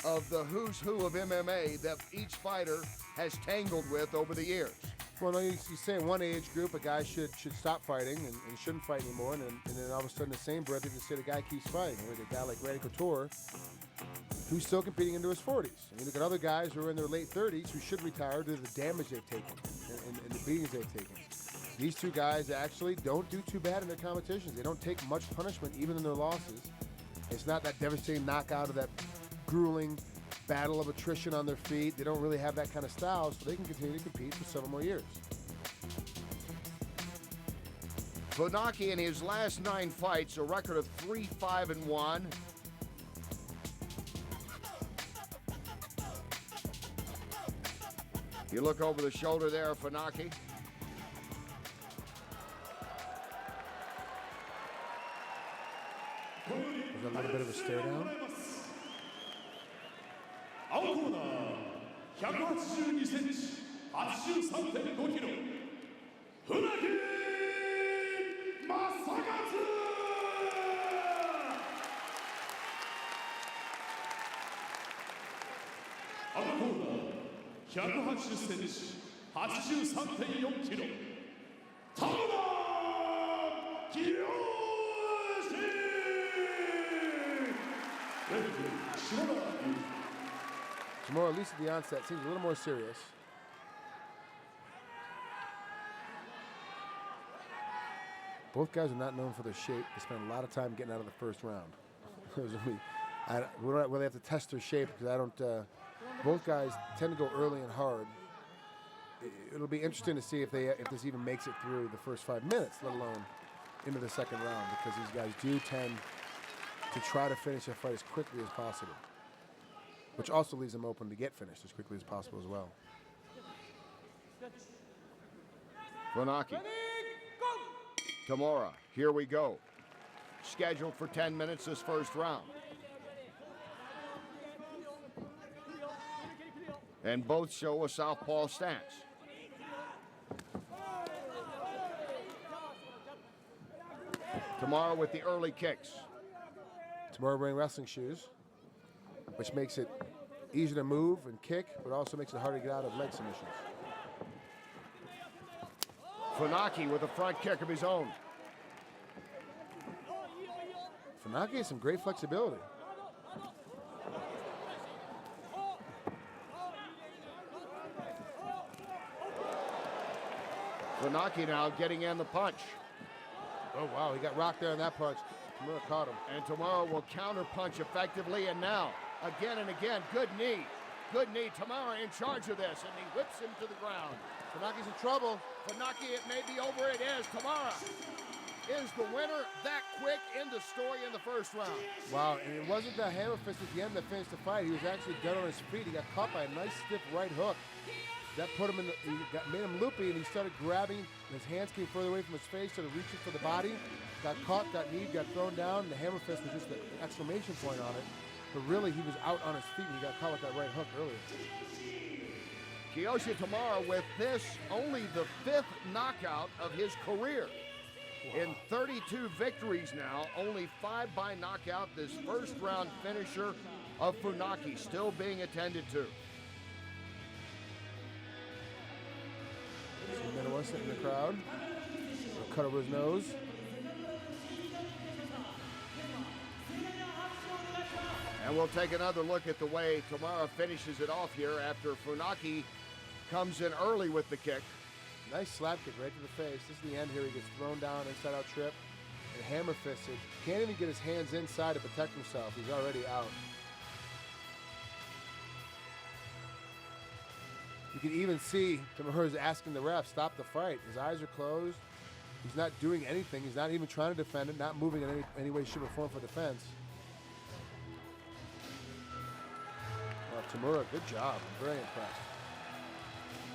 of the who's who of MMA that each fighter has tangled with over the years. Well, no, you say in one age group a guy should stop fighting and shouldn't fight anymore, and then all of a sudden the same breath you can say the guy keeps fighting. Like a guy like Randy Couture, who's still competing into his 40s. And you look at other guys who are in their late 30s who should retire due to the damage they've taken and the beatings they've taken. These two guys actually don't do too bad in their competitions. They don't take much punishment even in their losses. It's not that devastating knockout or that grueling battle of attrition on their feet. They don't really have that kind of style, so they can continue to compete for several more years. Funaki in his last 9 fights, a record of 3-5-1. You look over the shoulder there of Funaki. There's a little bit of a stare down. 青コーナー182センチ 83.5 キロ船木正勝 赤コーナー180センチ 83.4 キロ田村清 Tamura, at least at the onset, seems a little more serious. Both guys are not known for their shape. They spend a lot of time getting out of the first round. We don't really have to test their shape because I don't. Both guys tend to go early and hard. It'll be interesting to see if this even makes it through the first 5 minutes, let alone into the second round, because these guys do tend to try to finish a fight as quickly as possible, which also leaves them open to get finished as quickly as possible as well. Funaki. Tamura, here we go. Scheduled for 10 minutes this first round. And both show a southpaw stance. Tamura with the early kicks. Tamura wearing wrestling shoes, which makes it easier to move and kick, but also makes it harder to get out of leg submissions. Funaki with a front kick of his own. Funaki has some great flexibility. Funaki now getting in the punch. Oh, wow, he got rocked there on that punch. Tamura caught him. And Tamura will counter punch effectively, and now, again and again, good knee. Good knee. Tamura in charge of this, and he whips him to the ground. Funaki's in trouble. Funaki, it may be over. It is. Tamura is the winner that quick in the story in the first round. Wow, and it wasn't the hammer fist at the end that finished the fight. He was actually dead on his feet. He got caught by a nice stiff right hook. That put him in made him loopy, and he started grabbing. And his hands came further away from his face, started reaching for the body. Got caught, got kneed, got thrown down. And the hammer fist was just an exclamation point on it. But really, he was out on his feet when he got caught with that right hook earlier. Kiyoshi Tamura with this only the 5th knockout of his career. Wow. In 32 victories now, only 5 by knockout. This first round finisher of Funaki still being attended to. Minowa sitting in the crowd. He'll cut over his nose. And we'll take another look at the way Tamura finishes it off here after Funaki comes in early with the kick. Nice slap kick right to the face. This is the end here. He gets thrown down, inside out trip, and hammer fisted. Can't even get his hands inside to protect himself. He's already out. You can even see Tamura's asking the ref, stop the fight. His eyes are closed. He's not doing anything. He's not even trying to defend it, not moving in any way, shape, or form for defense. Tamura, good job. I'm very impressed.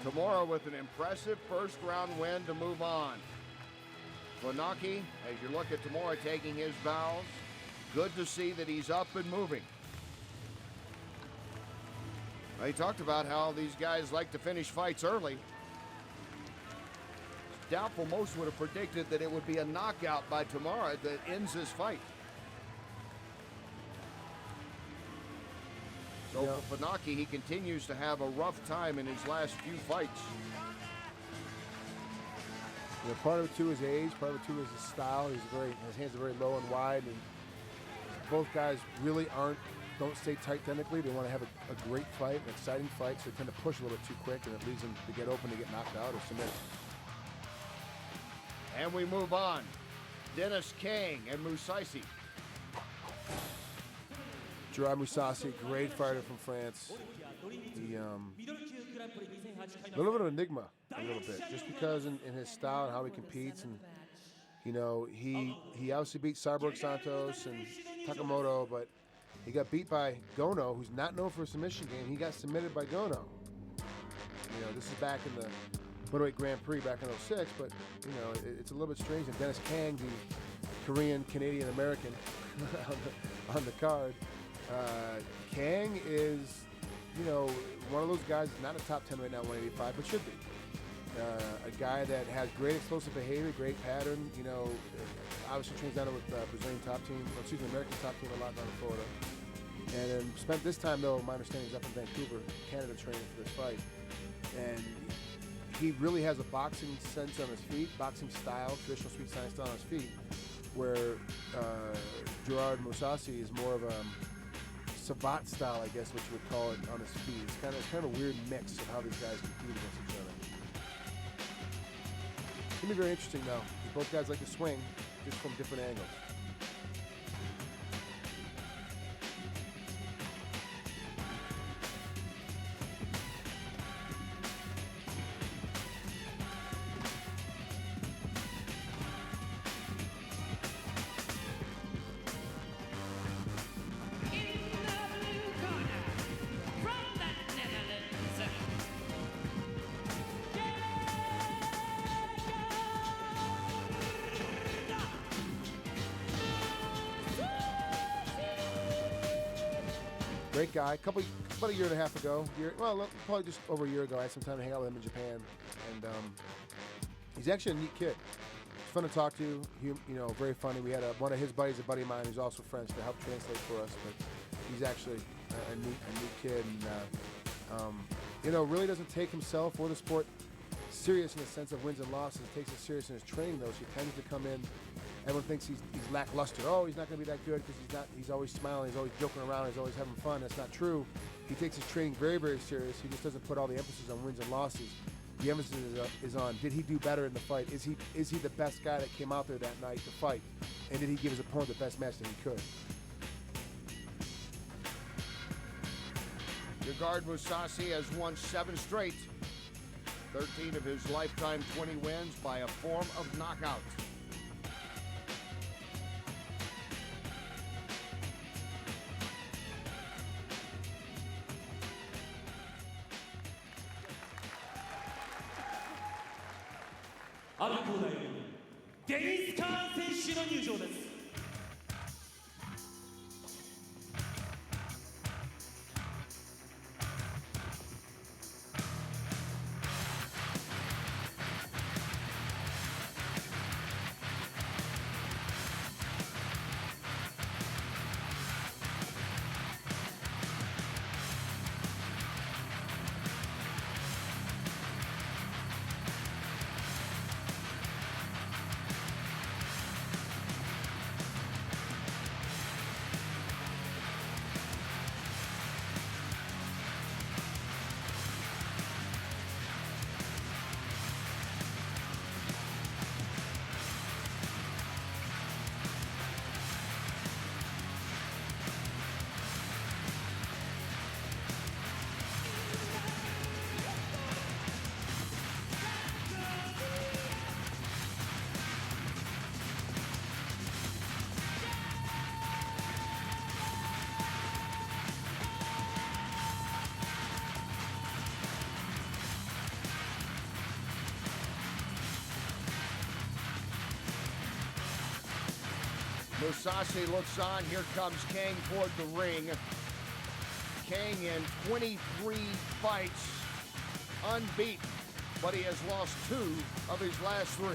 Tamura with an impressive first round win to move on. Funaki, as you look at Tamura taking his bows, good to see that he's up and moving. They talked about how these guys like to finish fights early. It's doubtful most would have predicted that it would be a knockout by Tamura that ends this fight. So for Funaki, he continues to have a rough time in his last few fights. You know, part of it too is age, part of it too is his style. His hands are very low and wide, and both guys really don't stay tight technically. They want to have a great fight, an exciting fight, so they tend to push a little bit too quick, and it leads them to get open to get knocked out or submit. And we move on. Dennis King and Mousasi. Gerard Mousasi, great fighter from France. He, a little bit of an enigma, a little bit, just because in his style and how he competes, and you know, he obviously beat Cyborg Santos and Takamoto, but he got beat by Gono, who's not known for a submission game. He got submitted by Gono. You know, this is back in the middleweight Grand Prix back in '06, but it's a little bit strange. And Dennis Kang, the Korean Canadian American on the card. Kang is, one of those guys, not a top 10 right now, 185, but should be. A guy that has great explosive behavior, great pattern. Obviously trains down with Brazilian top team, American top team a lot down in Florida. And then spent this time, though, my understanding is up in Vancouver, Canada, training for this fight. And he really has a boxing sense on his feet, boxing style, traditional sweet science style on his feet, where Gerard Mousasi is more of a savant style, I guess, what you would call it, on his feet. It's kind of a weird mix of how these guys compete against each other. It's going to be very interesting, though. Both guys like to swing, just from different angles. Great guy. About a year and a half ago, probably just over a year ago, I had some time to hang out with him in Japan, and he's actually a neat kid. He's fun to talk to. Very funny. We had one of his buddies, a buddy of mine, who's also French, to help translate for us. But he's actually a neat kid, and really doesn't take himself or the sport serious in the sense of wins and losses. He takes it serious in his training, though. So he tends to come in. Everyone thinks he's lackluster. Oh, he's not going to be that good because he's always smiling, he's always joking around, he's always having fun. That's not true. He takes his training very, very serious. He just doesn't put all the emphasis on wins and losses. The emphasis is on, did he do better in the fight? Is he the best guy that came out there that night to fight? And did he give his opponent the best match that he could? Gegard Mousasi has won 7 straight. 13 of his lifetime 20 wins by a form of knockout. Mousasi looks on. Here comes Kang toward the ring. Kang in 23 fights, unbeaten, but he has lost 2 of his last 3.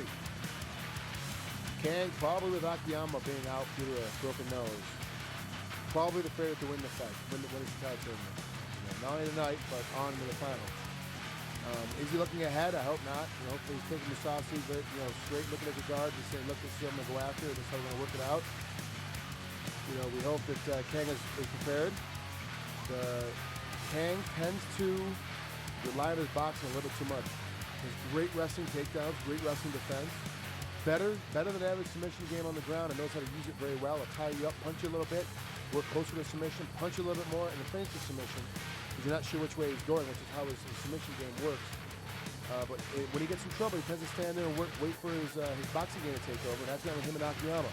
Kang, probably with Akiyama being out due to a broken nose, probably the favorite to win the fight, win his title tournament. Not only tonight, but on to the finals. Is he looking ahead? I hope not. Hopefully he's taking Mousasi, straight looking at the guard and saying, look, this is what I'm going to go after. This is how we're going to work it out. We hope that Kang is prepared. Kang tends to rely on his boxing a little bit too much. Has great wrestling takedowns, great wrestling defense. Better than average submission game on the ground, and knows how to use it very well. He'll tie you up, punch you a little bit, work closer to submission, punch you a little bit more, and then finish the submission. Because you're not sure which way he's going, which is how his submission game works. But when he gets in trouble, he tends to stand there and wait for his boxing game to take over. And that's not with him and Akiyama.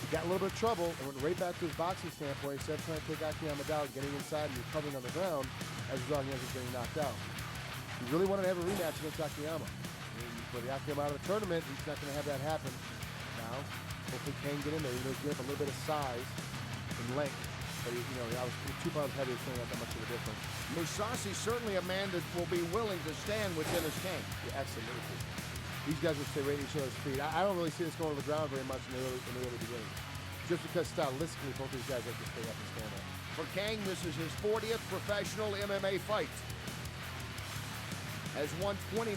He got a little bit of trouble and went right back to his boxing standpoint. Instead of trying to take Akiyama down, getting inside and recovering on the ground, as a result, he ends up getting knocked out. He really wanted to have a rematch against Akiyama. But the Akiyama out of the tournament, he's not going to have that happen now. Hopefully Kane get in there. He's giving up a little bit of size and length. But I was 2 pounds heavier, so not that much of a difference. Mousasi certainly a man that will be willing to stand with Dennis Kane. Yeah, absolutely. These guys will stay right at each other's feet. I don't really see this going to the ground very much in the early beginning. Just because stylistically, both these guys like to stay up and stand up. For Kane, this is his 40th professional MMA fight. Has won 29,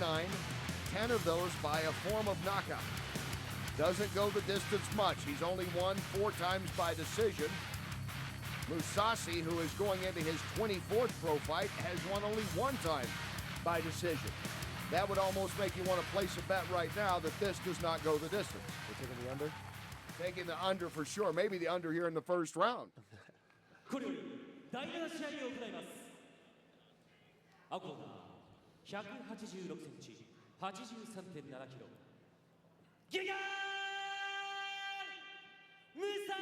10 of those by a form of knockout. Doesn't go the distance much. He's only won 4 times by decision. Mousasi, who is going into his 24th pro fight, has won only 1 time by decision. That would almost make you want to place a bet right now that this does not go the distance. We're taking the under? Taking the under for sure. Maybe the under here in the first round. これより第7試合を行います。青コーナー186センチ、83.7キロ。ギガームサ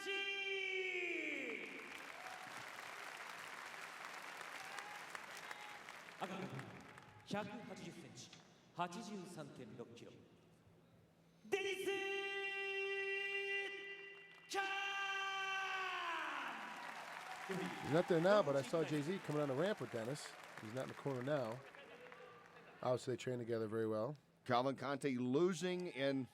シ。赤コーナー180センチ、83.6キロ。デニス・キャー。 He's not there now, but I saw Jay-Z coming on the ramp with Dennis. He's not in the corner now. Obviously, they train together very well. Cavalcante losing in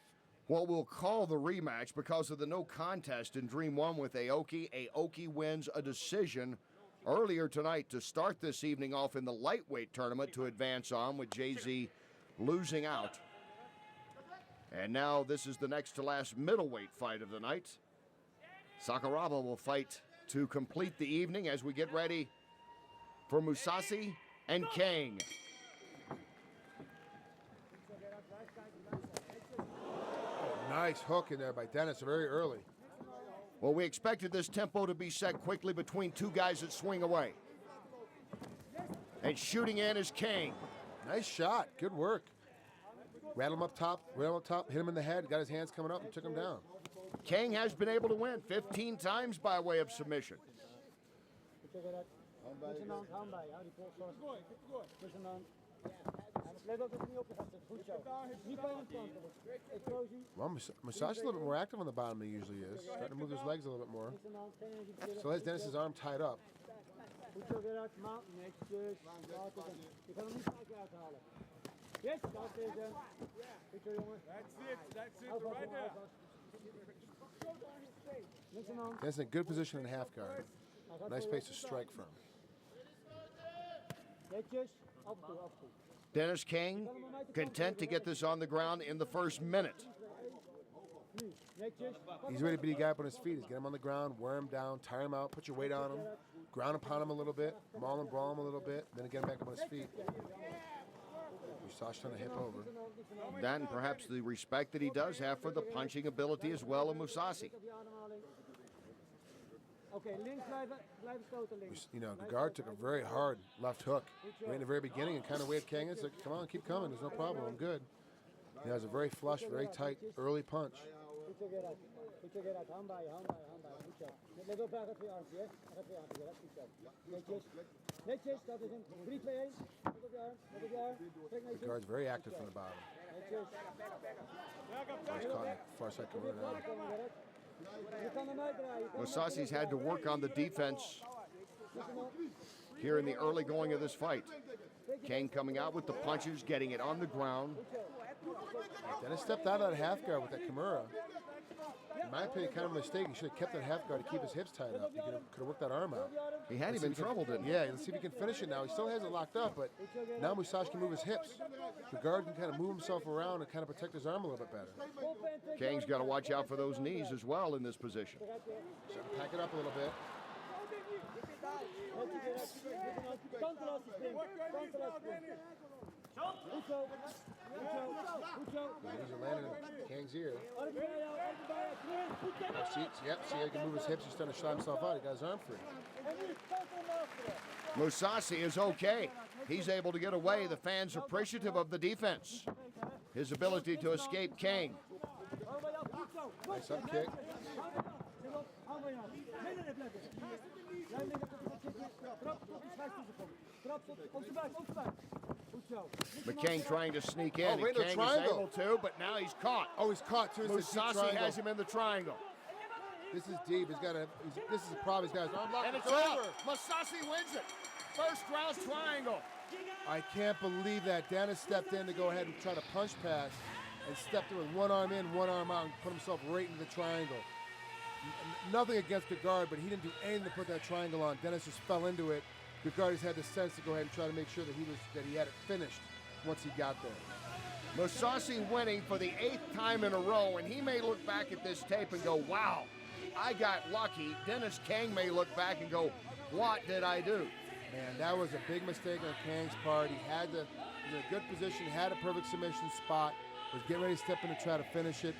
what we'll call the rematch because of the no contest in Dream 1 with Aoki. Aoki wins a decision earlier tonight to start this evening off in the lightweight tournament to advance on, with Jay-Z losing out. And now this is the next to last middleweight fight of the night. Sakuraba will fight to complete the evening as we get ready for Mousasi and Kane. Nice hook in there by Dennis very early. Well, we expected this tempo to be set quickly between 2 guys that swing away. And shooting in is Kane. Nice shot. Good work. Rattle him up top, hit him in the head, got his hands coming up and took him down. Kane has been able to win 15 times by way of submission. Well, Musashi's a little bit more active on the bottom than he usually is. Starting to move his legs a little bit more. Still has Dennis's arm tied up. That's it, right there. Dennis in a good position in half guard. Nice place to strike from. Dennis Kane content to get this on the ground in the first minute. He's ready to beat a guy up on his feet. He's get him on the ground, wear him down, tire him out, put your weight on him, ground upon him a little bit, maul and brawl him a little bit, then get him back up on his feet. Musashi trying to hip over. That and perhaps the respect that he does have for the punching ability as well of Mousasi. Gegard took a very hard left hook right in the very beginning and kind of waved Kane. It's like, come on, keep coming. There's no problem. I'm good. He has a very flush, very tight early punch. Gegard's very active from the bottom. He's caught in far side cover now. Mousasi's had to work on the defense here in the early going of this fight. Kane coming out with the punches, getting it on the ground. Dennis stepped out of that half guard with that Kimura. In my opinion, kind of a mistake. He should have kept that half guard to keep his hips tied up. He could have worked that arm out. He had him in trouble, didn't he? Yeah, let's see if he can finish it now. He still has it locked up, but now Musashi can move his hips. Gegard can kind of move himself around and kind of protect his arm a little bit better. Kane's got to watch out for those knees as well in this position. So pack it up a little bit. These are landing in Kang's ear. Yep, see, he can move his hips. He's starting to shot himself out. He got his arm free. Musasi is okay. He's able to get away. The fans are appreciative of the defense. His ability to escape Kane. Nice up kick. McCain trying to sneak in. Oh, right in the Kang is triangle. able to, but now he's caught. Oh, he's caught too. It's a deep Musasi triangle. has him in the triangle. This is deep. This is a problem. He's got his arm locked. And it's over. over. Musasi wins it. First round triangle. I can't believe that. Dennis stepped in to go ahead and try to punch pass and stepped in with one arm in, one arm out, and put himself right into the triangle. Nothing against Gegard, but he didn't do anything to put that triangle on. Dennis just fell into it. Gegard just had the sense to go ahead and try to make sure that he had it finished once he got there. Musasi winning for the 8th time in a row, and he may look back at this tape and go, wow, I got lucky. Dennis Kang may look back and go, what did I do? Man, that was a big mistake on Kang's part. He was in a good position, had a perfect submission spot, was getting ready to step in to try to finish it.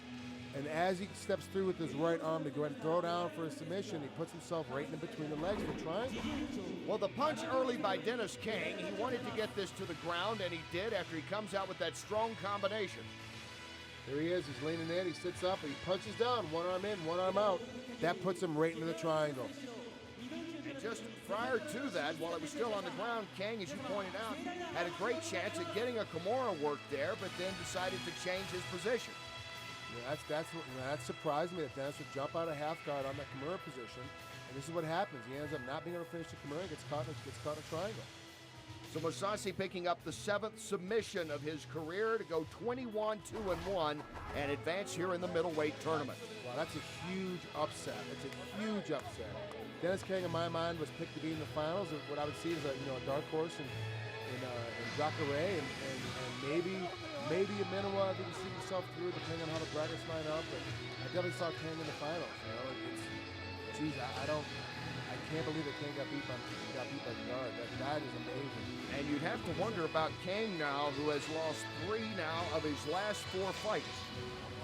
And as he steps through with his right arm to go ahead and throw down for a submission, he puts himself right in between the legs of the triangle. Well, the punch early by Dennis Kang, he wanted to get this to the ground, and he did after he comes out with that strong combination. There he is, he's leaning in, he sits up, and he punches down, one arm in, one arm out. That puts him right into the triangle. And just prior to that, while it was still on the ground, Kang, as you pointed out, had a great chance at getting a Kimura work there, but then decided to change his position. Yeah, that surprised me that Dennis would jump out of half guard on that Kimura position, and this is what happens. He ends up not being able to finish the Kimura and gets caught in a triangle. So Musasi picking up the 7th submission of his career to go 21-2-1 and advance here in the middleweight tournament. Wow, that's a huge upset. That's a huge upset. Dennis Kang, in my mind, was picked to be in the finals of what I would see as a dark horse in Jacare, and maybe a Minowa didn't see himself through depending on how the brackets line up, but I definitely saw Kang in the finals. I can't believe that Kang got beat by Gegard. That is amazing. And you'd have to wonder about Kang now, who has lost 3 now of his last 4 fights.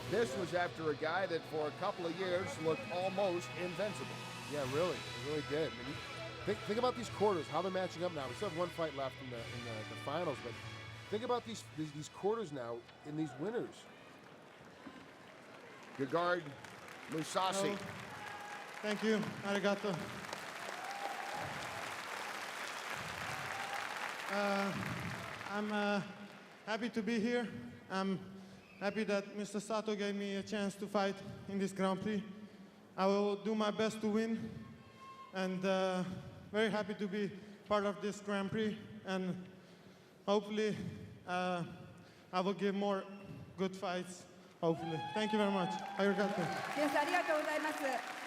This was after a guy that for a couple of years looked almost invincible. Yeah, really, it really did. I mean, think about these quarters, how they're matching up now. We still have 1 fight left in the finals, but think about these quarters now in these winners. Gegard, Musasi. Oh, thank you, arigato. I'm happy to be here. I'm happy that Mr. Sato gave me a chance to fight in this Grand Prix. I will do my best to win, and very happy to be part of this Grand Prix, and hopefully I will give more good fights, hopefully. Thank you very much. Arigato. 皆さんありがとうございます。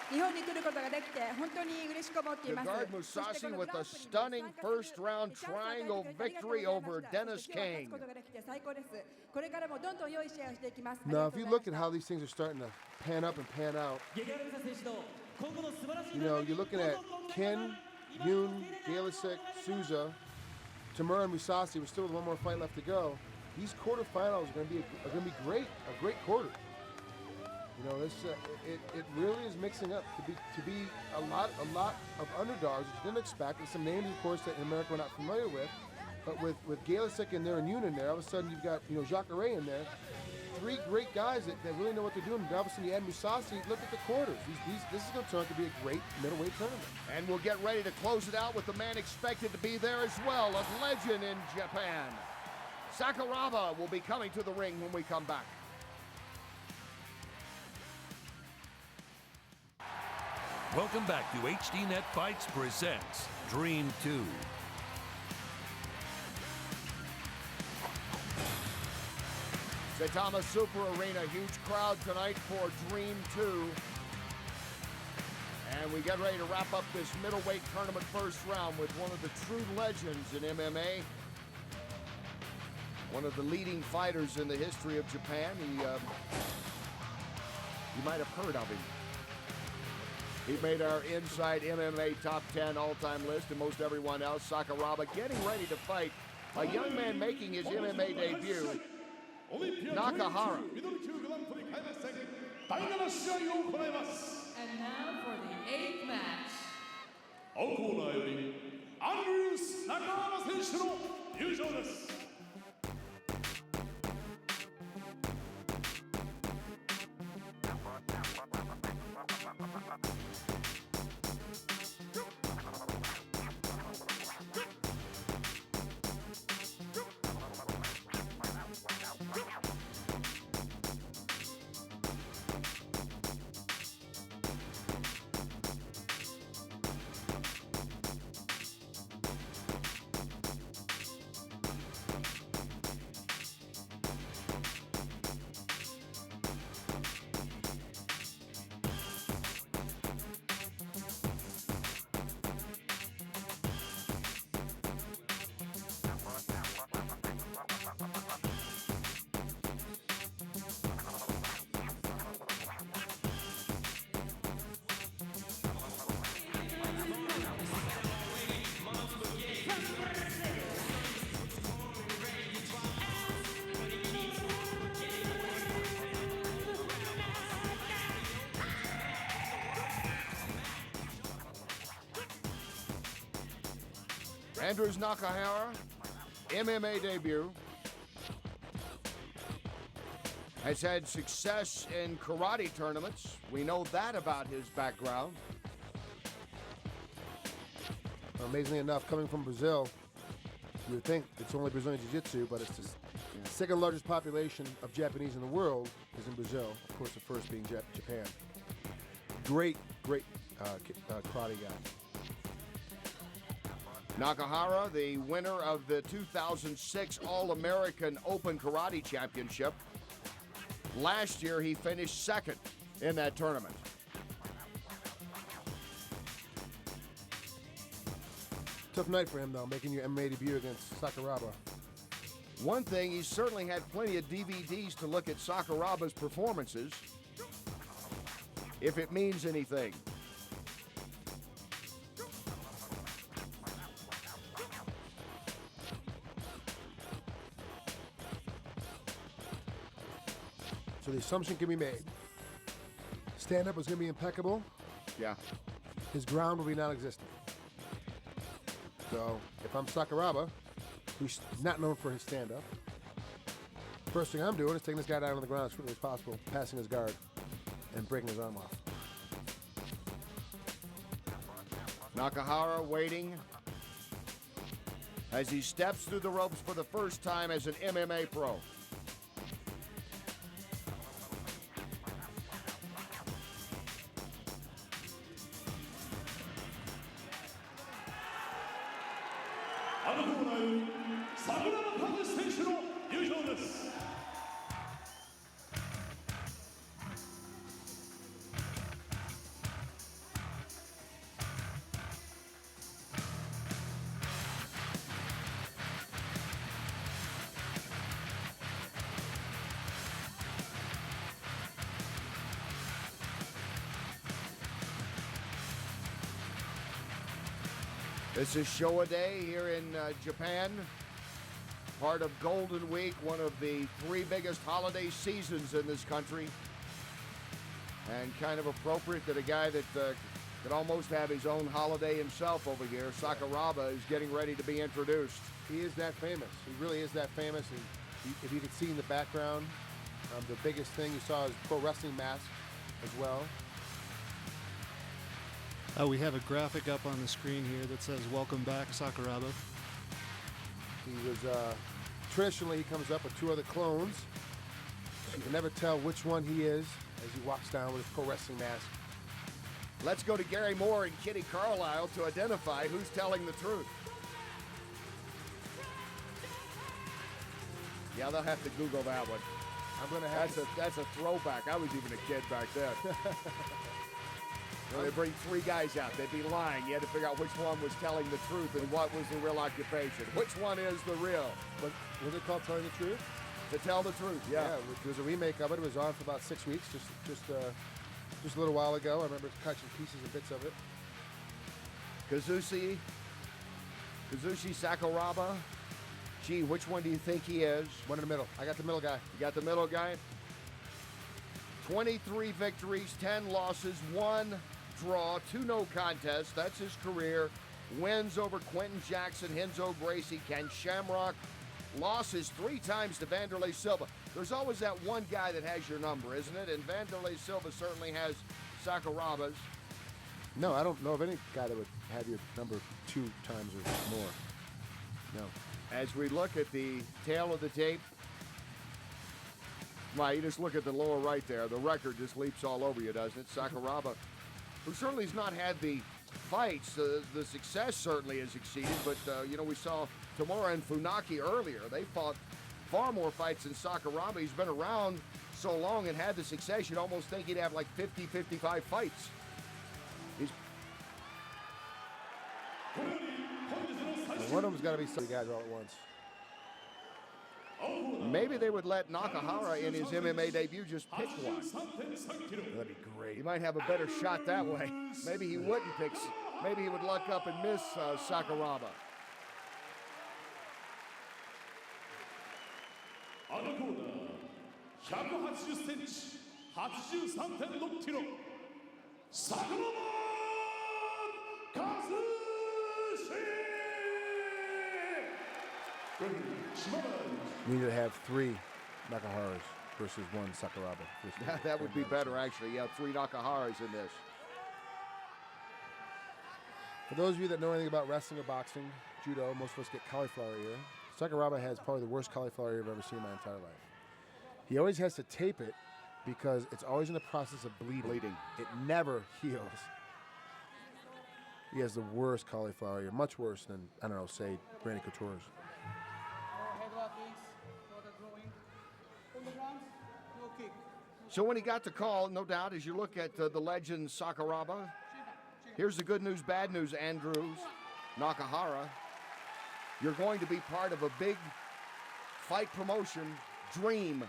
日本に来ることができて本当に嬉しく思っています。 Gegard Musasi with a stunning first round triangle victory over Dennis Kang. これからもどんどん良い試合をしていきます。 Now, if you look at how these things are starting to pan up and pan out, you're looking at Ken, Yoon, Galasik, Souza, Tamura, and Musasi. We're still with 1 more fight left to go. These quarterfinals are going to be great, a great quarter. It really is mixing up to be a lot of underdogs, which you didn't expect. There's some names, of course, that in America we're not familiar with. But with Galasik in there and Yoon in there, all of a sudden you've got Jacare in there. 3 great guys that really know what they're doing. And all of a sudden you add Musasi. Look at the quarters. This is going to turn out to be a great middleweight tournament. And we'll get ready to close it out with the man expected to be there as well, a legend in Japan. Sakuraba will be coming to the ring when we come back. Welcome back to HDNet Fights presents Dream 2. Saitama Super Arena, huge crowd tonight for Dream 2. And we get ready to wrap up this middleweight tournament first round with one of the true legends in MMA. One of the leading fighters in the history of Japan. You might have heard of him. He made our Inside MMA Top 10 all-time list, and most everyone else. Sakuraba getting ready to fight a young man making his MMA debut, Nakahara. And now for the 8th match. 青コーナーよりアンドリュース・中原選手の入場です。Andrews Nakahara, MMA debut. Has had success in karate tournaments. We know that about his background. Amazingly enough, coming from Brazil, you would think it's only Brazilian Jiu-Jitsu, but it's the second largest population of Japanese in the world is in Brazil. Of course, the first being Japan. Great karate guy. Nakahara, the winner of the 2006 All-American Open Karate Championship. Last year, he finished second in that tournament. Tough night for him, though, making your MMA debut against Sakuraba. One thing, he's certainly had plenty of DVDs to look at Sakuraba's performances, if it means anything. So the assumption can be made. Stand-up was going to be impeccable. Yeah. His ground will be non-existent. So if I'm Sakuraba, who's not known for his stand-up, first thing I'm doing is taking this guy down on the ground as quickly as possible, passing his guard, and breaking his arm off. Nakahara waiting as he steps through the ropes for the first time as an MMA pro. This is Showa Day here in Japan, part of Golden Week, one of the three biggest holiday seasons in this country. And kind of appropriate that a guy that could almost have his own holiday himself over here, Sakuraba, is getting ready to be introduced. He is that famous. He really is that famous. And if you can see in the background, the biggest thing you saw is pro wrestling mask as well. We have a graphic up on the screen here that says, "Welcome back, Sakuraba." He was, traditionally he comes up with two other clones. You can never tell which one he is as he walks down with his pro wrestling mask. Let's go to Gary Moore and Kitty Carlisle to identify who's telling the truth. Yeah, they'll have to Google that one. I'm gonna have that's a throwback. I was even a kid back then. When they bring three guys out, they'd be lying. You had to figure out which one was telling the truth and what was the real occupation. Which one is the real? What was it called, Telling the Truth? To Tell the Truth, yeah. Which was a remake of it. It was on for about 6 weeks, just a little while ago. I remember catching pieces and bits of it. Kazushi Sakuraba. Gee, which one do you think he is? One in the middle. I got the middle guy. You got the middle guy? 23 victories, 10 losses, 1 draw, 2 no contests. That's his career. Wins over Quentin Jackson, Renzo Gracie, Ken Shamrock. Losses 3 times to Vanderlei Silva. There's always that one guy that has your number, isn't it? And Vanderlei Silva certainly has Sakuraba's. No, I don't know of any guy that would have your number 2 times or more. No. As we look at the tail of the tape, well, you just look at the lower right there. The record just leaps all over you, doesn't it? Sakuraba, who certainly has not had the fights. The success certainly has exceeded, but, we saw Tamura and Funaki earlier. They fought far more fights than Sakuraba. He's been around so long and had the success, you'd almost think he'd have like 50, 55 fights. One of them's got to be some guys all at once. Maybe they would let Nakahara in his MMA debut just pick one. That'd be great. He might have a better shot that way. Maybe he wouldn't pick. Maybe he would luck up and miss Sakuraba. あのコーナー180センチ 83.6 キロサクラバ和志 We need to have 3 Nakaharas versus 1 Sakuraba. That would be better, actually. Yeah, 3 Nakaharas in this. For those of you that know anything about wrestling or boxing, judo, most of us get cauliflower ear. Sakuraba has probably the worst cauliflower ear I've ever seen in my entire life. He always has to tape it because it's always in the process of bleeding. It never heals. He has the worst cauliflower ear, much worse than, I don't know, say, Randy Couture's. So when he got the call, no doubt, as you look at the legend Sakuraba, here's the good news, bad news, Andrews, Nakahara. You're going to be part of a big fight promotion, Dream.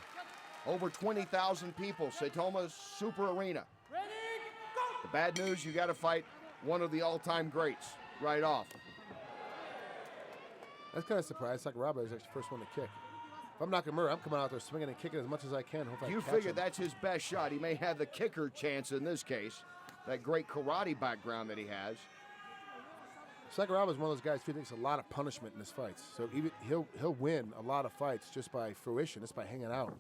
Over 20,000 people, Saitama Super Arena. The bad news, you got to fight one of the all-time greats right off. That's kind of surprised. Sakuraba is actually the first one to kick. If I'm Nakamura, I'm coming out there swinging and kicking as much as I can. Hopefully You figure that's his best shot. He may have the kicker chance in this case. That great karate background that he has. Sakuraba is one of those guys who thinks a lot of punishment in his fights. So even he'll win a lot of fights just by fruition, just by hanging out.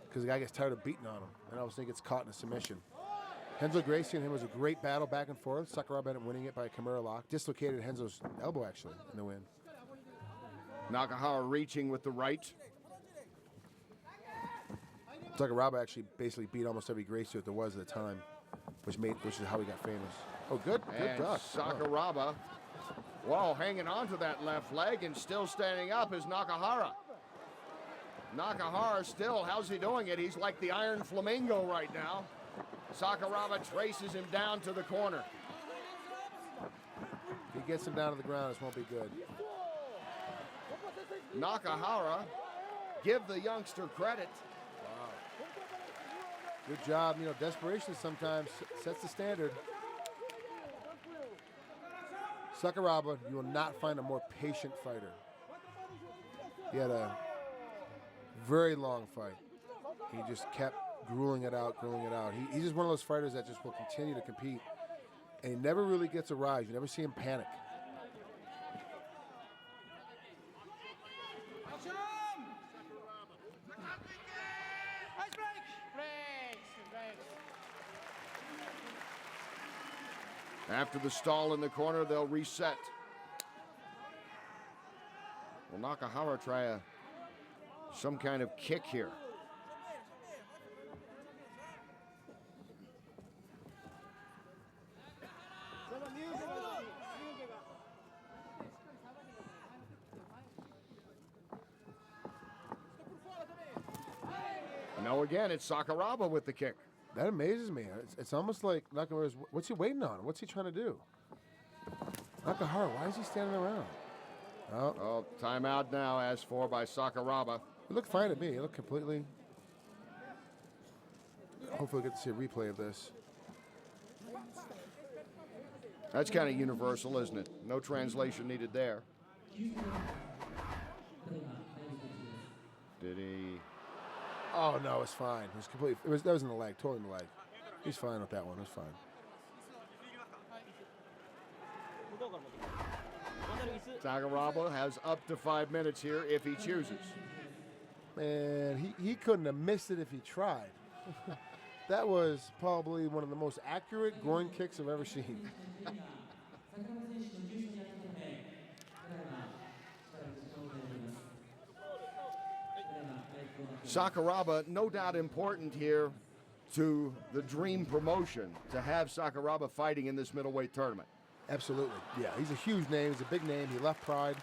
Because the guy gets tired of beating on him, and all of a sudden he gets caught in a submission. Henzo Gracie and him was a great battle back and forth. Sakuraba ended up winning it by a Kimura lock. Dislocated Henzo's elbow, actually, in the win. Nakahara reaching with the right. Sakuraba actually basically beat almost every Gracie that there was at the time, which is how he got famous. Oh, good duck. Sakuraba, wow, hanging on to that left leg and still standing up is Nakahara. Nakahara still, how's he doing it? He's like the Iron Flamingo right now. Sakuraba traces him down to the corner. If he gets him down to the ground, this won't be good. Nakahara, give the youngster credit. Wow. Good job. You know, desperation sometimes sets the standard. Sakuraba, you will not find a more patient fighter. He had a very long fight. He just kept grueling it out. He's just one of those fighters that just will continue to compete. And he never really gets a rise. You never see him panic. After the stall in the corner, they'll reset. Will Nakahara try some kind of kick here? No, again, it's Sakuraba with the kick. That amazes me. It's almost like Nakamura's, what's he waiting on? What's he trying to do? Nakahara, why is he standing around? Oh, timeout now asked for by Sakuraba. It looked fine to me. It looked completely... Hopefully we'll get to see a replay of this. That's kind of universal, isn't it? No translation needed there. Did he... Oh, no, it's fine. It was completely... That was in the leg, totally in the leg. He's fine with that one. It was fine. Sakuraba has up to 5 minutes here if he chooses. Man, he couldn't have missed it if he tried. That was probably one of the most accurate groin kicks I've ever seen. Sakuraba, no doubt important here to the Dream promotion to have Sakuraba fighting in this middleweight tournament. Absolutely. Yeah, he's a huge name. He's a big name. He left Pride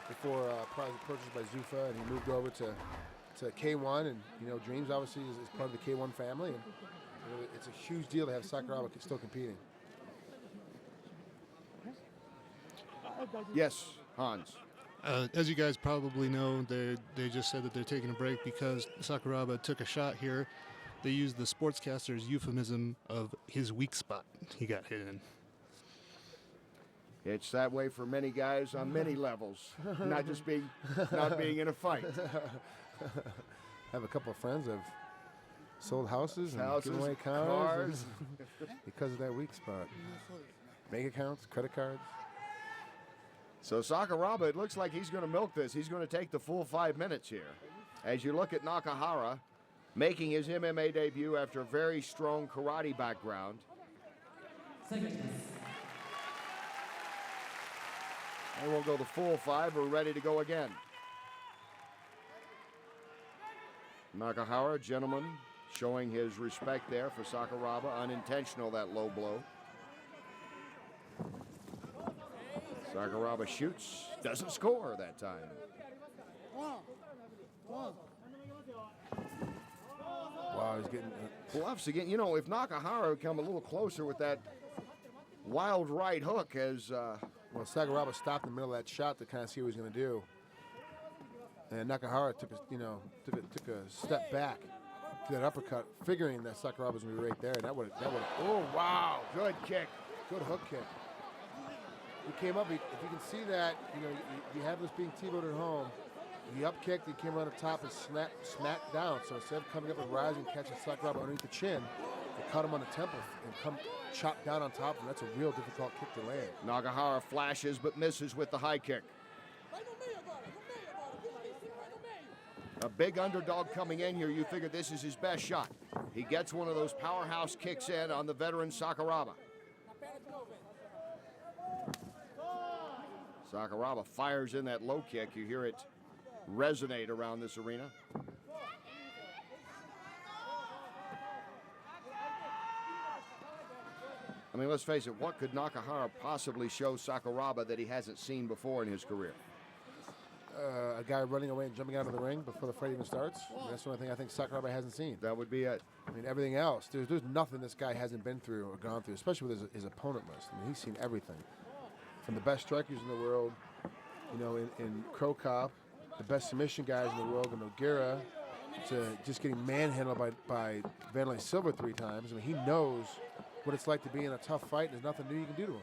before Pride was purchased by Zuffa, and he moved over to K1. And, you know, Dreams obviously is part of the K1 family. And you know, it's a huge deal to have Sakuraba still competing. Yes, Hans. As you guys probably know, they just said that they're taking a break because Sakuraba took a shot here. They used the sportscaster's euphemism of his weak spot he got hit in. It's that way for many guys on many levels, not being in a fight. I have a couple of friends that have sold houses and given away cars. Because of that weak spot. Bank accounts, credit cards. So Sakuraba, it looks like he's going to milk this. He's going to take the full 5 minutes here. As you look at Nakahara, making his MMA debut after a very strong karate background. They won't go the full 5. We're ready to go again. Nakahara, gentleman, showing his respect there for Sakuraba. Unintentional, that low blow. Sakuraba shoots, doesn't score that time. Wow, he's getting bluffs again. You know, if Nakahara would come a little closer with that wild right hook as... Well, Sakuraba stopped in the middle of that shot to kind of see what he was going to do. And Nakahara took a step back to that uppercut, figuring that Sakuraba was going to be right there. And that would oh, wow. Good kick. Good hook kick. He came up, if you can see that, you have this being T-bowed at home. He up kicked, he came around the top and smacked down. So instead of coming up and rising, catching Sakuraba underneath the chin, they cut him on the temple and come chop down on top of him. That's a real difficult kick to land. Nakahara flashes but misses with the high kick. A big underdog coming in here. You figure this is his best shot. He gets one of those powerhouse kicks in on the veteran Sakuraba. Sakuraba fires in that low kick. You hear it resonate around this arena. I mean, let's face it, what could Nakahara possibly show Sakuraba that he hasn't seen before in his career? A guy running away and jumping out of the ring before the fight even starts. That's the only thing I think Sakuraba hasn't seen. That would be it. I mean, everything else, there's nothing this guy hasn't been through or gone through, especially with his opponent list. I mean, he's seen everything. From the best strikers in the world, in Crow Cop, the best submission guys in the world, in Nogueira, to just getting manhandled by Vanderlei Silva 3 times. I mean, he knows what it's like to be in a tough fight, and there's nothing new you can do to him.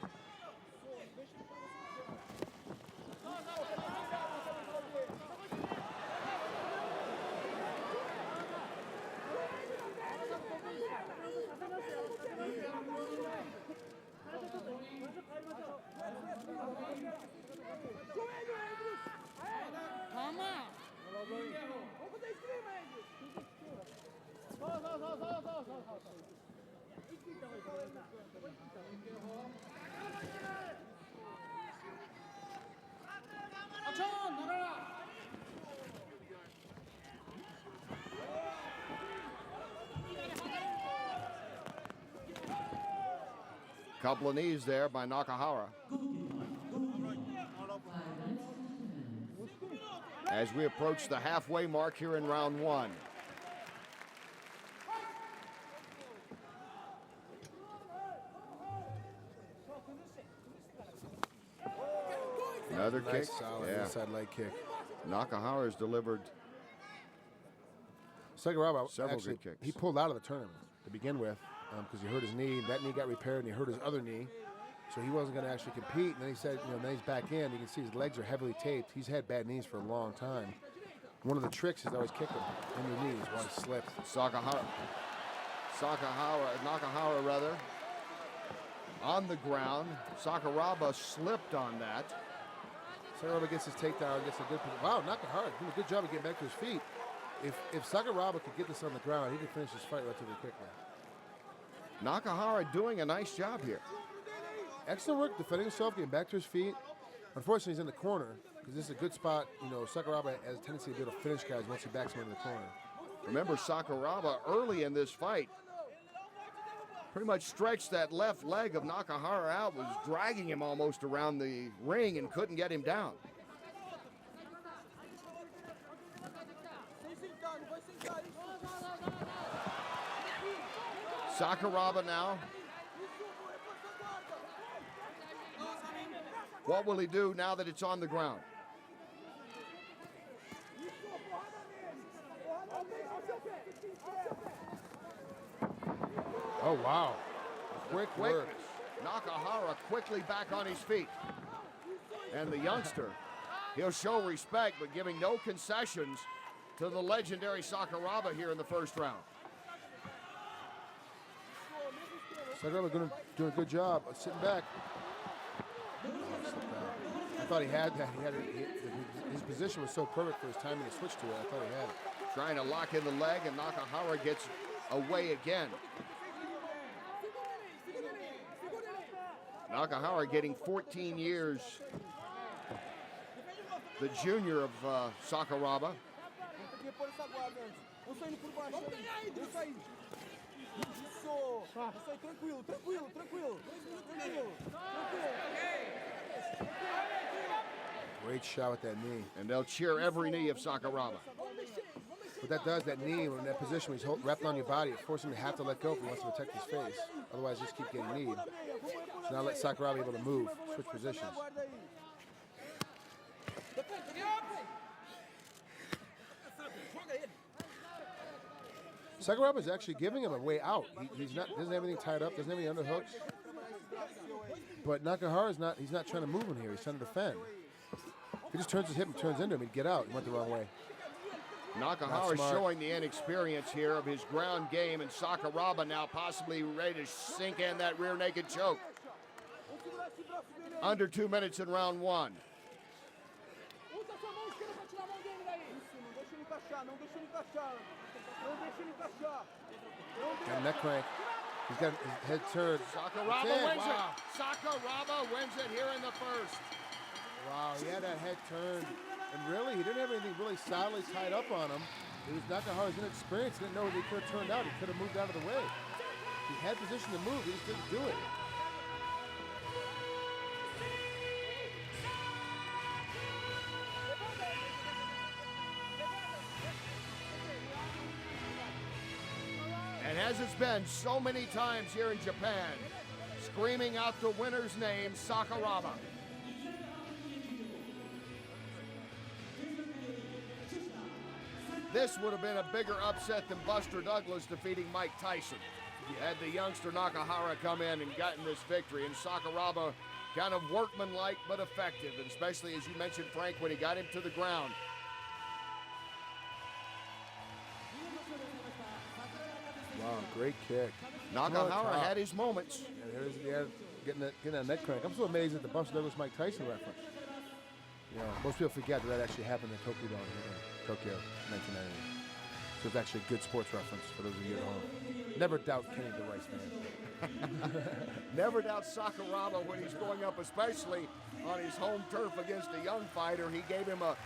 Couple of knees there by Nakahara. As we approach the halfway mark here in round 1. Another nice, kick. Solid inside leg kick. Nakahara has delivered Sakuraba several actually, good kicks. He pulled out of the tournament to begin with because he hurt his knee. That knee got repaired, and he hurt his other knee. So he wasn't going to actually compete. And then he said, then he's back in. You can see his legs are heavily taped. He's had bad knees for a long time. One of the tricks is always kick him in the knees while he slips. Nakahara rather, on the ground. Sakuraba slipped on that. Sakuraba gets his takedown, gets a good position. Wow, Nakahara doing a good job of getting back to his feet. If Sakuraba could get this on the ground, he could finish this fight relatively quickly. Nakahara doing a nice job here. Excellent work defending himself, getting back to his feet. Unfortunately, he's in the corner because this is a good spot. Sakuraba has a tendency to be able to finish guys once he backs them into the corner. Remember, Sakuraba early in this fight pretty much stretched that left leg of Nakahara out, was dragging him almost around the ring and couldn't get him down. Sakuraba now. What will he do now that it's on the ground? Oh, wow. Quick work. Nakahara quickly back on his feet. And the youngster, he'll show respect, but giving no concessions to the legendary Sakuraba here in the first round. Sakuraba doing a good job of sitting back. I thought he had that. His position was so perfect for his timing to switch to it. I thought he had it. Trying to lock in the leg, and Nakahara gets away again. Nakahara getting 14 years. The junior of Sakuraba. Great shot with that knee. And they'll cheer every knee of Sakuraba. What that does, that knee, when in that position, when he's wrapped on your body, it forces him to have to let go if he wants to protect his face. Otherwise, just keep getting kneed. So now let Sakuraba be able to move, switch positions. Sakuraba is actually giving him a way out. He's not doesn't have anything tied up, doesn't have any underhooks. But Nakahara's he's not trying to move him here. He's trying to defend. If he just turns his hip and turns into him, he'd get out. He went the wrong way. Nakahara showing the inexperience here of his ground game, and Sakuraba now possibly ready to sink in that rear naked choke. Under 2 minutes in round one. Got a neck crank. He's got his head turned. Sakuraba wins it. Sakuraba wins it here in the first. Wow, he had that head turned. And really, he didn't have anything really solidly tied up on him. It was Nakahara's inexperience. He didn't know he could have turned out. He could have moved out of the way. He had position to move. He just didn't do it. And as it's been so many times here in Japan, screaming out the winner's name, Sakuraba. This would have been a bigger upset than Buster Douglas defeating Mike Tyson. Had the youngster Nakahara come in and gotten this victory, and Sakuraba kind of workmanlike but effective, and especially as you mentioned, Frank, when he got him to the ground. Wow, great kick. Nakahara had his moments. And there's getting that neck crank. I'm so amazed at the Buster Douglas Mike Tyson reference. You know, most people forget that actually happened in Tokyo 1990. So it's actually a good sports reference for those of you at home. Never doubt Kenny the Rice Man. Never doubt Sakuraba when he's going up, especially on his home turf against a young fighter. He gave him a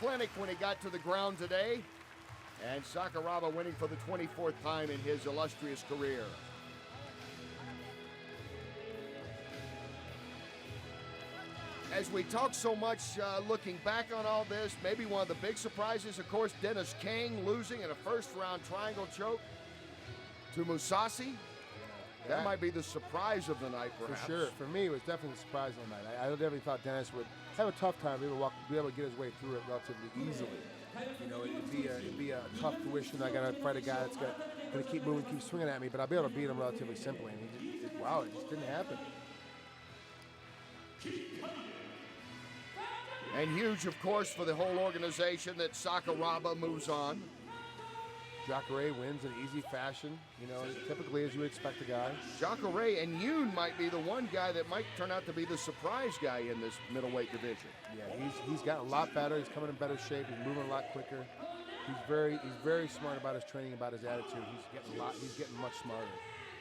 clinic when he got to the ground today. And Sakuraba winning for the 24th time in his illustrious career. As we talk so much looking back on all this, maybe one of the big surprises, of course, Dennis Kang losing in a first-round triangle choke to Musashi. That might be the surprise of the night, perhaps. For sure. For me, it was definitely a surprise of the night. I definitely thought Dennis would have a tough time, be able to get his way through it relatively easily. You know, it'd be a tough tuition. I got to fight a guy that's going to keep moving, keep swinging at me, but I'll be able to beat him relatively simply. And it just didn't happen. And huge, of course, for the whole organization that Sakuraba moves on. Jacare wins in easy fashion, you know, typically as you would expect a guy. Jacare and Yoon might be the one guy that might turn out to be the surprise guy in this middleweight division. Yeah, he's gotten a lot better. He's coming in better shape. He's moving a lot quicker. He's very smart about his training, about his attitude. He's getting much smarter.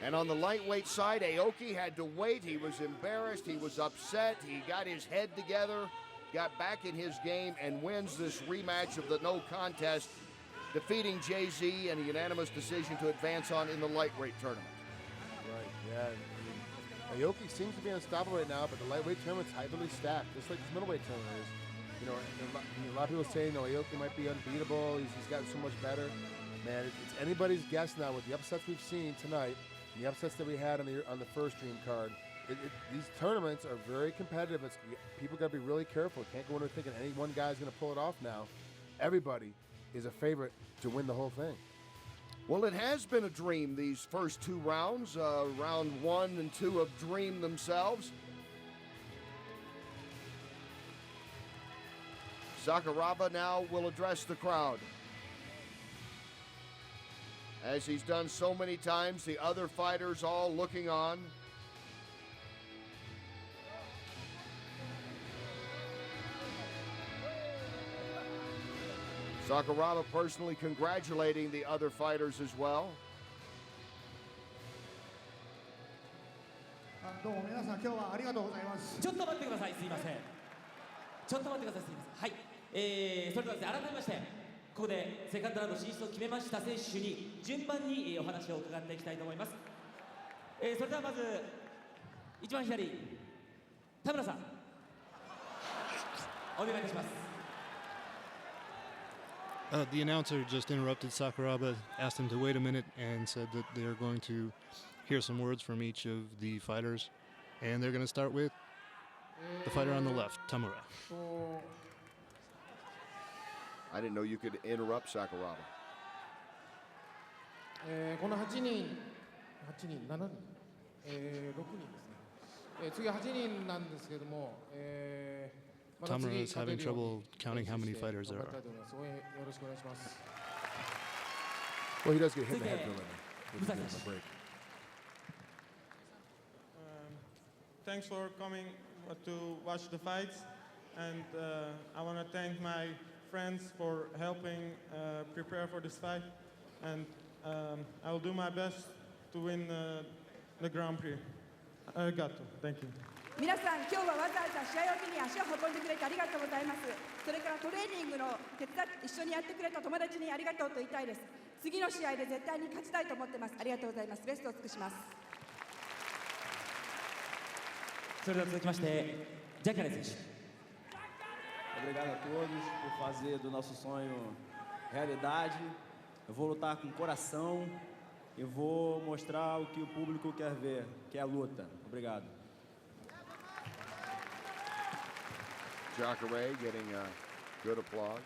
And on the lightweight side, Aoki had to wait. He was embarrassed. He was upset. He got his head together, got back in his game, and wins this rematch of the no contest, defeating Jay-Z in a unanimous decision to advance on in the lightweight tournament. Right, yeah. I mean, Aoki seems to be unstoppable right now, but the lightweight tournament's heavily stacked, just like this middleweight tournament is. You know, a lot of people say, Aoki might be unbeatable. He's gotten so much better. Man, it's anybody's guess now with the upsets we've seen tonight and the upsets that we had on the first Dream card. These tournaments are very competitive. People got to be really careful. Can't go in there thinking any one guy's going to pull it off now. Everybody is a favorite to win the whole thing. Well, it has been a dream, these first two rounds. Round 1 and 2 of Dream themselves. Sakuraba now will address the crowd. As he's done so many times, the other fighters all looking on. Sakuraba personally congratulating the other fighters as well. どうも皆さん今日はありがとうございます。ちょっと待ってください、すいません。ちょっと待ってください、すいません。はい、それではですね、改めましてここでセカンドラウンド進出を決めました選手に順番にお話を伺っていきたいと思います。それではまず一番左、田村さんお願いいたします。The announcer just interrupted Sakuraba, asked him to wait a minute, and said that they're going to hear some words from each of the fighters. And they're going to start with the fighter on the left, Tamura. I didn't know you could interrupt Sakuraba. この8人、7人、6人ですね。次8人なんですけども、Tamura is having trouble counting how many fighters there are. 応援よろしくお願いします。 Well, he does get hit in the head for a living. Break. Thanks for coming to watch the fights, and I want to thank my friends for helping prepare for this fight, and I will do my best to win the Grand Prix. Arigato. Thank you. 皆さん、今日はわざわざ試合を見に足を運んでくれてありがとうございます。それからトレーニングの手伝って一緒にやってくれた友達にありがとうと言いたいです。次の試合で絶対に勝ちたいと思ってます。ありがとうございます。ベストを尽くします。それでは続きましてジャカレ選手。 Obrigado a todos por fazer do nosso sonho realidade. Eu vou lutar com coração e vou mostrar o que o público quer ver, que é a luta. Obrigado. Jacare getting good applause.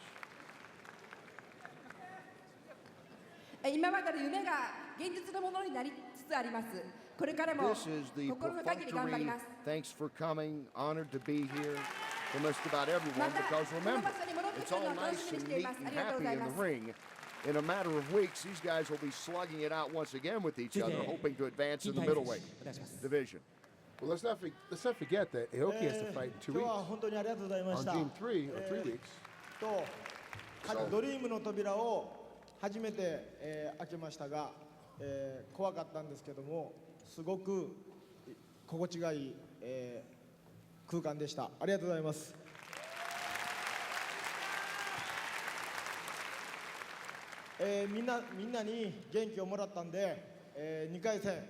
今までの夢が現実のものになりつつあります。これからも This is the 心の限り頑張ります。 Thanks for coming. Honored to be here from just about everyone because remember, it's all nice and neat and happy in the ring. In a matter of weeks, these guys will be slugging it out once again with each other, hoping to advance in the middleweight division. Well, let's not forget that Aoki has to fight in 2 weeks. 今日は本当にありがとうございました。 On June 3 or 3 weeks. ドリームの扉を初めて、開けましたが、怖かったんですけども、すごく心地がいい、空間でした。ありがとうございます。みんなに元気をもらったんで、2回戦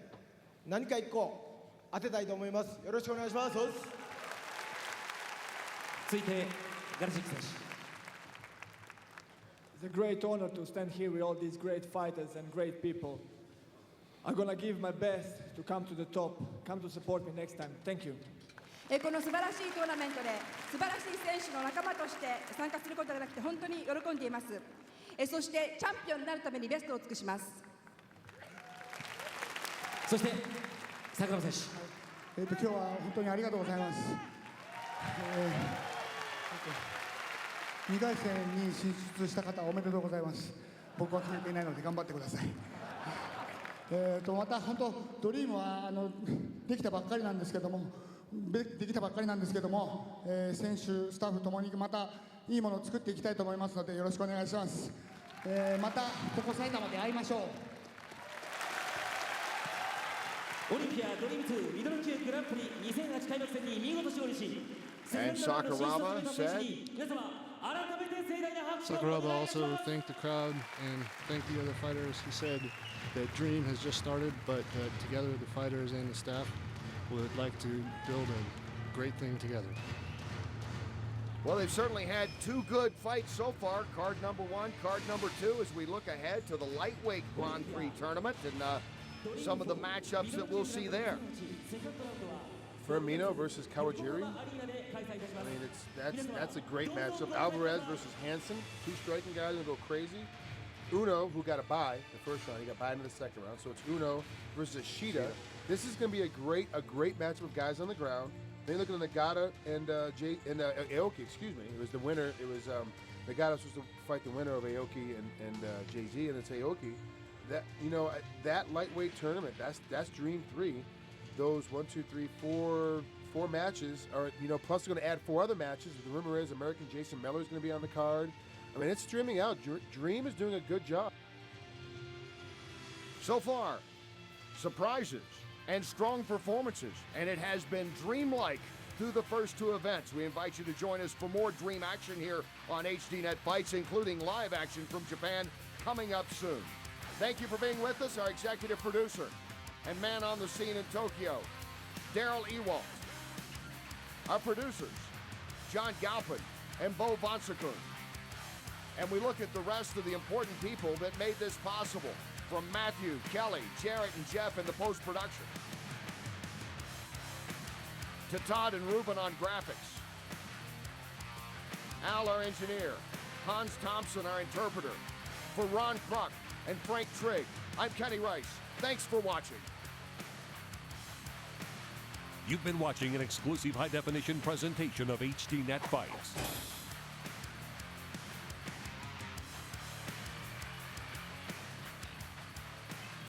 何か1個当てたいと思います。よろしくお願いします。続いてガルシック選手。 It's a great honor to stand here with all these great fighters and great people. I'm gonna give my best to come to the top. Come to support me next time. Thank you. この素晴らしいトーナメントで素晴らしい選手の仲間として参加することができて本当に喜んでいます。そしてチャンピオンになるためにベストを尽くします。そして桜庭選手。今日は本当にありがとうございます。2回戦に進出した方おめでとうございます。僕は決めていないので頑張ってください。また本当ドリームはできたばっかりなんですけども、選手スタッフともにまたいいものを作っていきたいと思いますのでよろしくお願いします。またここ埼玉で会いましょう。オリンピアドリーム2ミドル級グランプリ2008開幕戦に見事勝利し、 And Sakuraba said. Sakuraba also thanked the crowd and thanked the other fighters. He said that Dream has just started, but that together the fighters and the staff would like to build a great thing together. Well, they've certainly had 2 good fights so far. Card number 1, card number 2, as we look ahead to the lightweight Grand Prix tournament and some of the matchups that we'll see there. Firmino versus Kawajiri. I mean, that's a great matchup. Alvarez versus Hansen, 2 striking guys will go crazy. Uno, who got a bye the first round, he got bye into the second round. So it's Uno versus Ishida. This is going to be a great matchup of guys on the ground. Then look at Nagata and Aoki. Excuse me. It was the winner. It was Nagata was supposed to fight the winner of Aoki and JZ, and it's Aoki. That that lightweight tournament. That's Dream 3. Those 4 matches are plus they're going to add 4 other matches. The rumor is American Jason Miller is going to be on the card. I mean, it's streaming out. Dream is doing a good job. So far, surprises and strong performances, and it has been dreamlike through the first two events. We invite you to join us for more Dream action here on HDNet Fights, including live action from Japan coming up soon. Thank you for being with us, our executive producer and man on the scene in Tokyo, Daryl Ewalt. Our producers, John Galpin and Bo Vonsakun. And we look at the rest of the important people that made this possible, from Matthew, Kelly, Jarrett, and Jeff in the post-production, to Todd and Ruben on graphics, Al, our engineer, Hans Thompson, our interpreter, for Ron Kruk and Frank Trigg, I'm Kenny Rice. Thanks for watching. You've been watching an exclusive high-definition presentation of HDNet Fights.